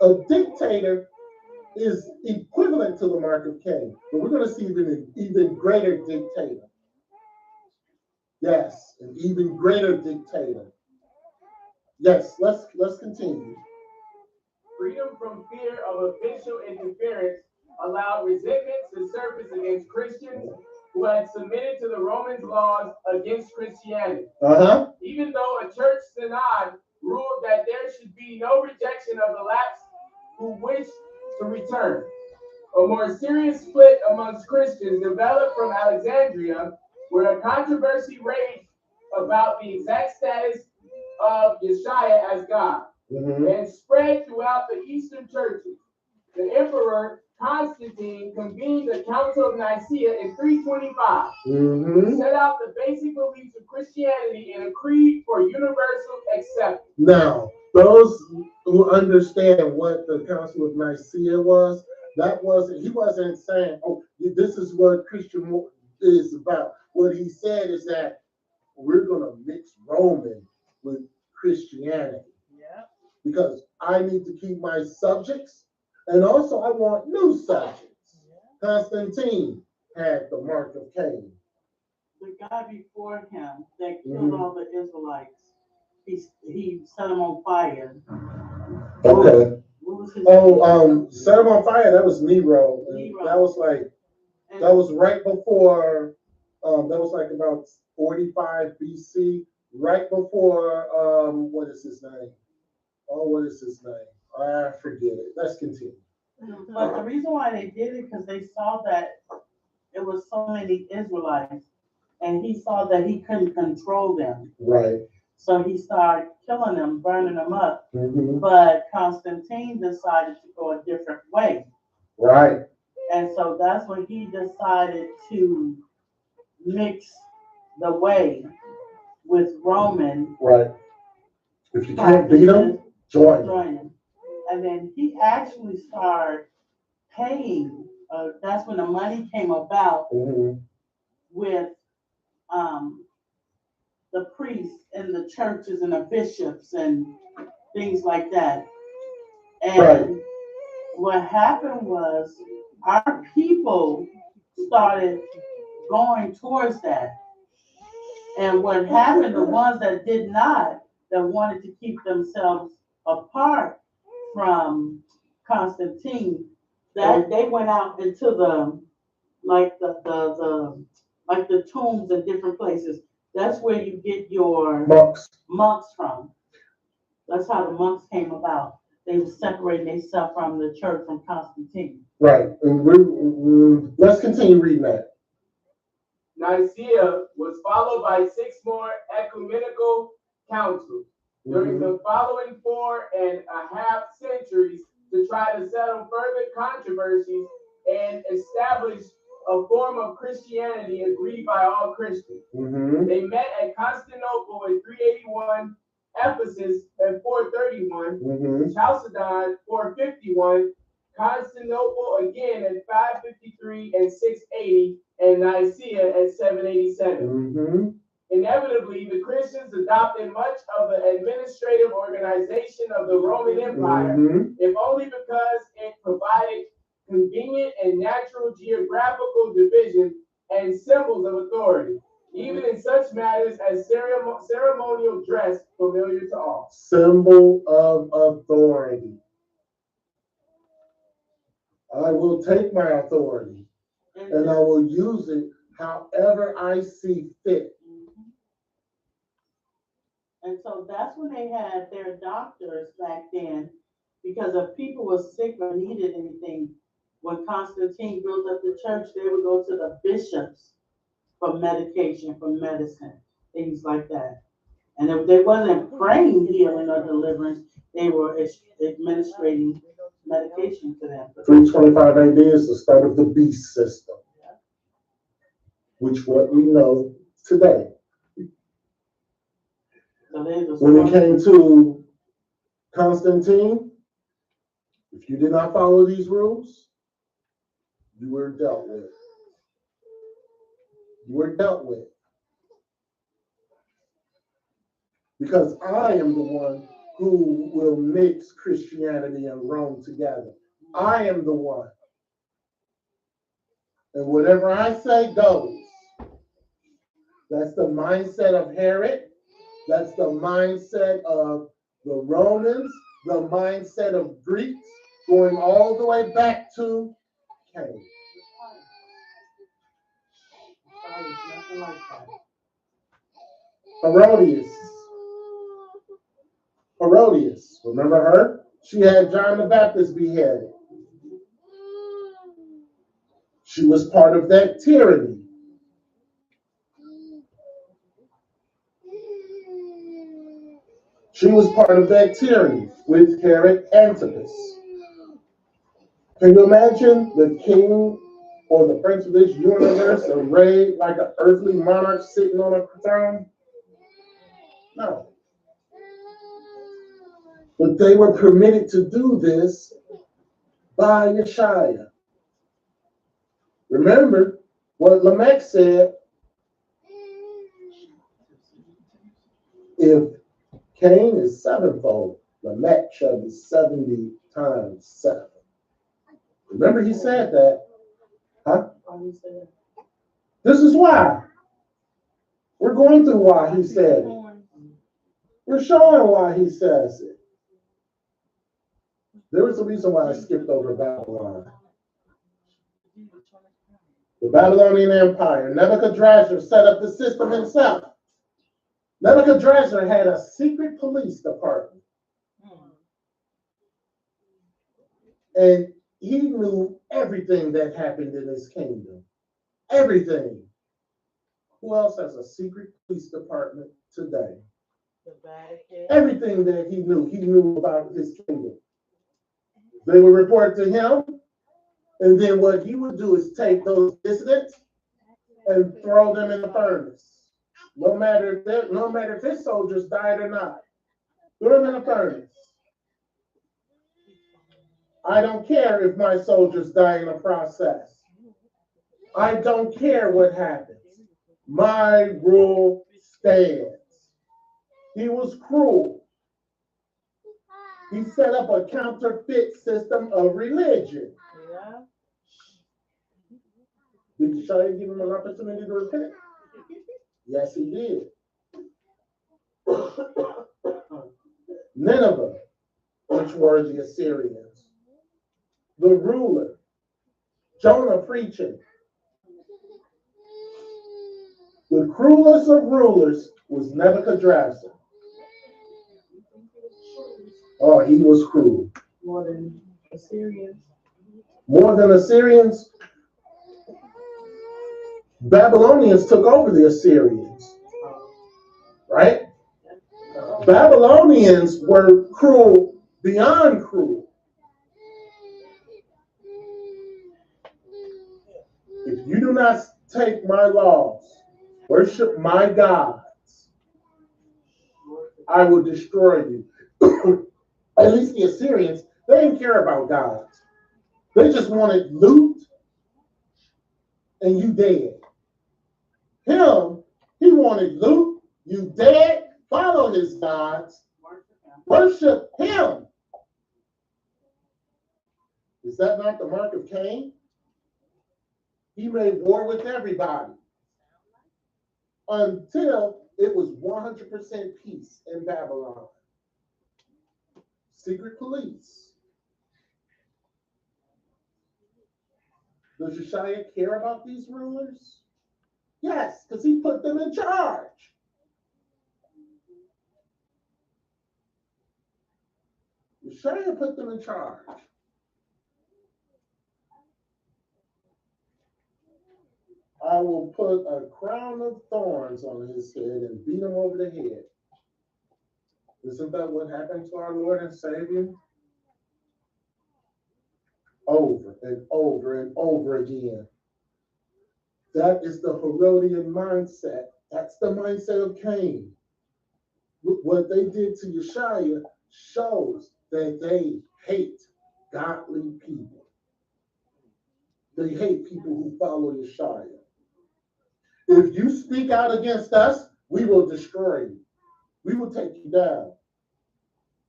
A dictator is equivalent to the mark of Cain, but we're going to see an even greater dictator. Yes, an even greater dictator. Yes, let's continue. Freedom from fear of official interference allowed resentment to surface against Christians who had submitted to the Romans' laws against Christianity. Even though a church synod ruled that there should be no rejection of the lapsed who wished to return. A more serious split amongst Christians developed from Alexandria, where a controversy raged about the exact status of Yeshua as God, and spread throughout the Eastern churches. The Emperor Constantine convened the Council of Nicaea in 325, which set out the basic beliefs of Christianity in a creed for universal acceptance. Now, those who understand what the Council of Nicaea was, he wasn't saying, oh, this is what is about. What he said is that we're going to mix Roman with Christianity. Yeah. Because I need to keep my subjects, and also I want new subjects. Constantine had the mark of Cain. The guy before him that killed all the Israelites, he set them on fire. Okay. What was his Set him on fire. That was Nero. Nero. That was right before. That was like about 45 BC, right before. What is his name? Oh, what is his name? I forget it. Let's continue. But the reason why they did it because they saw that it was so many Israelites, and he saw that he couldn't control them. Right. So he started killing them, burning them up. Mm-hmm. But Constantine decided to go a different way. Right. And so that's when he decided to mix the way with Roman. Right. If you can't beat them, join him. And then he actually started paying. That's when the money came about with the priests and the churches and the bishops and things like that. And what happened was our people started going towards that. And what happened, the ones that did not, that wanted to keep themselves apart from Constantine, that they went out into the tombs and different places. That's where you get your monks from. That's how the monks came about. They were separating themselves from the church from Constantine. Right. And let's continue reading that. Nicaea was followed by 6 more ecumenical councils during the following 4.5 centuries to try to settle further controversies and establish a form of Christianity agreed by all Christians. They met at Constantinople in 381, Ephesus in 431, Chalcedon 451, Constantinople again at 553 and 680, and Nicaea at 787. Inevitably, the Christians adopted much of the administrative organization of the Roman Empire, if only because it provided convenient and natural geographical division and symbols of authority, even in such matters as ceremonial dress familiar to all. Symbol of authority. I will take my authority and I will use it however I see fit. And so that's when they had their doctors back then, because if people were sick or needed anything, when Constantine built up the church, they would go to the bishops for medication, for medicine, things like that. And if they wasn't praying healing or deliverance, they were administrating medication to them. 325 AD is the start of the beast system, which what we know today. So when it came to Constantine, if you did not follow these rules, you were dealt with. You were dealt with. Because I am the one who will mix Christianity and Rome together. I am the one. And whatever I say goes. That's the mindset of Herod. That's the mindset of the Romans, the mindset of Greeks, going all the way back to Cain. Herodias, remember her? She had John the Baptist beheaded. She was part of that tyranny. She was part of that tyranny with Herod Antipas. Can you imagine the king or the prince of this universe arrayed like an earthly monarch sitting on a throne? No. But they were permitted to do this by Yeshua. Remember, What Lamech said, if Cain is sevenfold, Lamech shall be 70 times 7. Remember he said that. Huh? This is why. We're going through why he said it. We're showing why he says it. There was a reason why I skipped over Babylon. The Babylonian Empire. Nebuchadnezzar set up the system himself. Nebuchadnezzar had a secret police department. And he knew everything that happened in his kingdom. Everything. Who else has a secret police department today? Everything that he knew about his kingdom. They would report to him, and then what he would do is take those dissidents and throw them in the furnace. No matter if his soldiers died or not. Throw them in the furnace. I don't care if my soldiers die in the process. I don't care what happens. My rule stands. He was cruel. He set up a counterfeit system of religion. Did Yeshua give him an opportunity to repent? Yes, he did. Nineveh, which were the Assyrians. The ruler, Jonah preaching. The cruelest of rulers was Nebuchadnezzar. Oh, he was cruel. More than Assyrians. More than Assyrians? Babylonians took over the Assyrians. Right? Babylonians were cruel beyond cruel. If you do not take my laws, worship my gods, I will destroy you. At least the Assyrians, they didn't care about gods. They just wanted loot and you dead. Him, he wanted loot, you dead, follow his gods, worship him. Is that not the mark of Cain? He made war with everybody until it was 100% peace in Babylon. Secret police. Does Yeshua care about these rulers? Yes, because he put them in charge. Yeshua put them in charge. I will put a crown of thorns on his head and beat him over the head. Isn't that what happened to our Lord and Savior? Over and over and over again. That is the Herodian mindset. That's the mindset of Cain. What they did to Yeshua shows that they hate godly people. They hate people who follow Yeshua. If you speak out against us, we will destroy you. We will take you down.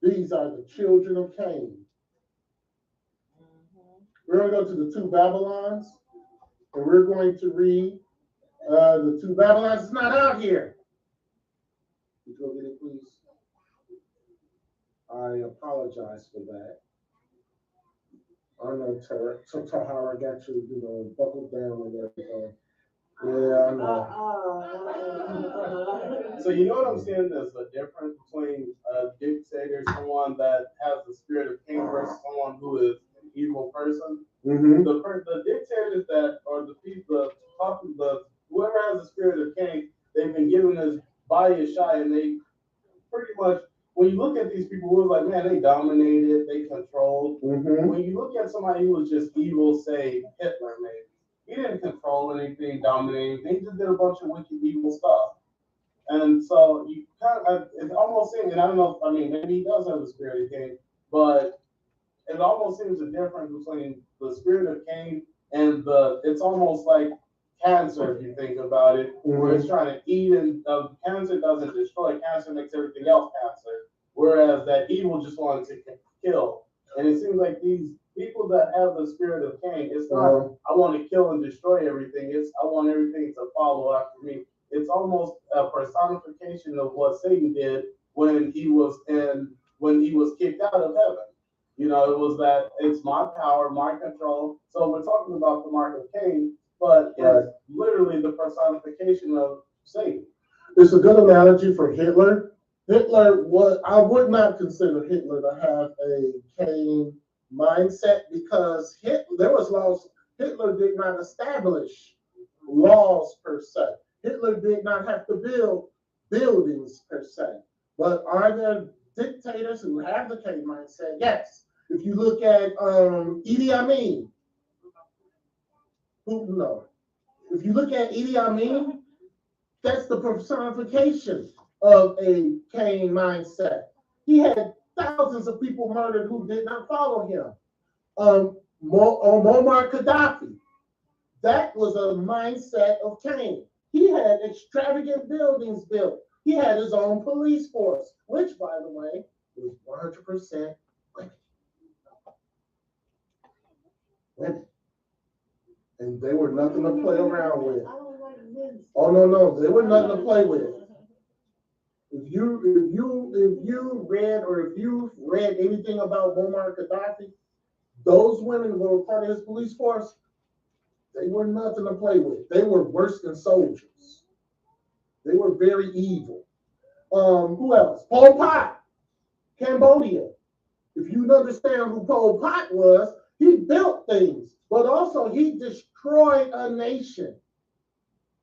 These are the children of Cain. We're going to go to the two Babylons, and we're going to read the two Babylons. It's not out here. Could you go get it, please? I apologize for that. I don't know, Tahara got you, buckled down and everything. Yeah, I know. So you know what I'm saying? There's a difference between a dictator, someone that has the spirit of Cain, versus someone who is an evil person. Mm-hmm. The dictators that are the people, whoever has the spirit of Cain, they've been given this by Yeshua, and they pretty much, when you look at these people, who are like, man, they dominated, they controlled. Mm-hmm. When you look at somebody who was just evil, say Hitler, maybe. He didn't control anything, dominate anything. He just did a bunch of wicked, evil stuff. And so you kind of, it almost seems, and I don't know, I mean, maybe he does have the spirit of Cain, but it almost seems a difference between the spirit of Cain and it's almost like cancer, if you think about it, where it's trying to eat, and cancer doesn't destroy, cancer makes everything else cancer, whereas that evil just wanted to kill. And it seems like these people that have the spirit of Cain, it's not, I want to kill and destroy everything, it's, I want everything to follow after me. It's almost a personification of what Satan did when he was kicked out of heaven. You know, it was that it's my power, my control. So we're talking about the mark of Cain, but it's literally the personification of Satan. It's a good analogy for Hitler. I would not consider Hitler to have a Cain mindset, because there was laws. Hitler did not establish laws per se. Hitler did not have to build buildings per se. But are there dictators who have the Cain mindset? Yes. If you look at Idi Amin, if you look at Idi Amin, that's the personification of a Cain mindset. He had thousands of people murdered who did not follow him. Muammar Gaddafi, that was a mindset of Cain. He had extravagant buildings built. He had his own police force, which, by the way, was 100% women. And they were nothing to play around with. Oh no, they were nothing to play with. If you read anything about Muammar Gaddafi, those women were part of his police force. They were nothing to play with. They were worse than soldiers. They were very evil. Who else? Pol Pot, Cambodia. If you understand who Pol Pot was, he built things, but also he destroyed a nation.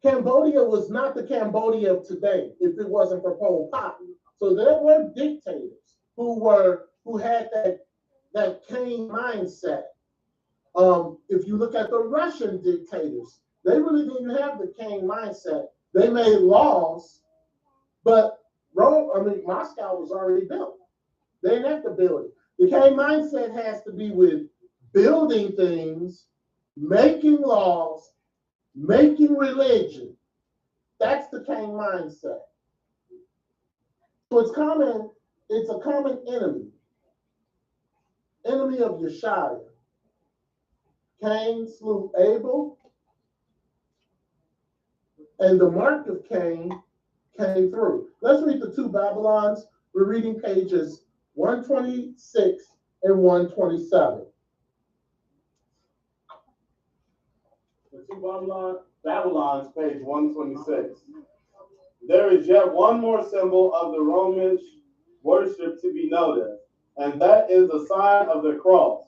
Cambodia was not the Cambodia of today if it wasn't for Pol Pot. So there were dictators who had that Cain mindset. If you look at the Russian dictators, they really didn't have the Cain mindset. They made laws, but Moscow was already built. They didn't have to build it. The Cain mindset has to be with building things, making laws, making religion. That's the Cain mindset. So it's a common enemy of Yeshua. Cain slew Abel, and the mark of Cain came through. Let's read the two Babylons. We're reading pages 126 and 127. The two Babylons, page 126. There is yet one more symbol of the Roman worship to be noted, and that is the sign of the cross.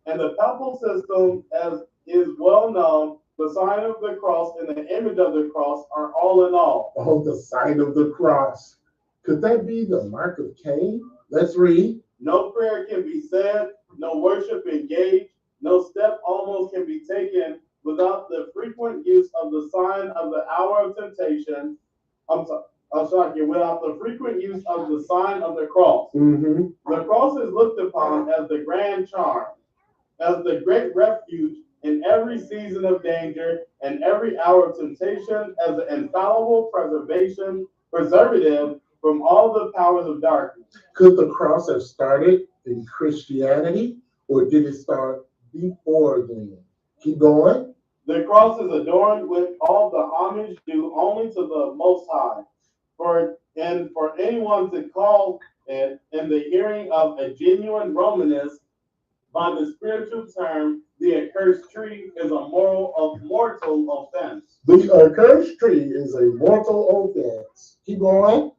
And the papal system, as is well known, the sign of the cross and the image of the cross are all in all. Oh, the sign of the cross. Could that be the mark of Cain? Let's read. No prayer can be said, no worship engaged, no step almost can be taken without the frequent use of the sign of the hour of temptation. Without the frequent use of the sign of the cross. Mm-hmm. The cross is looked upon as the grand charm, as the great refuge in every season of danger and every hour of temptation, as an infallible preservative from all the powers of darkness. Could the cross have started in Christianity, or did it start before then? Keep going. The cross is adorned with all the homage due only to the Most High. For anyone to call it in the hearing of a genuine Romanist by the spiritual term, the accursed tree is a mortal offense. The accursed tree is a mortal offense. Keep going.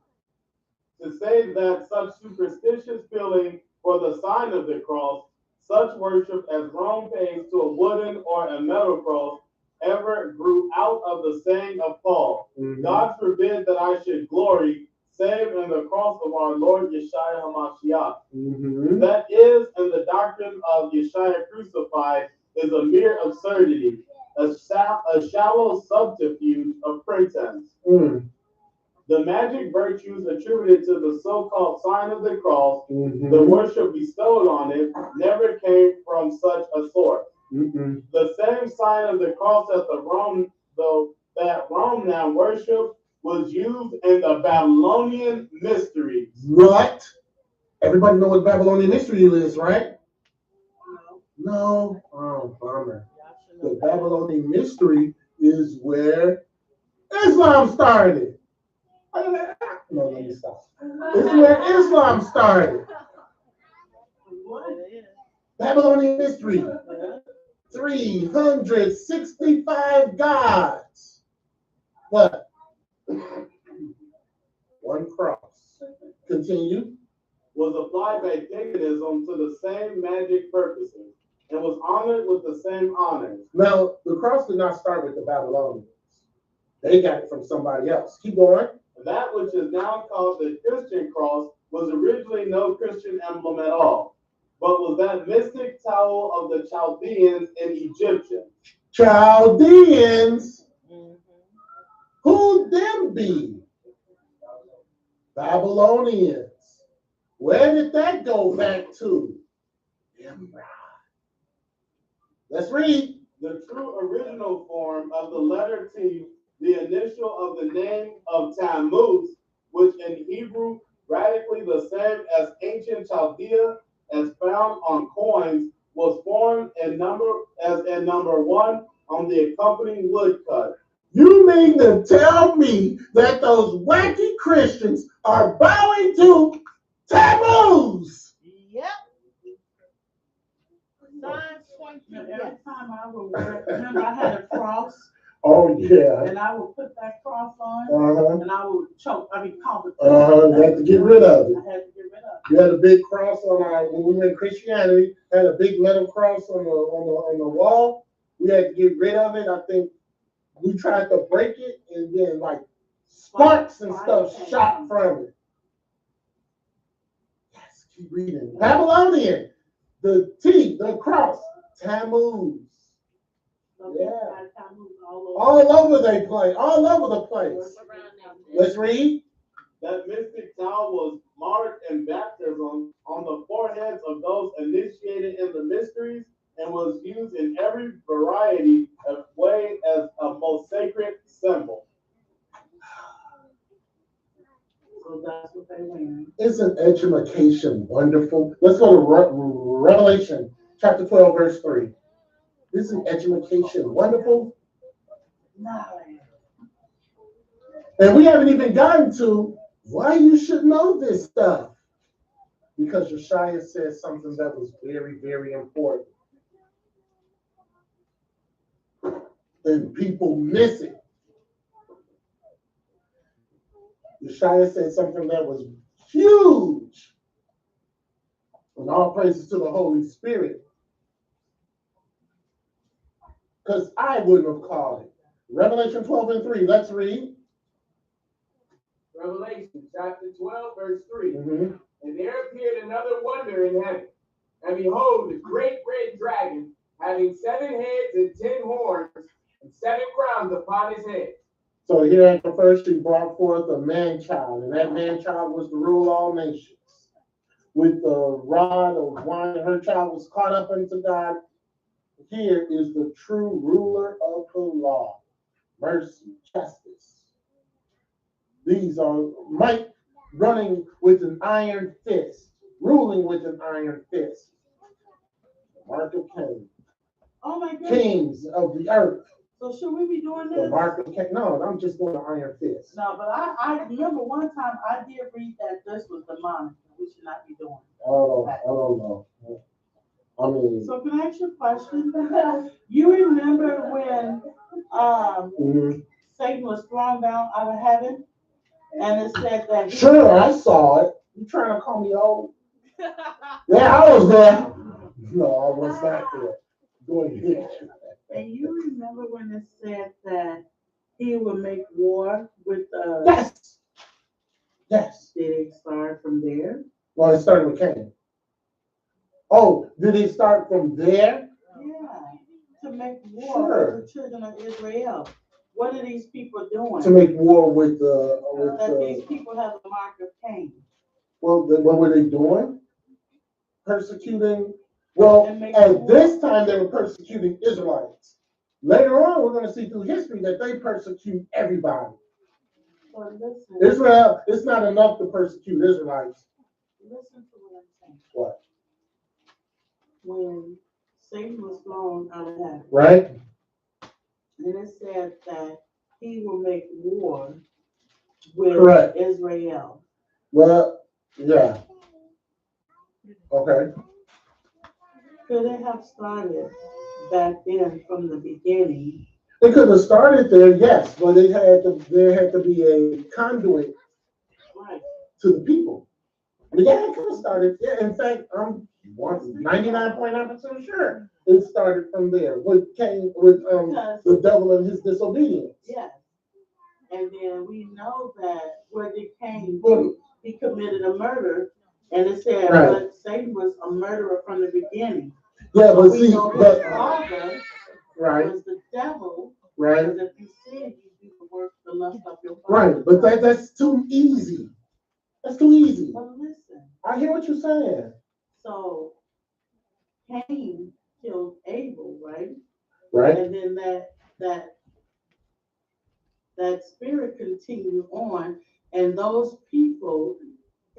To say that such superstitious feeling for the sign of the cross, such worship as Rome pays to a wooden or a metal cross, ever grew out of the saying of Paul. Mm-hmm. God forbid that I should glory save in the cross of our Lord Yeshua HaMashiach. Mm-hmm. That is, in the doctrine of Yeshua crucified, is a mere absurdity, a shallow subterfuge of pretense. Mm. The magic virtues attributed to the so-called sign of the cross, mm-hmm. the worship bestowed on it, never came from such a source. Mm-hmm. The same sign of the cross that the though, that Rome now worshiped was used in the Babylonian mysteries. What? Everybody know what Babylonian mystery is, right? No? Oh, bummer. The Babylonian mystery is where Islam started. No, let me stop. It's where Islam started. Babylonian mystery. 365 gods. What? One cross. Continue. Was applied by paganism to the same magic purposes and was honored with the same honors. Now, the cross did not start with the Babylonians. They got it from somebody else. Keep going. That which is now called the Christian cross was originally no Christian emblem at all, but was that mystic towel of the Chaldeans and Egyptians. Chaldeans? Who them be? Babylonians. Where did that go back to? Nimrod. Let's read. The true original form of the letter T, the initial of the name of Tammuz, which in Hebrew radically the same as ancient Chaldea, as found on coins, was formed in number 1 on the accompanying woodcut. You mean to tell me that those wacky Christians are bowing to Tammuz? Yep. Every time I would wear, remember I had a cross, Oh, yeah. and I would put that cross on, Uh-huh. and I would count it. You had to get rid of it. I had to get rid of it. You had a big cross on when we were in Christianity, had a big metal cross on the wall. We had to get rid of it. I think we tried to break it, and then like sparks and stuff shot from it. Yes, keep reading. Babylonian, the T, the cross, Tammuz. Yeah. All over the place. Let's read. That mystic towel was marked in baptism on the foreheads of those initiated in the mysteries and was used in every variety of way as a most sacred symbol. So that's what they wear. Isn't education wonderful? Let's go to Revelation chapter 12, verse 3. Isn't education wonderful? No. And we haven't even gotten to why you should know this stuff. Because Yeshua said something that was very, very important. And people miss it. Yeshua said something that was huge. And all praises to the Holy Spirit. Because I wouldn't have called it. Revelation 12 and 3. Let's read. Revelation chapter 12, verse 3. Mm-hmm. And there appeared another wonder in heaven. And behold, a great red dragon, having 7 heads and 10 horns, and 7 crowns upon his head. So here at the first, he brought forth a man-child, and that man-child was to rule all nations. With the rod of wine, her child was caught up unto God. Here is the true ruler of the law, mercy, justice. These are might running with an iron fist, ruling with an iron fist. The mark of Cain. Oh my goodness. Kings of the earth. So should we be doing this? The mark of Cain. No, I'm just doing an iron fist. No, but I remember one time I did read that this was demonic. We should not be doing it. I don't know. I mean. So can I ask you a question? You remember when Satan was thrown down out of heaven? And it said that. Sure, I saw it. You trying to call me old? Yeah, I was there. No, I was not there. Go ahead. And you remember when it said that he would make war with Yes. Yes. Did it start from there? Well, it started with Cain. Oh, did it start from there? Yeah. To make war with the children of Israel. What are these people doing? To make war with these people have the mark of Cain. Well, what were they doing? Persecuting. Well, at this time they were persecuting Israelites. Later on, we're going to see through history that they persecute everybody. So listen, Israel, it's not enough to persecute Israelites. listen to what I'm saying. What? When Satan was thrown out of heaven, Right? and it said that he will make war with Correct. Israel. Well, yeah. Okay. Could it have started back then from the beginning? It could have started there, yes, but there had to be a conduit Right. to the people. Yeah, it could have started. Yeah, in fact, I'm 99.9% sure it started from there with Cain, with the devil and his disobedience. Yes. And then we know that where did Cain do? He committed a murder, and it said Right. but Satan was a murderer from the beginning. Yeah, So but we see, know his but father right, was the devil. right, Because if you sin, you do the work, the lust of your father. right. But that's too easy. That's too easy. But listen, I hear what you're saying. so Cain killed Abel, right? Right. And then that spirit continued on, and those people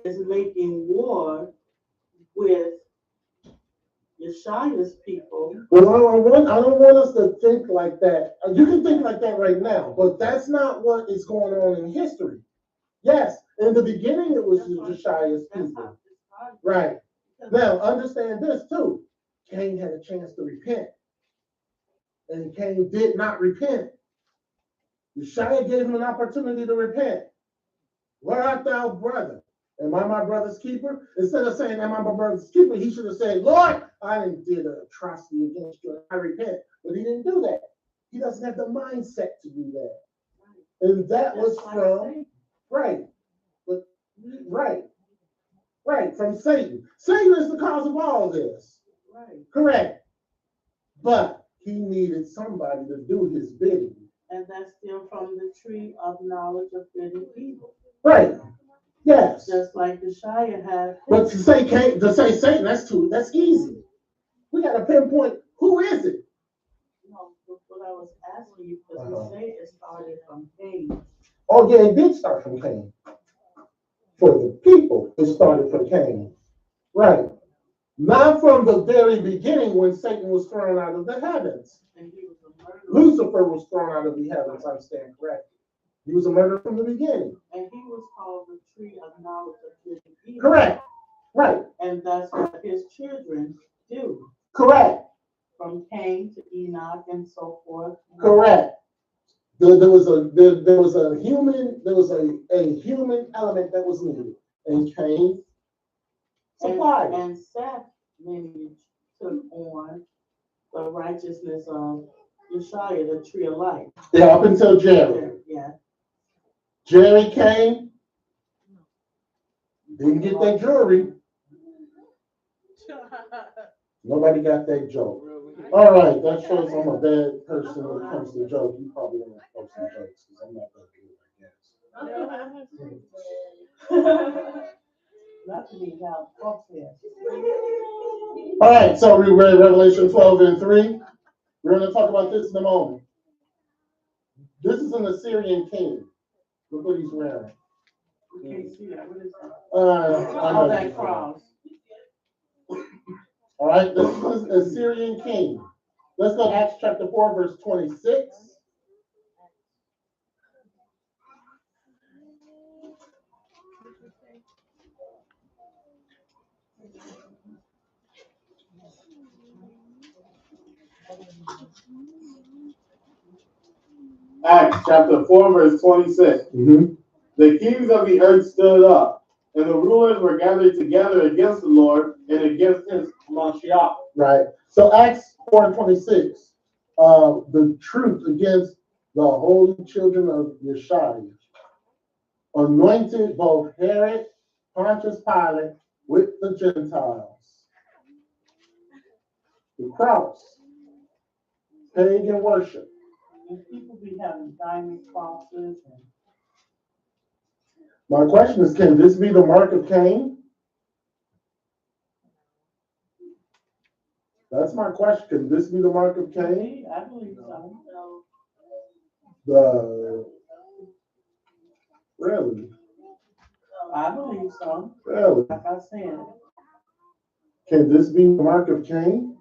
is making war with Yeshua's people. Well, I don't want us to think like that. You can think like that right now, but that's not what is going on in history. Yes, in the beginning it was Yeshua's people. Right. Now, understand this too. Cain had a chance to repent, and Cain did not repent. Yeshua gave him an opportunity to repent. Where art thou, brother? Am I my brother's keeper? Instead of saying, am I my brother's keeper, he should have said, Lord, I did an atrocity against you, and I repent. But he didn't do that. He doesn't have the mindset to do that. And that was from, right, but, right, from Satan. Satan is the cause of all this. Right. Correct. But he needed somebody to do his bidding. And that's still from the tree of knowledge of good and evil. Right. Yes. Just like Yeshua had. But to say Satan, that's easy. We got to pinpoint who is it. No, what I was asking you, because you say it started from Cain. Oh yeah, it did start from Cain. For the people, it started from Cain. Right. Not from the very beginning when Satan was thrown out of the heavens. And he was a murderer. Lucifer was thrown out of the heavens, I stand corrected. He was a murderer from the beginning. And he was called the tree of knowledge of good and evil. Correct. Right. And that's what his children do. Correct. From Cain to Enoch and so forth. Correct. There was a human element that was needed, and Cain supplied. And Seth lineage took on the righteousness of Yeshua, the tree of life. Yeah, up until Jerry. Yeah. Jerry came, didn't get that jewelry. Nobody got that joke. All right, that shows I'm a bad person when it comes to jokes. You probably don't post some jokes because I'm not that good, I guess. Not to be now, All right, so we read Revelation 12 and 3. We're going to talk about this in a moment. This is an Assyrian king. Look what he's wearing. We can't see that. What is that? I know that cross. All right, this is Assyrian king. Let's go to Acts chapter 4, verse 26. Acts chapter 4, verse 26. Mm-hmm. The kings of the earth stood up, and the rulers were gathered together against the Lord and against his Mashiach. Right. So Acts 4:26, the truth against the holy children of Yeshua anointed both Herod, Pontius Pilate with the Gentiles. The cross, pagan worship. And people be having diamond crosses. And My question is, can this be the mark of Cain? That's my question. Can this be the mark of Cain? I believe so. Really? I believe so. Really? Like I said. Can this be the mark of Cain?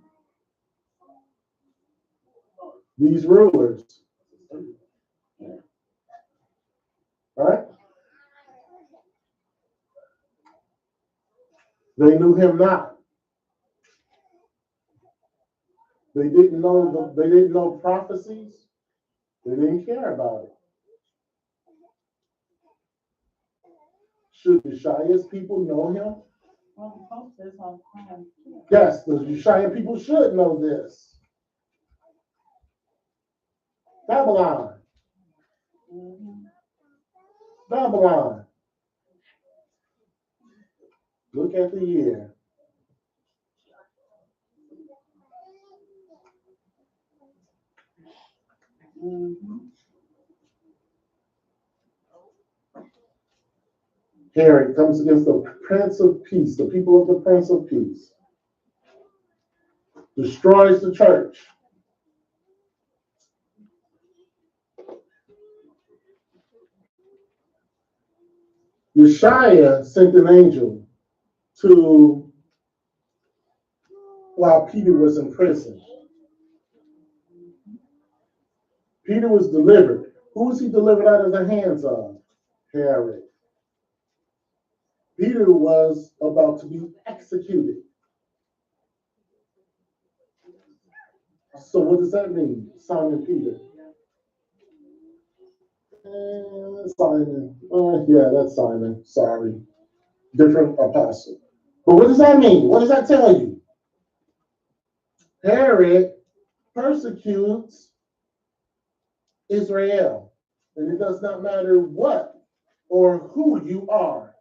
These rulers. Right? They knew him not. They didn't know prophecies. They didn't care about it. Should Yeshaya's people know him? Well, the post says on time. Yes, the Yeshaya people should know this. Babylon. Mm-hmm. Babylon. Look at the year. Mm-hmm. Herod comes against the Prince of Peace, the people of the Prince of Peace. Destroys the church. Yeshaya sent an angel while Peter was in prison. Peter was delivered. Who was he delivered out of the hands of? Herod. Peter was about to be executed. So what does that mean, Simon Peter? Simon. Yeah, that's Simon. Sorry. Different apostle. But what does that mean? What does that tell you? Herod persecutes Israel. And it does not matter what or who you are.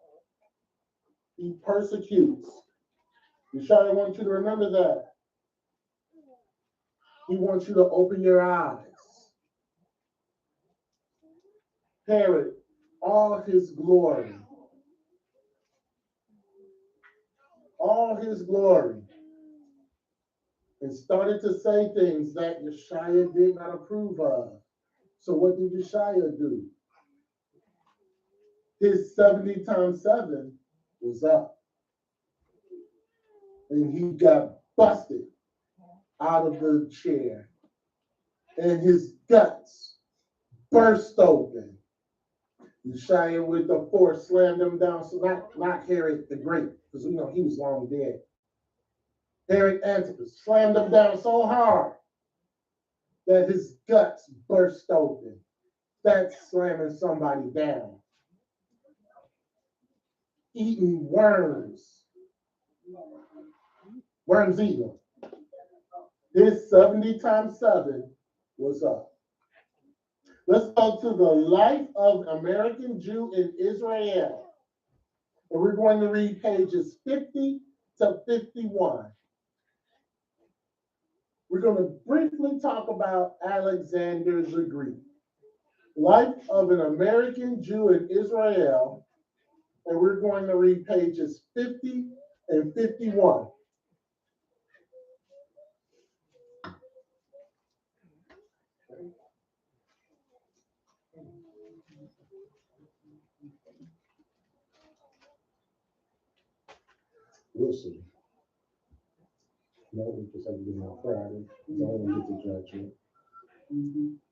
He persecutes. Yeshua wants you to remember that. He wants you to open your eyes. Herod, all his glory. All his glory. And started to say things that Yeshua did not approve of. So what did Yeshua do? His 70 times 7 was up. And he got busted out of the chair. And his guts burst open. Yeshua with the force slammed him down. So not Herod the Great, because we know he was long dead. Herod Antipas slammed him down so hard that his guts burst open. That's slamming somebody down. Eating worms. Worms eating them. His 70 times 7 was up. Let's go to the life of American Jew in Israel. And we're going to read pages 50 to 51. We're going to briefly talk about Alexander the Greek. Life of an American Jew in Israel. And we're going to read pages 50 and 51. Listen. No, we just have to do it on Friday. No one gets a judgment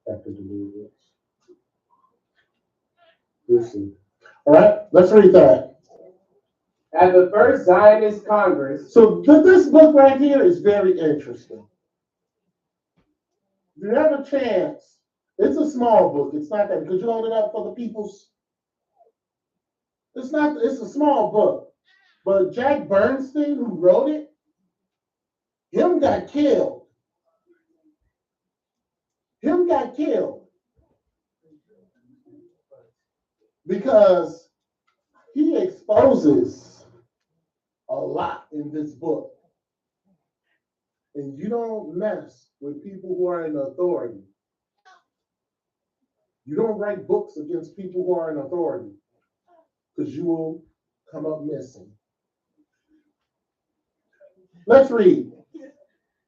after deliverance. Listen. All right, let's read that. At the first Zionist Congress. So this book right here is very interesting. If you have a chance, it's a small book. It's not that. Could you hold it up for the people's? It's a small book. But Jack Bernstein, who wrote it, him got killed. Because he exposes a lot in this book. And you don't mess with people who are in authority. You don't write books against people who are in authority, because you will come up missing. Let's read.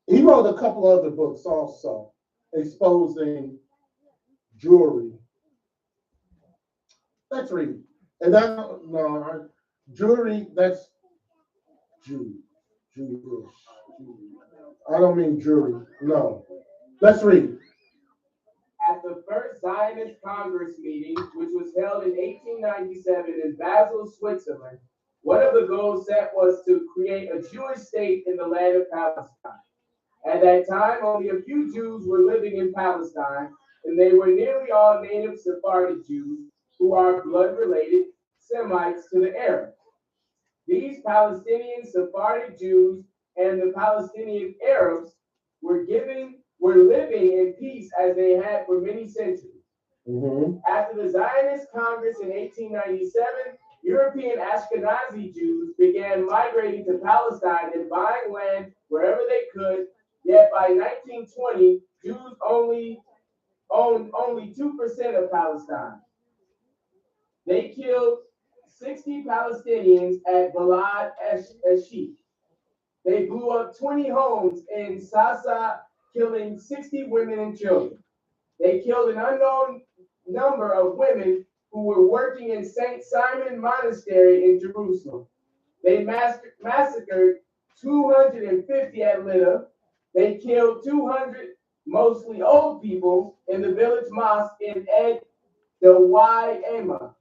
He wrote a couple other books also exposing Jewry. Let's read. And that, no, Jewry, that's Jewish. I don't mean jury. No. Let's read. At the first Zionist Congress meeting, which was held in 1897 in Basel, Switzerland, one of the goals set was to create a Jewish state in the land of Palestine. At that time, only a few Jews were living in Palestine, and they were nearly all native Sephardic Jews who are blood-related Semites to the Arabs. These Palestinian Sephardic Jews and the Palestinian Arabs were living in peace as they had for many centuries. After the Zionist Congress in 1897, European Ashkenazi Jews began migrating to Palestine and buying land wherever they could. Yet by 1920, Jews owned only 2% of Palestine. They killed 60 Palestinians at Balad Eshik. They blew up 20 homes in Sasa, killing 60 women and children. They killed an unknown number of women who were working in St. Simon Monastery in Jerusalem. They massacred 250 at Lydda. They killed 200, mostly old people, in the village mosque in Ed Dawai-Ema.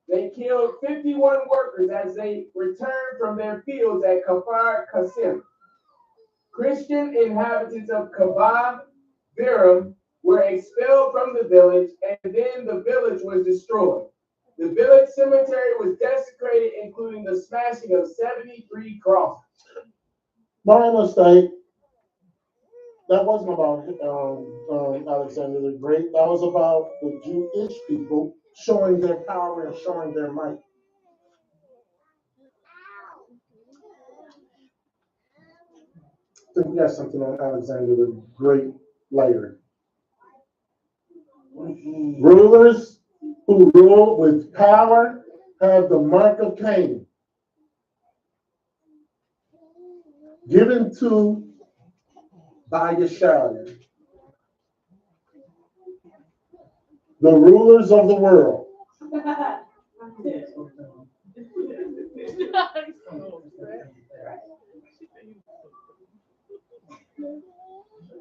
They killed 51 workers as they returned from their fields at Kafar Qasim. Christian inhabitants of Kabah Biram were expelled from the village, and then the village was destroyed. The village cemetery was desecrated, including the smashing of 73 crosses. My mistake. That wasn't about Alexander the Great. That was about the Jewish people showing their power and showing their might. I think we got something on Alexander the Great later. Rulers who rule with power have the mark of Cain, given to by Yeshua. The rulers of the world.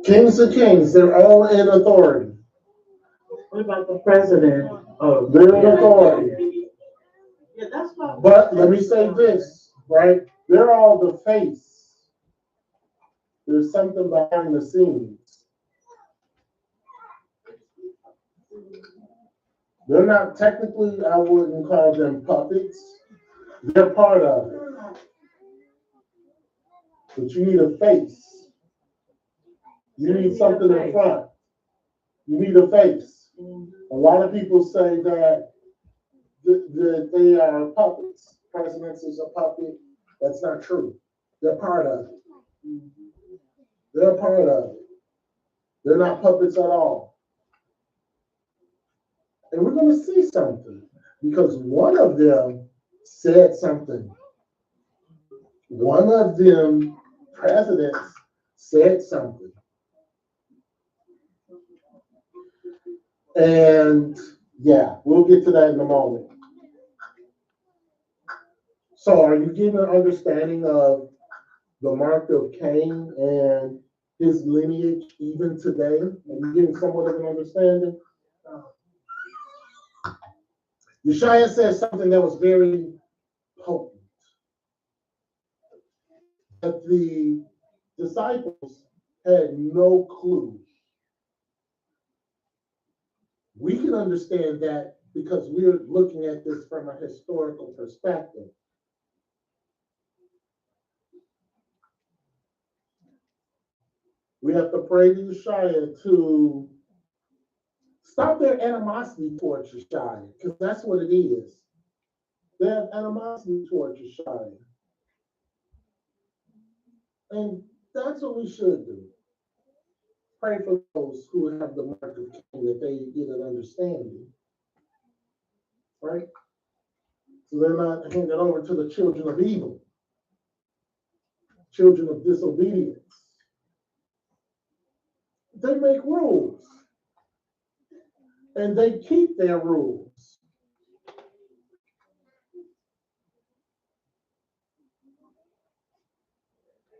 Kings of kings, they're all in authority. What about the president? Oh, they're in authority. Yeah, that's what. But let me say this, right? They're all the face. There's something behind the scenes. They're not technically, I wouldn't call them puppets. They're part of it. But you need a face. You need something in front. You need a face. A lot of people say that they are puppets. Presidents is a puppet. That's not true. They're part of it. They're part of it. They're not puppets at all. And we're going to see something because one of them said something. One of them presidents said something. And yeah, we'll get to that in a moment. So are you getting an understanding of the mark of Cain and his lineage even today? Are you getting somewhat of an understanding? Yeshua said something that was very potent. That the disciples had no clue. We can understand that because we're looking at this from a historical perspective. We have to pray to Yeshua to stop their animosity towards Yeshua, because that's what it is. They have animosity towards Yeshua. And that's what we should do. Pray for those who have the mark of Cain, that they get an understanding. Right? So they're not handed over to the children of evil, children of disobedience. they make rules. And they keep their rules.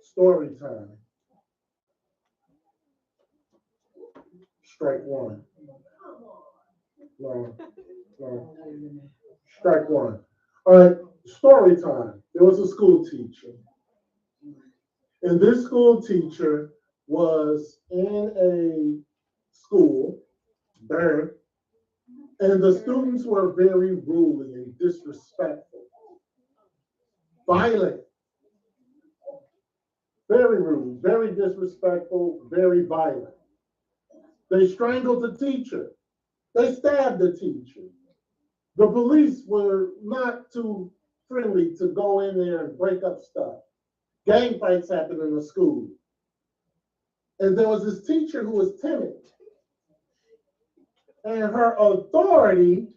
Story time. Strike one. No. Strike one. All right, story time. There was a school teacher. And this school teacher was in a school there, and the students were very rude and disrespectful, violent, very rude, very disrespectful, very violent. They strangled the teacher. They stabbed the teacher. The police were not too friendly to go in there and break up stuff. Gang fights happened in the school. And there was this teacher who was timid. And her authority,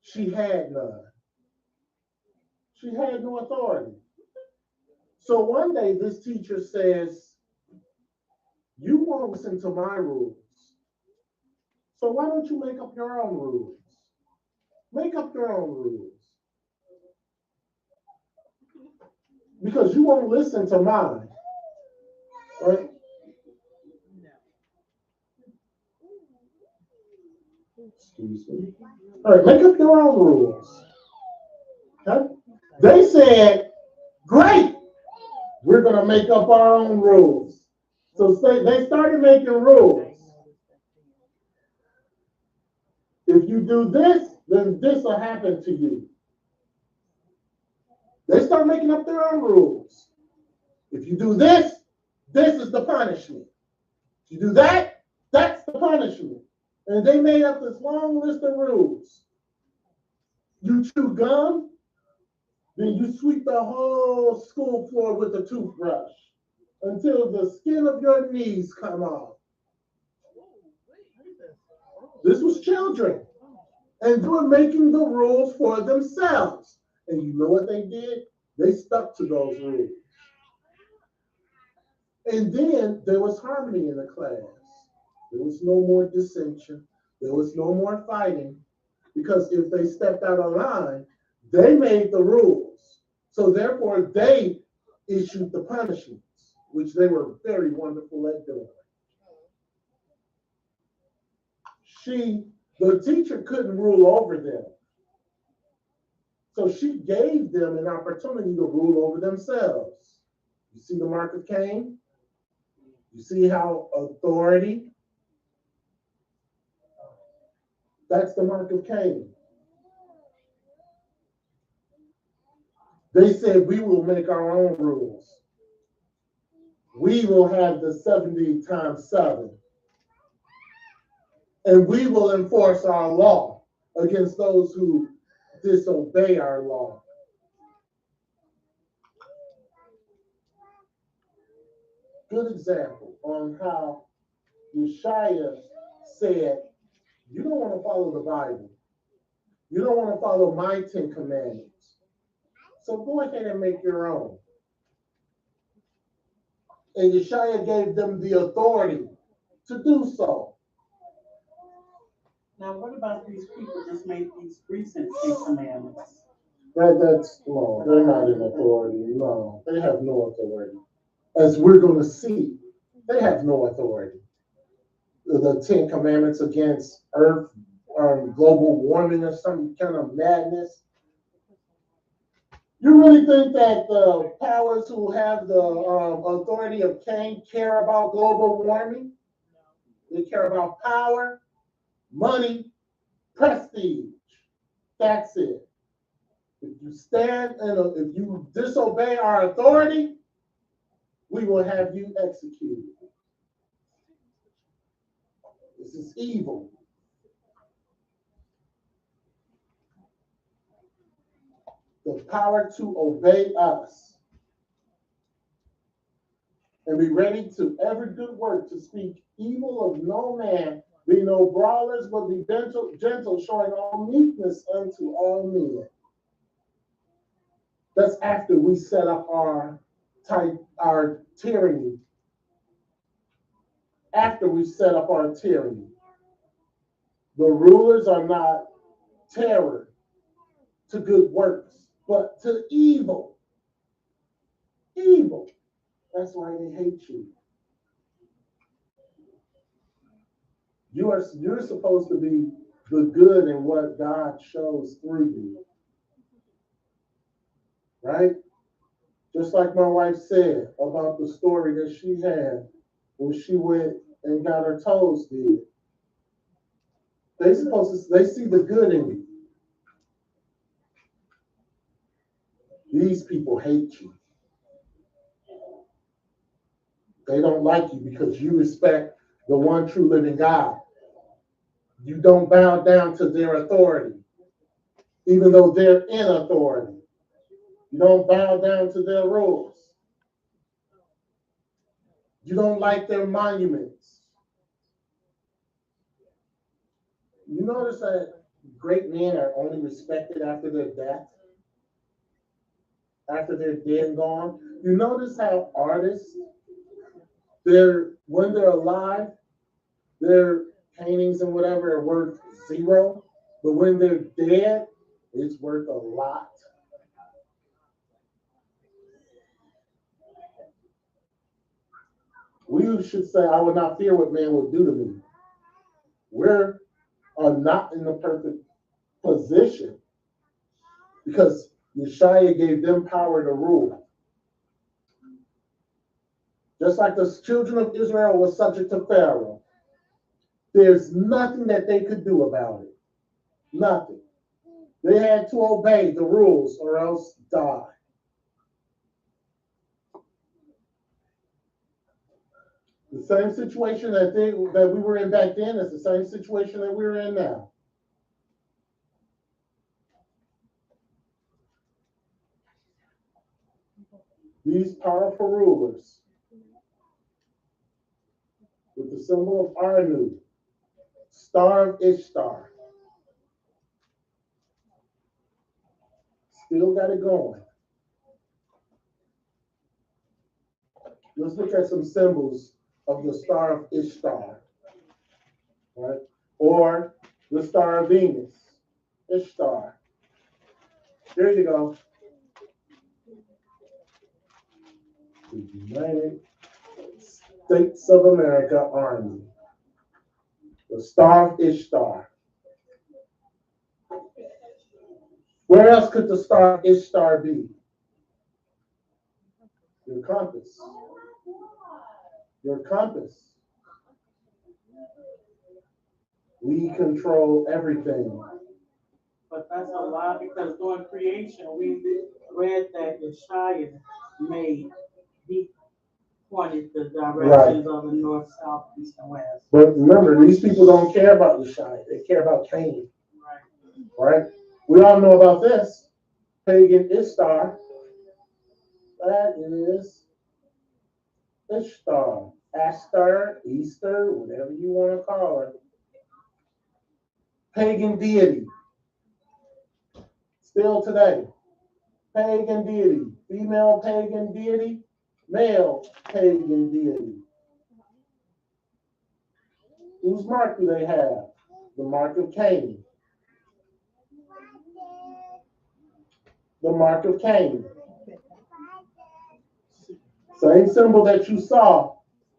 she had none. She had no authority. So one day this teacher says, you won't listen to my rules. So why don't you make up your own rules? Make up your own rules. Because you won't listen to mine. Right? Excuse me. All right, make up your own rules. Okay? They said, great, we're going to make up our own rules. So they started making rules. If you do this, then this will happen to you. They start making up their own rules. If you do this, this is the punishment. If you do that, that's the punishment. And they made up this long list of rules. You chew gum, then you sweep the whole school floor with a toothbrush until the skin of your knees come off. This was children. And they were making the rules for themselves. And you know what they did? They stuck to those rules. And then there was harmony in the class. There was no more dissension. There was no more fighting. Because if they stepped out of line, they made the rules. So therefore, they issued the punishments, which they were very wonderful at doing. The teacher couldn't rule over them. So she gave them an opportunity to rule over themselves. You see the mark of Cain? You see how authority? That's the mark of Cain. They said, we will make our own rules. We will have the 70 times 7. And we will enforce our law against those who disobey our law. Good example on how Yeshua said, you don't want to follow the Bible. You don't want to follow my 10 commandments. So go ahead and make your own. And Yeshua gave them the authority to do so. Now, what about these people just made these recent 10 commandments? No, they're not in authority. No, they have no authority. As we're going to see, they have no authority. The 10 commandments against earth, global warming or some kind of madness. You really think that the powers who have the authority of Cain care about global warming? They care about power, money, prestige. That's it. If you stand and if you disobey our authority, we will have you executed. This is evil. The power to obey us and be ready to every good work to speak evil of no man, be no brawlers, but be gentle, showing all meekness unto all men. That's after we set up our tyranny. after we set up our tyranny. The rulers are not terror to good works, but to evil. Evil. That's why they hate you. You're supposed to be the good in what God shows through you. Right? Just like my wife said about the story that she had when she went and got her toes did. They see the good in you. These people hate you. They don't like you because you respect the one true living God. You don't bow down to their authority, even though they're in authority. You don't bow down to their rules. You don't like their monuments. You notice that great men are only respected after their death, after they're dead and gone. You notice how artists, when they're alive, their paintings and whatever are worth zero, but when they're dead, it's worth a lot. We should say, I will not fear what man will do to me. We're not in the perfect position because Yeshua gave them power to rule. Just like the children of Israel were subject to Pharaoh, there's nothing that they could do about it. Nothing. They had to obey the rules or else die. The same situation that we were in back then is the same situation that we're in now. These powerful rulers with the symbol of Anu, Star of Ishtar, still got it going. Let's look at some symbols of the Star of Ishtar, right? Or the Star of Venus, Ishtar. There you go. The United States of America Army. The Star of Ishtar. Where else could the Star of Ishtar be? Your compass. Your compass. We control everything. But that's a lie because during creation we read that Yeshua he pointed the directions of the north, south, east, and west. But remember, these people don't care about Yeshua. They care about Cain. Right? We all know about this. Pagan Ishtar. That is Ishtar. Ashtar, Easter, whatever you want to call her. Pagan deity. Still today. Pagan deity. Female pagan deity. Male pagan deity. Whose mark do they have? The mark of Cain. The mark of Cain. Same symbol that you saw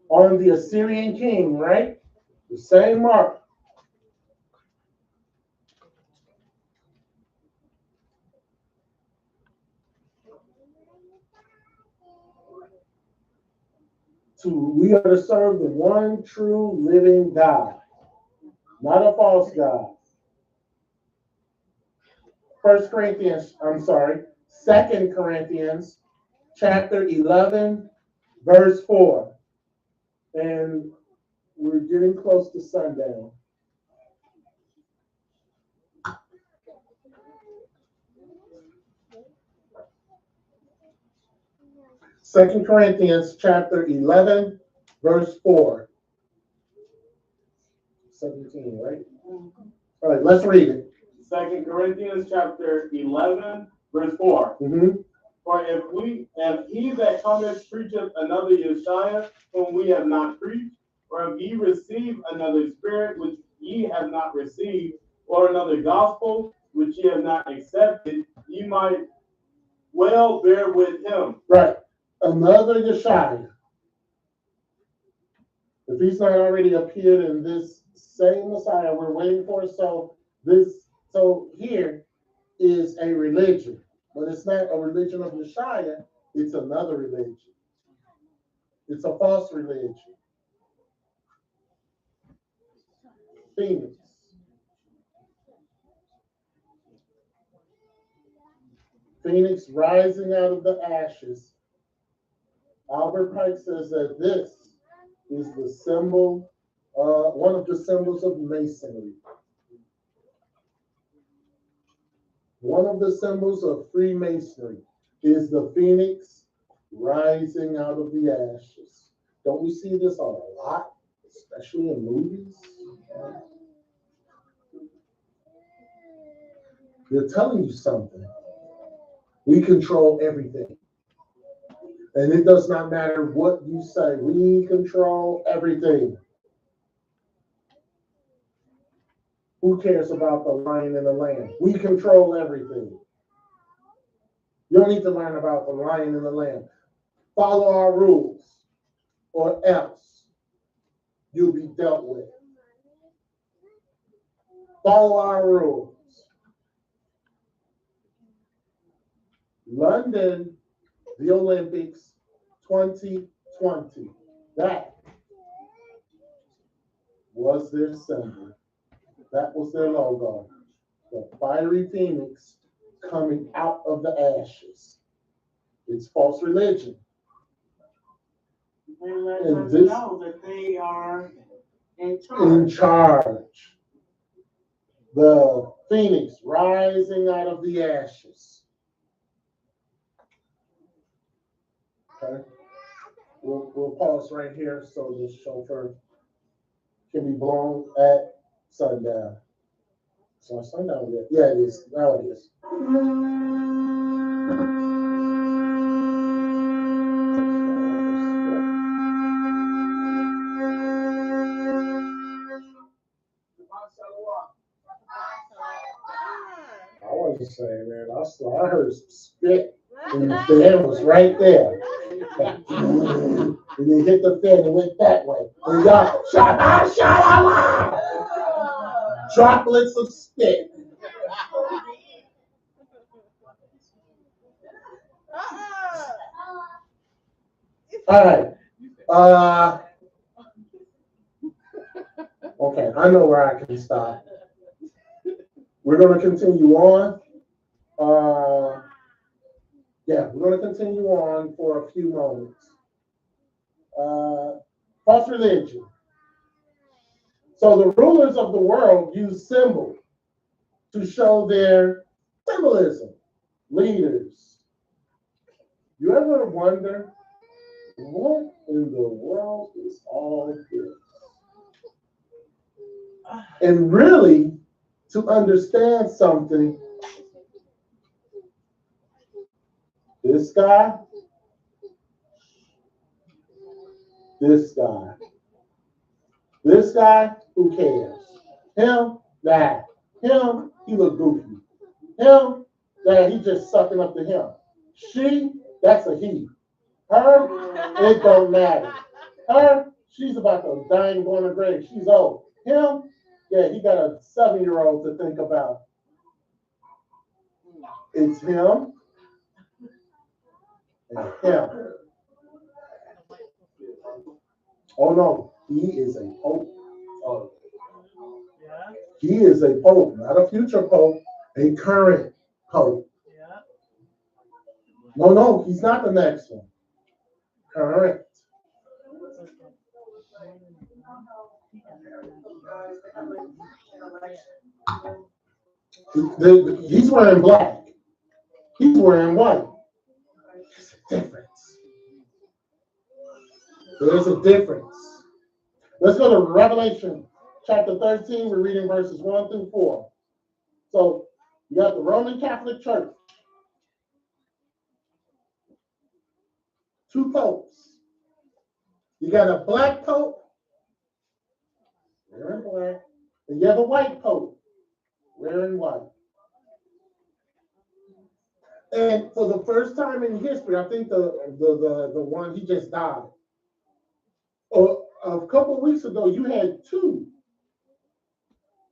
on the Assyrian king, right? The same mark. We are to serve the one true living God, not a false God. 2 Corinthians chapter 11, verse 4. And we're getting close to sundown. Second Corinthians chapter 11, verse 4. 17, right? All right, let's read it. 2 Corinthians chapter 11, verse 4. Mm-hmm. For if he that cometh preacheth another Yeshua, whom we have not preached, or if ye receive another spirit which ye have not received, or another gospel which ye have not accepted, ye might well bear with him. Right. Another Yeshua. If he's not already appeared in this same Messiah we're waiting for, so here is a religion, but it's not a religion of Yeshua, it's another religion. It's a false religion. Phoenix. Phoenix rising out of the ashes. Albert Pike says that this is the symbol, one of the symbols of Masonry. One of the symbols of Freemasonry is the phoenix rising out of the ashes. Don't we see this a lot, especially in movies? They're telling you something. We control everything. And it does not matter what you say. We control everything. Who cares about the lion and the lamb? We control everything. You don't need to learn about the lion and the lamb. Follow our rules, or else you'll be dealt with. Follow our rules. London, the Olympics 2020. That was their symbol. That was their logo. The fiery phoenix coming out of the ashes. It's false religion. They let us know that they are in charge. In charge. The phoenix rising out of the ashes. Okay. We'll pause right here so the chauffeur can be blown at sundown. So sundown yet? Yeah, it is. Now it is. I wasn't saying, man. I heard some spit, and the fan was right there. And you hit the fan and went that way. And y'all shot droplets of spit. All right. Okay, I know where I can stop. We're going to continue on. We're going to continue on for a few moments. False religion. So the rulers of the world use symbol to show their symbolism. Leaders. You ever wonder, what in the world is all this? And really, to understand something, this guy, who cares? Him, that. Him, he look goofy. Him, that, he just sucking up to him. She, that's a he. Her, it don't matter. Her, she's about to die and go in the grave. She's old. Him, yeah, he got a 7-year-old to think about. It's him and him. Oh no, he is a pope. Oh. He is a pope, not a future pope, a current pope. No, he's not the next one. Current. He's wearing black. He's wearing white. There's a difference. There's a difference. Let's go to Revelation chapter 13. We're reading verses 1 through 4. So you got the Roman Catholic Church. 2 popes. You got a black pope wearing black. And you have a white pope wearing white. And for the first time in history, I think the one he just died. A couple of weeks ago, you had two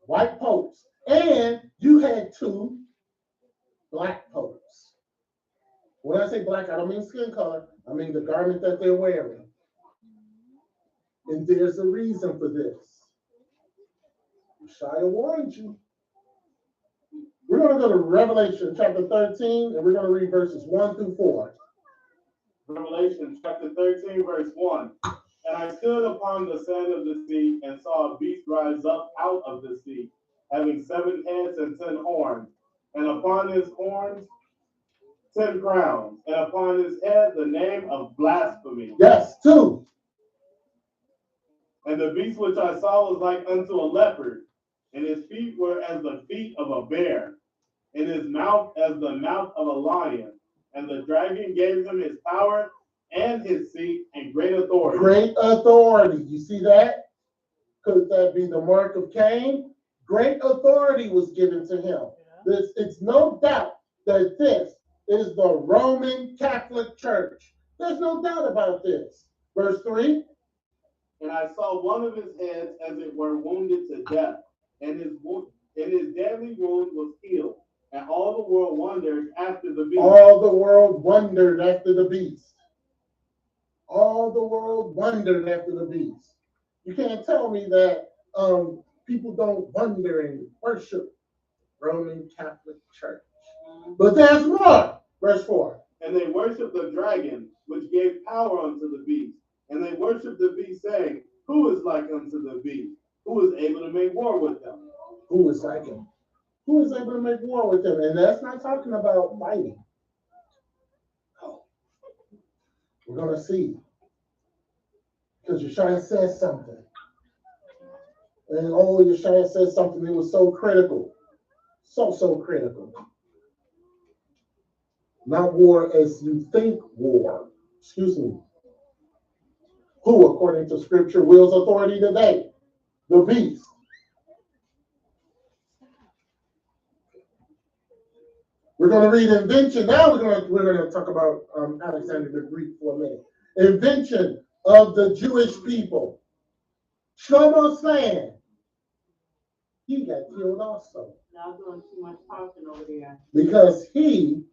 white popes, and you had two black popes. When I say black, I don't mean skin color. I mean the garment that they're wearing. And there's a reason for this. Shia warned you. We're going to go to Revelation chapter 13, and we're going to read verses 1 through 4. Revelation chapter 13, verse 1. And I stood upon the sand of the sea and saw a beast rise up out of the sea, having 7 heads and 10 horns, and upon his horns 10 crowns, and upon his head the name of blasphemy. Yes, 2. And the beast which I saw was like unto a leopard, and his feet were as the feet of a bear, and his mouth as the mouth of a lion. And the dragon gave him his power and his seat and great authority. Great authority. You see that? Could that be the mark of Cain? Great authority was given to him. It's no doubt that this is the Roman Catholic Church. There's no doubt about this. Verse 3. And I saw one of his heads as it were wounded to death, and his deadly wound was healed. And all the world wondered after the beast. All the world wondered after the beast. All the world wondered after the beast. You can't tell me that people don't wonder and worship Roman Catholic Church. But there's more. Verse 4. And they worshiped the dragon, which gave power unto the beast. And they worshiped the beast, saying, Who is like unto the beast? Who is able to make war with them? Who is like him? Who is able to make war with him? And that's not talking about fighting. No. We're going to see. Because Yeshua says something. And Yeshua says something that was so critical. So critical. Not war as you think war. Excuse me. Who, according to scripture, wields authority today? The beast. We're going to read invention. Now we're going to talk about Alexander the Greek for a minute. Invention of the Jewish people. Shlomo saying he got killed also. Y'all doing too much talking over there. Because he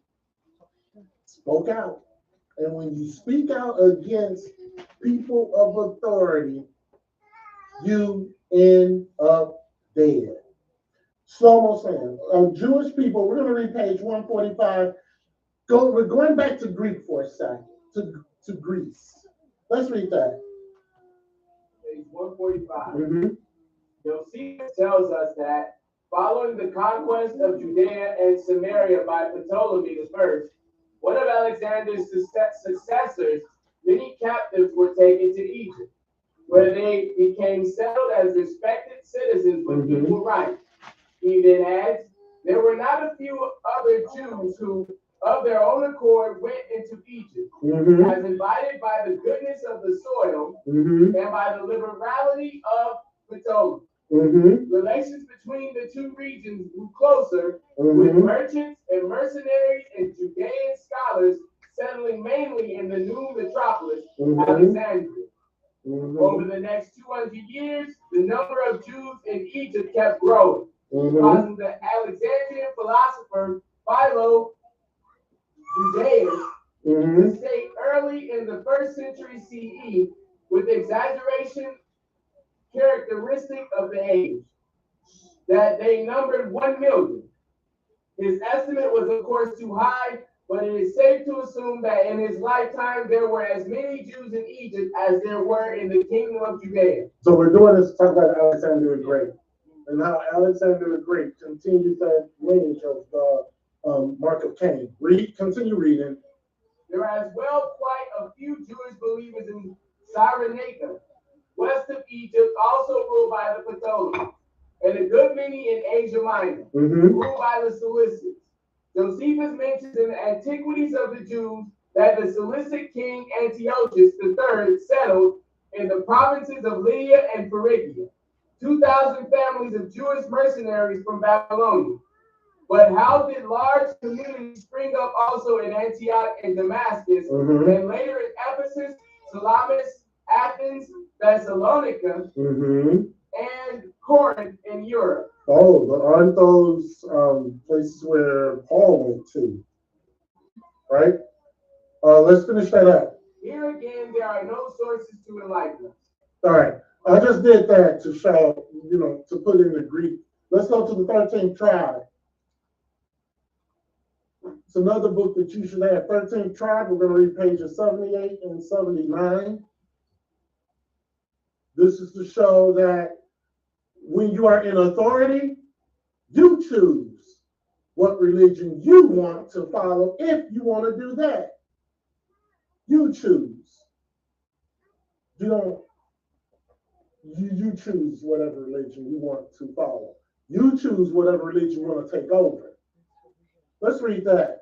spoke out. And when you speak out against people of authority, you end up dead. Shlomo saying, Jewish people, we're going to read page 145. We're going back to Greek for a second, to Greece. Let's read that. Page 145. Mm-hmm. Josephus tells us that following the conquest of Judea and Samaria by Ptolemy I, one of Alexander's successors, many captives were taken to Egypt, where they became settled as respected citizens with equal rights. He then adds, there were not a few other Jews who, of their own accord, went into Egypt, as invited by the goodness of the soil and by the liberality of Ptolemy. Relations between the two regions grew closer, with merchants and mercenaries and Judean scholars settling mainly in the new metropolis, Alexandria. Over the next 200 years, the number of Jews in Egypt kept growing, causing the Alexandrian philosopher Philo Judaeus to state early in the 1st century CE, with exaggeration characteristic of the age, that they numbered 1 million. His estimate was, of course, too high, but it is safe to assume that in his lifetime there were as many Jews in Egypt as there were in the kingdom of Judea. So we're doing this to talk about Alexander the Great and how Alexander the Great continues that lineage of the mark of Cain. Continue reading. There are as well quite a few Jewish believers in Cyrenaica, west of Egypt, also ruled by the Ptolemies, and a good many in Asia Minor, ruled by the Seleucids. Josephus mentions in the Antiquities of the Jews that the Seleucid king Antiochus III settled in the provinces of Lydia and Phrygia. 2,000 families of Jewish mercenaries from Babylonia. But how did large communities spring up also in Antioch and Damascus, and later in Ephesus, Salamis, Athens, Thessalonica, and Corinth in Europe? Oh, but aren't those places where Paul went to? Right? Let's finish that up. Here again, there are no sources to enlighten us. All right. I just did that to show, to put in the Greek. Let's go to the 13th tribe. It's another book that you should have. 13th tribe. We're going to read pages 78 and 79. This is to show that when you are in authority, you choose what religion you want to follow if you want to do that. You choose. You choose whatever religion you want to follow. You choose whatever religion you want to take over. Let's read that.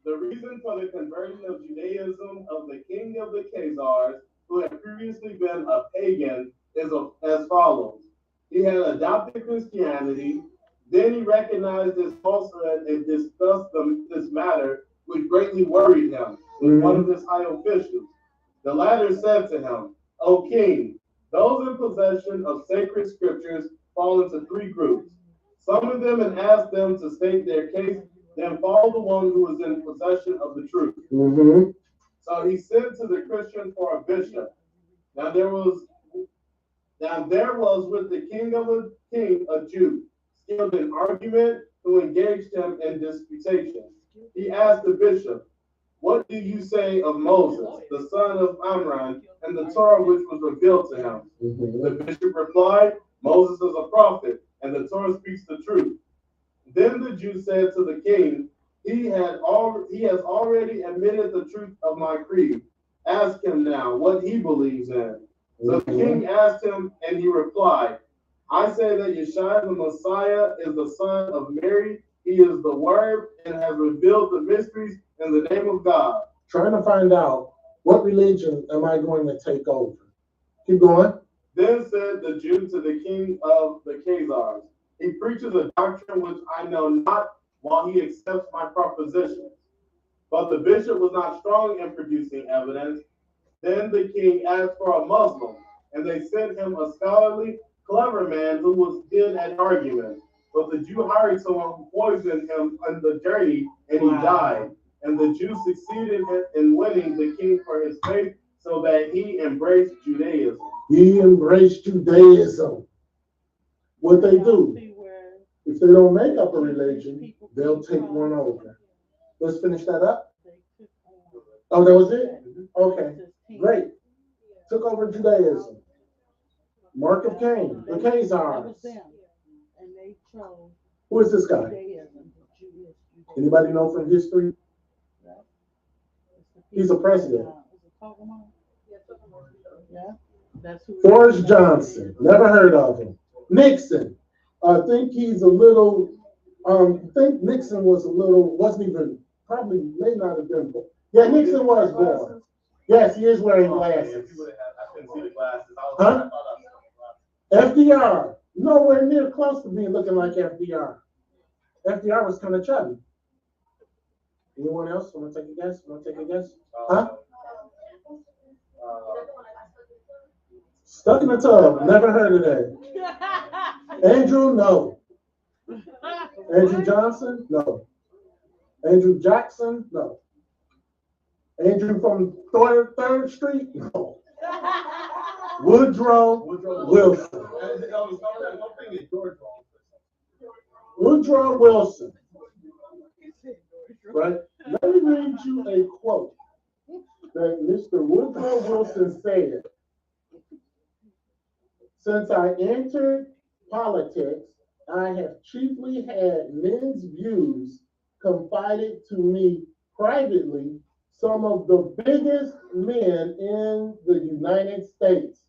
The reason for the conversion of Judaism of the king of the Khazars, who had previously been a pagan, is as follows. He had adopted Christianity, then he recognized his falsehood and discussed this matter, which greatly worried him, with one of his high officials. The latter said to him, O king, those in possession of sacred scriptures fall into three groups. Summon them and ask them to state their case, then follow the one who is in possession of the truth. So he sent to the Christian for a bishop. Now there was with the king a Jew, skilled in argument, who engaged him in disputation. He asked the bishop, what do you say of Moses, the son of Amram, and the Torah which was revealed to him? The bishop replied, Moses is a prophet, and the Torah speaks the truth. Then the Jew said to the king, he has already admitted the truth of my creed. Ask him now what he believes in. So the king asked him, and he replied, I say that Yeshua the Messiah is the son of Mary. He is the Word and has revealed the mysteries in the name of God. Trying to find out what religion am I going to take over. Keep going. Then said the Jew to the king of the Khazars, he preaches a doctrine which I know not, while he accepts my propositions. But the bishop was not strong in producing evidence. Then the king asked for a Muslim, and they sent him a scholarly, clever man who was good at argument. But the Jew hired someone who poisoned him on the journey, and he died. And the Jew succeeded in winning the king for his faith, so that he embraced Judaism. He embraced Judaism. What they do, if they don't make up a religion, they'll take one over. Let's finish that up. Oh, that was it? Okay, great. Took over Judaism. Mark of Cain, the Khazars. Who is this guy? Anybody know from history? He's a president. Forrest Johnson, never heard of him. Nixon, I think he's a little, I think Nixon was a little, wasn't even, probably may not have been born. Yeah, Nixon was born. Yes, he is wearing glasses. I couldn't see the glasses. Huh? FDR, nowhere near close to being looking like FDR. FDR was kind of chubby. Anyone else want to take a guess? Huh? Stuck in the tub. Never heard of that. Andrew, no. Andrew Johnson, no. Andrew Jackson, no. Andrew from 3rd Street, no. Woodrow Wilson. Woodrow Wilson. Right? Let me read you a quote that Mr. Woodrow Wilson said. Since I entered politics, I have chiefly had men's views confided to me privately, some of the biggest men in the United States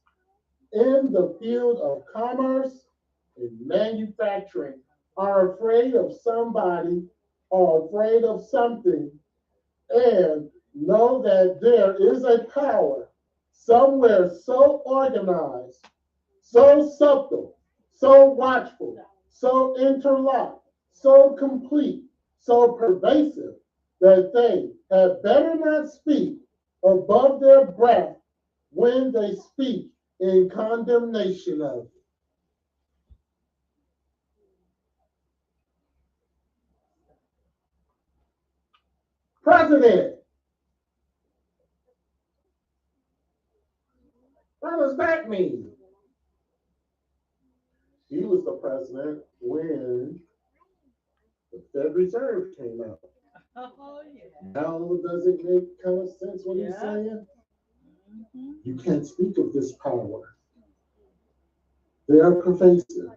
in the field of commerce and manufacturing are afraid of somebody or afraid of something, and know that there is a power somewhere so organized, so subtle, so watchful, so interlocked, so complete, so pervasive that they had better not speak above their breath when they speak in condemnation of it. President, what does that mean? He was the president when the Fed Reserve came out. Oh, yeah. Now does it make kind of sense what he's saying? You can't speak of this power. They are pervasive.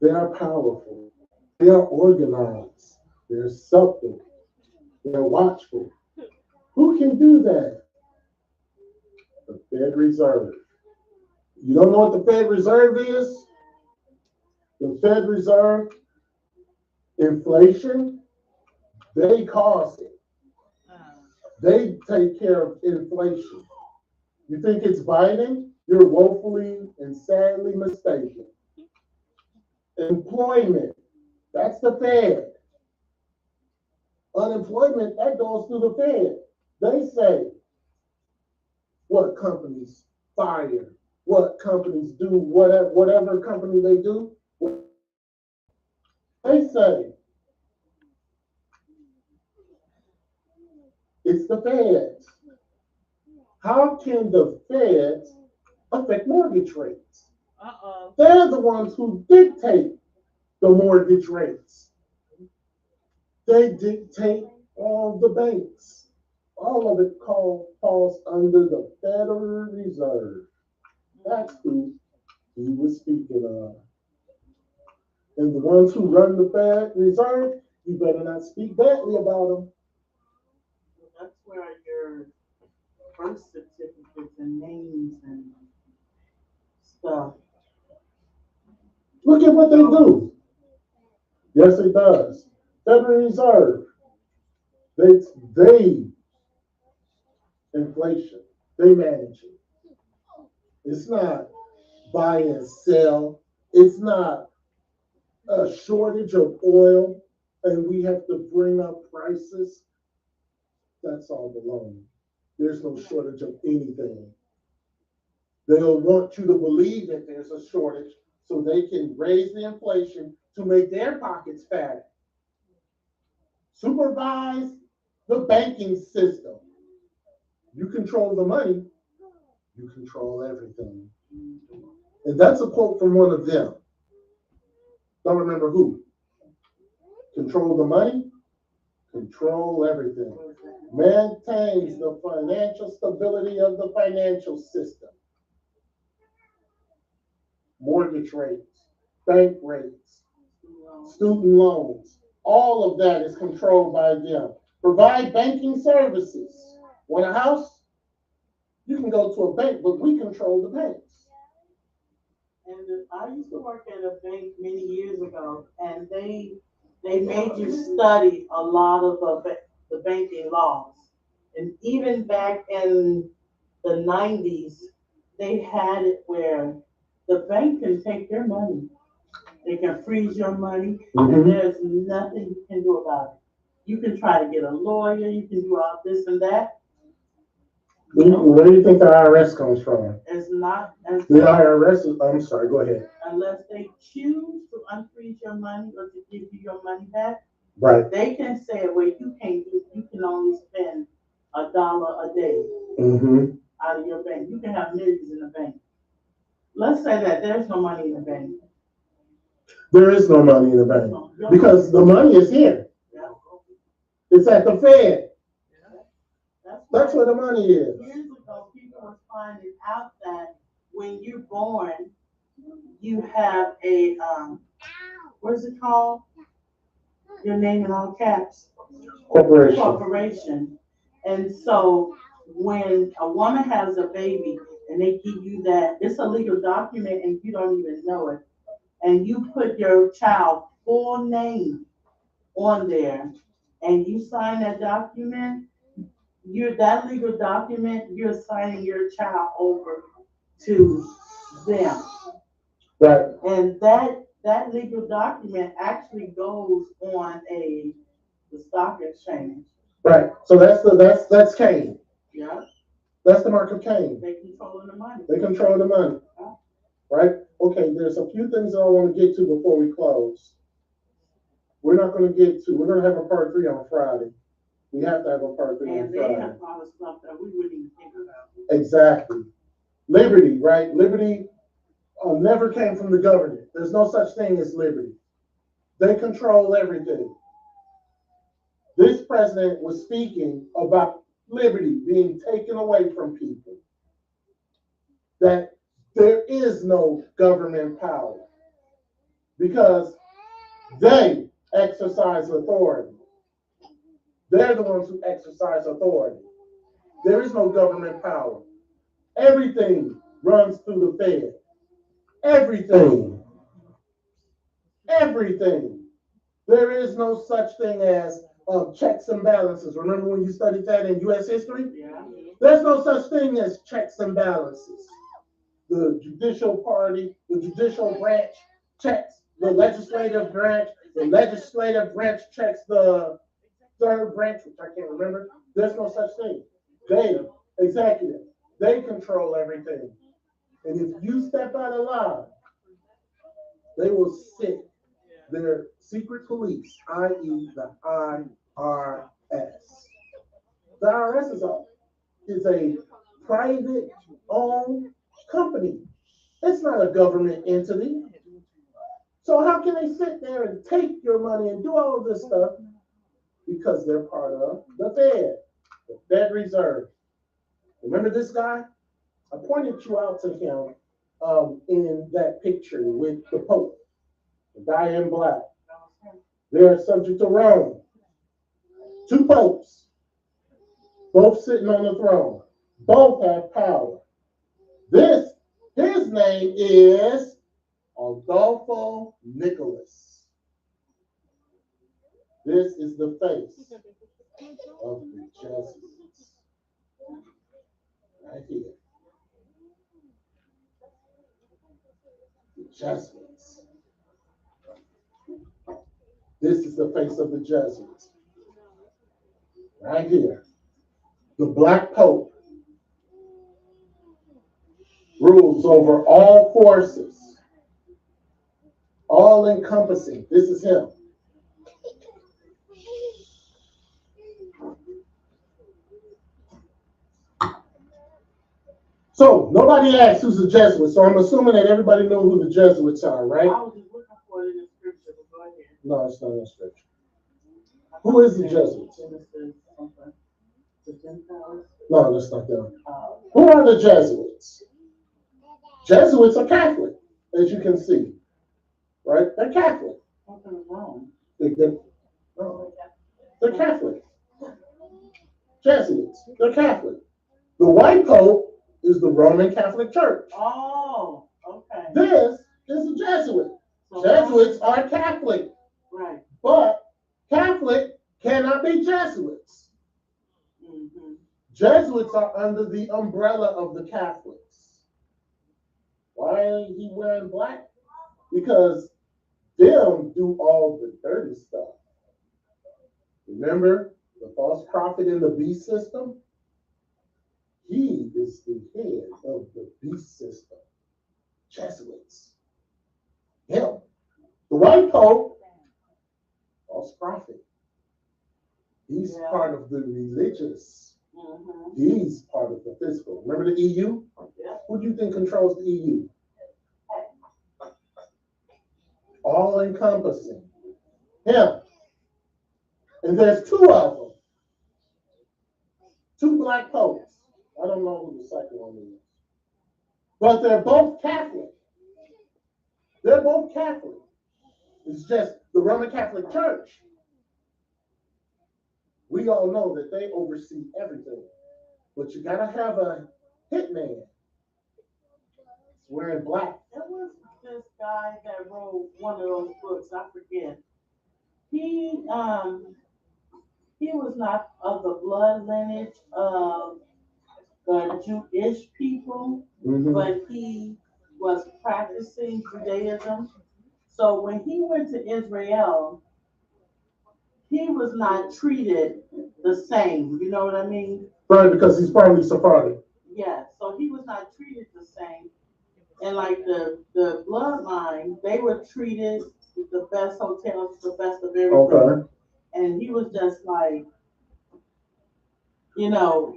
They are powerful. They are organized. They're subtle. They're watchful. Who can do that? The Fed Reserve. You don't know what the Fed Reserve is? The Fed Reserve, inflation, they cause it. They take care of inflation. You think it's Biden? You're woefully and sadly mistaken. Employment, that's the Fed. Unemployment, that goes through the Fed. They say what companies fire, what companies do, whatever company they do. They say it's the Feds. How can the Feds affect mortgage rates? They're the ones who dictate the mortgage rates. They dictate all the banks. All of it falls under the Federal Reserve. That's who he was speaking of. And the ones who run the Fed Reserve, you better not speak badly about them. That's where your birth certificates and names and stuff. Look at what they do. Yes, it does. Federal Reserve. They inflation. They manage it. It's not buy and sell. It's not a shortage of oil and we have to bring up prices. That's all baloney. There's no shortage of anything. They'll want you to believe that there's a shortage so they can raise the inflation to make their pockets fatter. Supervise the banking system. You control the money, you control everything. And that's a quote from one of them. Don't remember who. Control the money, control everything. Maintains the financial stability of the financial system. Mortgage rates, bank rates, student loans, all of that is controlled by them. Provide banking services. Want a house? You can go to a bank, but we control the banks. And I used to work at a bank many years ago, and they made you study a lot of the banking laws. And even back in the 90s, they had it where the bank can take your money. They can freeze your money, and there's nothing you can do about it. You can try to get a lawyer, you can do all this and that. Where do you think the IRS comes from? It's not. The IRS is, I'm sorry, go ahead. Unless they choose to unfreeze your money or to give you your money back, right? They can say, well, you can only spend $1 a day out of your bank. You can have millions in the bank. Let's say that there's no money in the bank. There is no money in the bank because the money is here. Yeah. It's at the Fed. That's where the money is. Years ago, people were finding out that when you're born, you have a, what is it called? Your name in all caps. Corporation. And so when a woman has a baby and they give you that, it's a legal document and you don't even know it. And you put your child's full name on there and you sign that document, that legal document, you're signing your child over to them. Right, And that legal document actually goes on the stock exchange. right. So that's Cain. Yeah, That's the mark of Cain. they controlling the money. They control the money. Right? Okay, there's a few things I want to get to before we close. We're gonna have a part 3 on Friday. We have to have a part 3 on And they Friday. have a lot of stuff that we wouldn't even think about. Exactly. Liberty, right? Liberty never came from the government. There's no such thing as liberty. They control everything. This president was speaking about liberty being taken away from people. That there is no government power because they exercise authority. They're the ones who exercise authority. There is no government power. Everything runs through the Fed. Everything. Everything. There is no such thing as checks and balances. Remember when you studied that in U.S. history? Yeah. There's no such thing as checks and balances. The judicial party, the judicial branch checks the legislative branch checks the third branch, which I can't remember. There's no such thing. Executive, they control everything. And if you step out of line, they will sit their secret police, i.e. the IRS. The IRS is a private owned company. It's not a government entity. So how can they sit there and take your money and do all of this stuff? Because they're part of the Fed Reserve. Remember this guy? I pointed you out to him in that picture with the Pope, the guy in black. They're subject to Rome. 2 popes, both sitting on the throne. Both have power. His name is Adolfo Nicholas. This is the face of the Jesuits. Right here. The Jesuits. This is the face of the Jesuits. Right here. The Black Pope rules over all forces, all encompassing. This is him. So nobody asked who's the Jesuits, so I'm assuming that everybody knows who the Jesuits are, right? I was just looking for it in the scripture, but go ahead. No, it's not in the scripture. Who is the Jesuits? The Gentiles. No, that's not them. Who are the Jesuits? Jesuits are Catholic, as you can see, right? They're Catholic. Something's wrong. They're Catholic. Jesuits, they're Catholic. The white Pope is the Roman Catholic Church. Oh, okay. This is a Jesuit. Jesuits are Catholic. Right. But Catholic cannot be Jesuits. Mm-hmm. Jesuits are under the umbrella of the Catholics. Why ain't he wearing black? Because them do all the dirty stuff. Remember the false prophet in the beast system? He is the head of the beast system. Jesuits. Him. The white Pope, false prophet. He's part of the religious. Mm-hmm. He's part of the physical. Remember the EU? Yeah. Who do you think controls the EU? All encompassing. Him. And there's 2 of them. 2 black popes. I don't know who the second one is. But they're both Catholic. They're both Catholic. It's just the Roman Catholic Church. We all know that they oversee everything. But you gotta have a hitman wearing black. There was this guy that wrote one of those books, I forget. He was not of the blood lineage of the Jewish people, Mm-hmm. but he was practicing Judaism. So when he went to Israel, he was not treated the same. You know what I mean? Right, because he's probably Sephardic. Yeah. So he was not treated the same. And like the bloodline, they were treated with the best hotels, the best of everything. Okay. And he was just like, you know,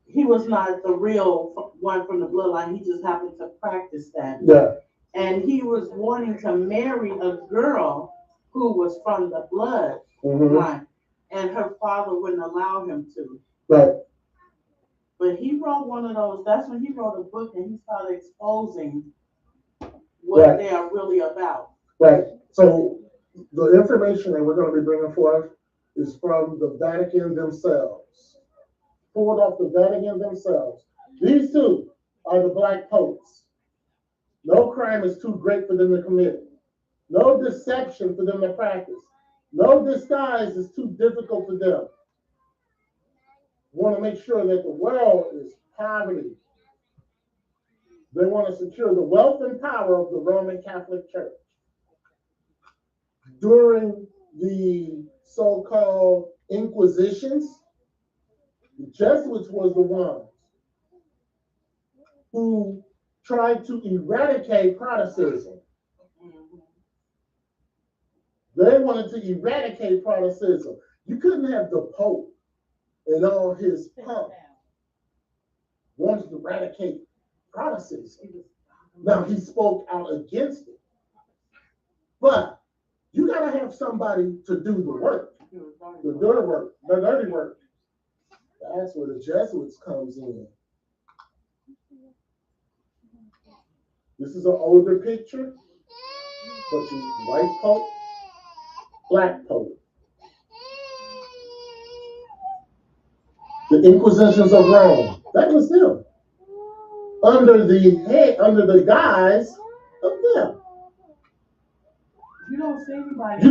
he was not the real one from the bloodline. He just happened to practice that. Yeah. And he was wanting to marry a girl who was from the bloodline, and her father wouldn't allow him to. Right. But he wrote one of those. That's when he wrote a book, and he started exposing what they are really about. Right. So the information that we're going to be bringing forth is from the Vatican themselves. Pulled off the Vatican themselves. These two are the black popes. No crime is too great for them to commit. No deception for them to practice. No disguise is too difficult for them. Want to make sure that the world is poverty. They want to secure the wealth and power of the Roman Catholic Church. During the so-called Inquisitions, the Jesuits was the ones who tried to eradicate Protestantism. They wanted to eradicate Protestantism. You couldn't have the Pope and all his pomp wanted to eradicate Protestantism. Now, he spoke out against it. But you got to have somebody to do the work, the dirty work, the dirty work. That's where the Jesuits comes in. This is an older picture, but you white Pope, black Pope. The Inquisitions of Rome, that was them. Under the guise of them. You don't see anybody. You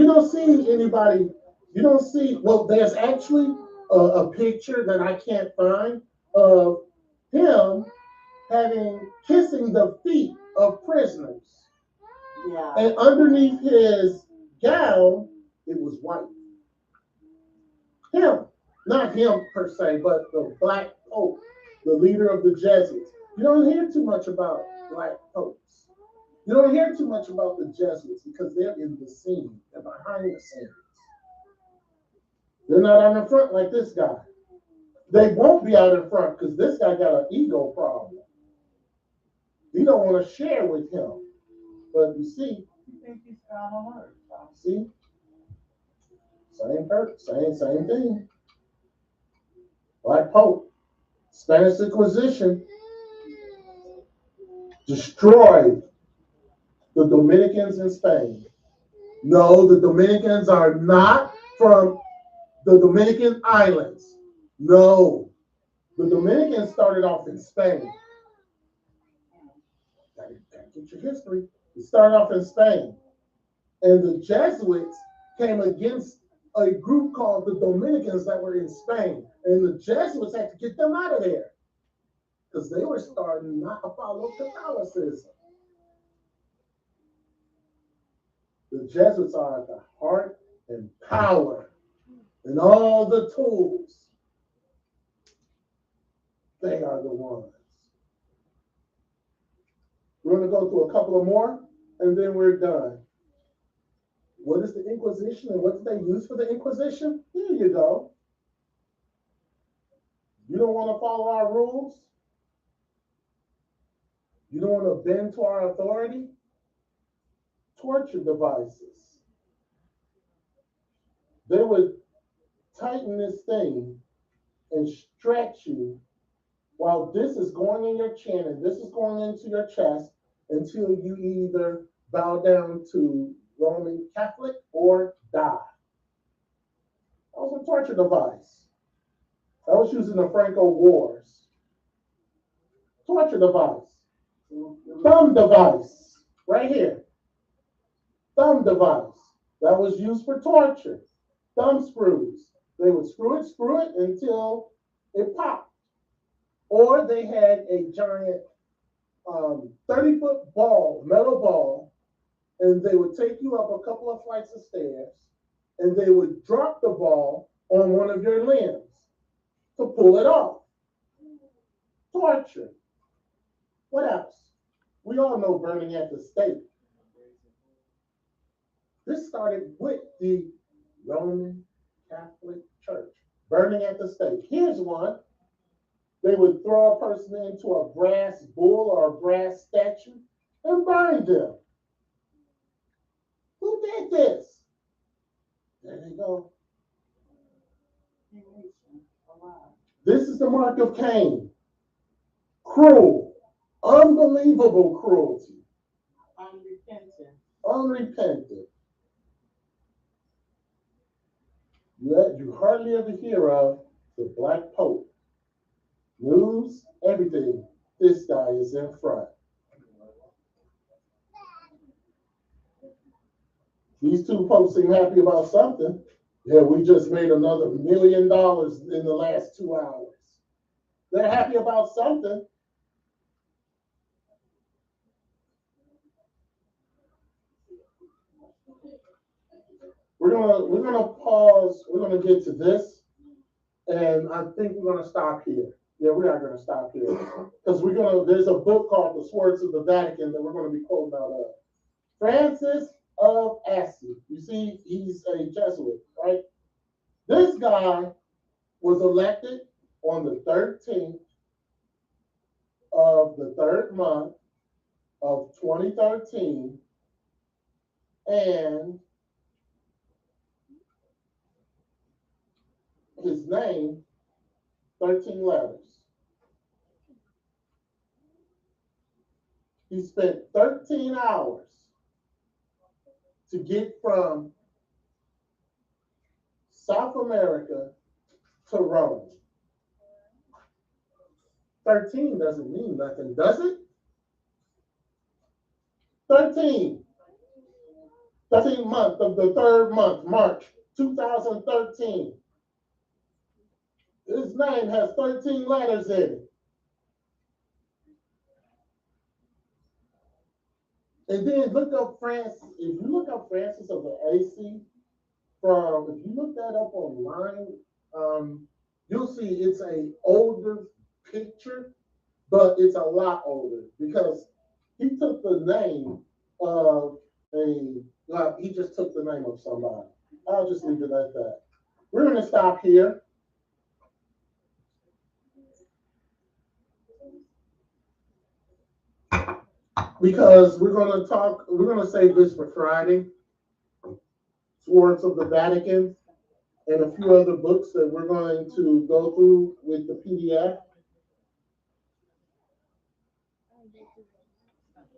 don't see anybody. You don't see, well, there's actually a picture that I can't find of him kissing the feet of prisoners. Yeah. And underneath his gown, it was white. Him. Not him per se, but the black pope, the leader of the Jesuits. You don't hear too much about black popes. You don't hear too much about the Jesuits because they're in the scene. They're behind the scenes. They're not out in front like this guy. They won't be out in front because this guy got an ego problem. You don't want to share with him. But you see, You think he's God on earth? see? Same thing. Black Pope. Spanish Inquisition destroyed the Dominicans in Spain. No, the Dominicans are not from the Dominican islands. No. The Dominicans started off in Spain. Gotta get your history. It started off in Spain. And the Jesuits came against a group called the Dominicans that were in Spain. And the Jesuits had to get them out of there because they were starting not to follow Catholicism. The Jesuits are at the heart and power and all the tools. They are the ones. We're going to go through a couple of more and then we're done. What is the Inquisition and what did they use for the Inquisition? Here you go. You don't want to follow our rules? You don't want to bend to our authority? Torture devices. They would tighten this thing and stretch you while this is going in your chin and this is going into your chest until you either bow down to Roman Catholic or die. That was a torture device. That was used in the Franco Wars. Torture device. Thumb device. Right here. Thumb device. That was used for torture. Thumb screws. They would screw it until it popped. Or they had a giant 30-foot ball, metal ball, and they would take you up a couple of flights of stairs, and they would drop the ball on one of your limbs to pull it off. Torture. What else? We all know burning at the stake. This started with the Roman Catholic Church. Burning at the stake. Here's one. They would throw a person into a brass bull or a brass statue and burn them. Who did this? There they go. This is the mark of Cain. Cruel. Unbelievable cruelty. Unrepentant. You hardly ever hear of the Black Pope. News, everything. This guy is in front. These two popes seem happy about something. Yeah, we just made another $1 million in the last 2 hours. They're happy about something. We're gonna pause. We're gonna get to this, and I think we're gonna stop here. Yeah, we are gonna stop here because there's a book called The Swords of the Vatican that we're gonna be quoting out of. Francis of Assisi. You see, he's a Jesuit, right? This guy was elected on the 13th of the 3rd month of 2013, and his name, 13 letters. He spent 13 hours to get from South America to Rome. 13 doesn't mean nothing, does it? 13th month of the 3rd month, March 2013. His name has 13 letters in it. And then look up Francis. If you look up Francis of Assisi, if you look that up online, you'll see it's an older picture, but it's a lot older because he took the name of he just took the name of somebody. I'll just leave it at that. We're going to stop here. Because we're going to save this for Friday. Swords of the Vatican and a few other books that we're going to go through with the PDF.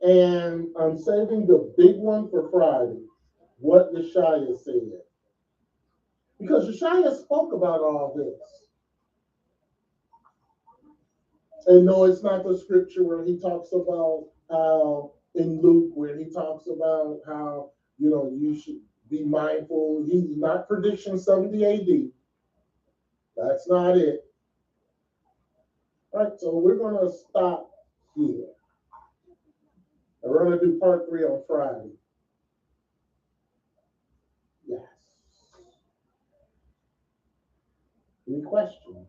And I'm saving the big one for Friday, what Yeshaya said. Because Yeshaya spoke about all this. And no, it's not the scripture where he talks about how in Luke, where he talks about how, you should be mindful. He's not predicting 70 AD. That's not it. All right, so we're going to stop here. And we're going to do part 3 on Friday. Yes. Any questions?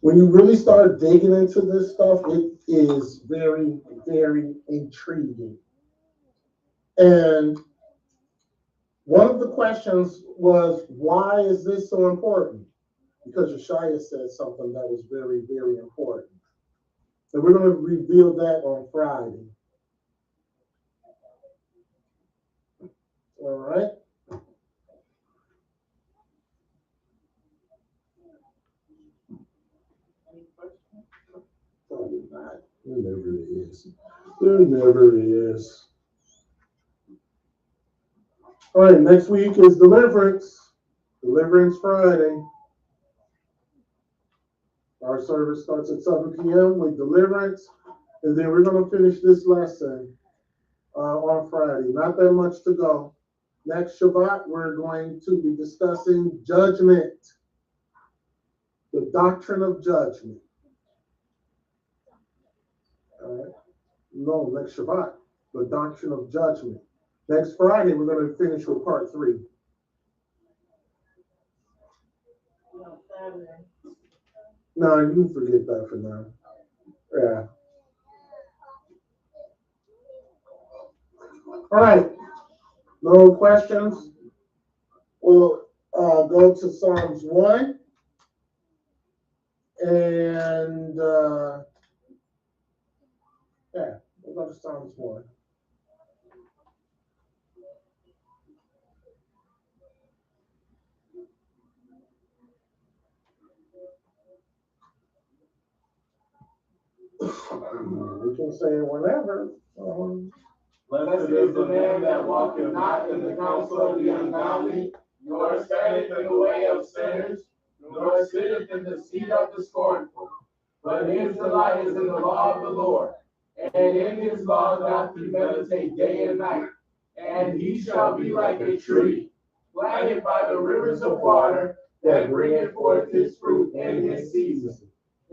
When you really start digging into this stuff, it is very, very intriguing. And one of the questions was, why is this so important? Because Yeshaya said something that was very, very important. And we're going to reveal that on Friday. All right. Probably not. There never is. There never is. All right, next week is Deliverance. Deliverance Friday. Our service starts at 7 p.m. with Deliverance. And then we're going to finish this lesson on Friday. Not that much to go. Next Shabbat, we're going to be discussing judgment, the doctrine of judgment. All right. No, next Shabbat, the doctrine of judgment. Next Friday, we're going to finish with part 3. No, Saturday. No, you can forget that for now. Yeah. All right. No questions? We'll go to Psalms 1. And, yeah, we'll go to Psalms 1. We can say it whenever. Blessed is the man that walketh not in the counsel of the ungodly, nor standeth in the way of sinners, nor sitteth in the seat of the scornful. But his delight is in the law of the Lord, and in his law doth he meditate day and night. And he shall be like a tree planted by the rivers of water, that bringeth forth his fruit in his season.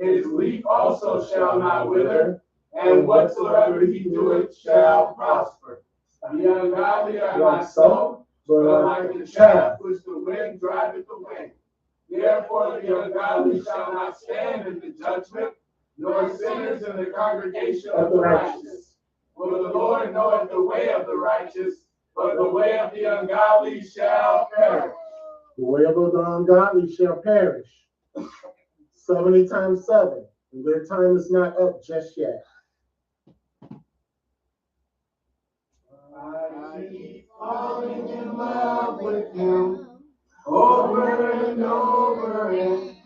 His leaf also shall not wither, and whatsoever he doeth shall prosper. The ungodly are not so, but like the chaff which the wind driveth away. Therefore the ungodly shall not stand in the judgment, nor sinners in the congregation of the righteous. For the Lord knoweth the way of the righteous, but the way of the ungodly shall perish. The way of the ungodly shall perish. 70 times 7. And their time is not up just yet. I keep falling in love with him over and over and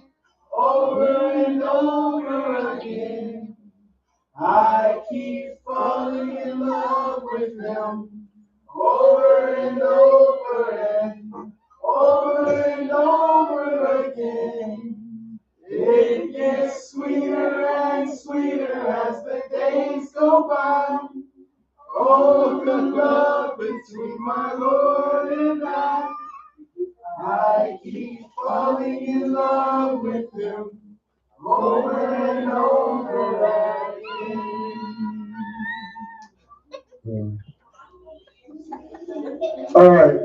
over and over again. I keep falling in love with him over and over and over again. It gets sweeter and sweeter as the days go by. Oh, the love between my Lord and I keep falling in love with him over and over again. All right.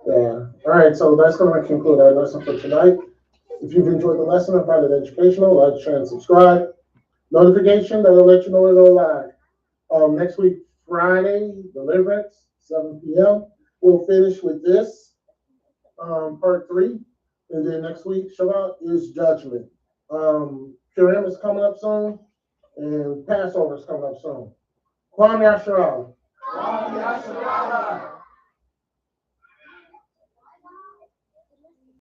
Yeah. All right. So that's going to conclude our lesson for tonight. If you've enjoyed the lesson and found it educational, like, share, and subscribe. Notification that'll let you know when we go live. Next week, Friday, Deliverance, 7 p.m. We'll finish with this, part 3. And then next week, Shabbat is Judgment. Purim is coming up soon, and Passover is coming up soon. Kwam Yasharal. Kwam Yasharal.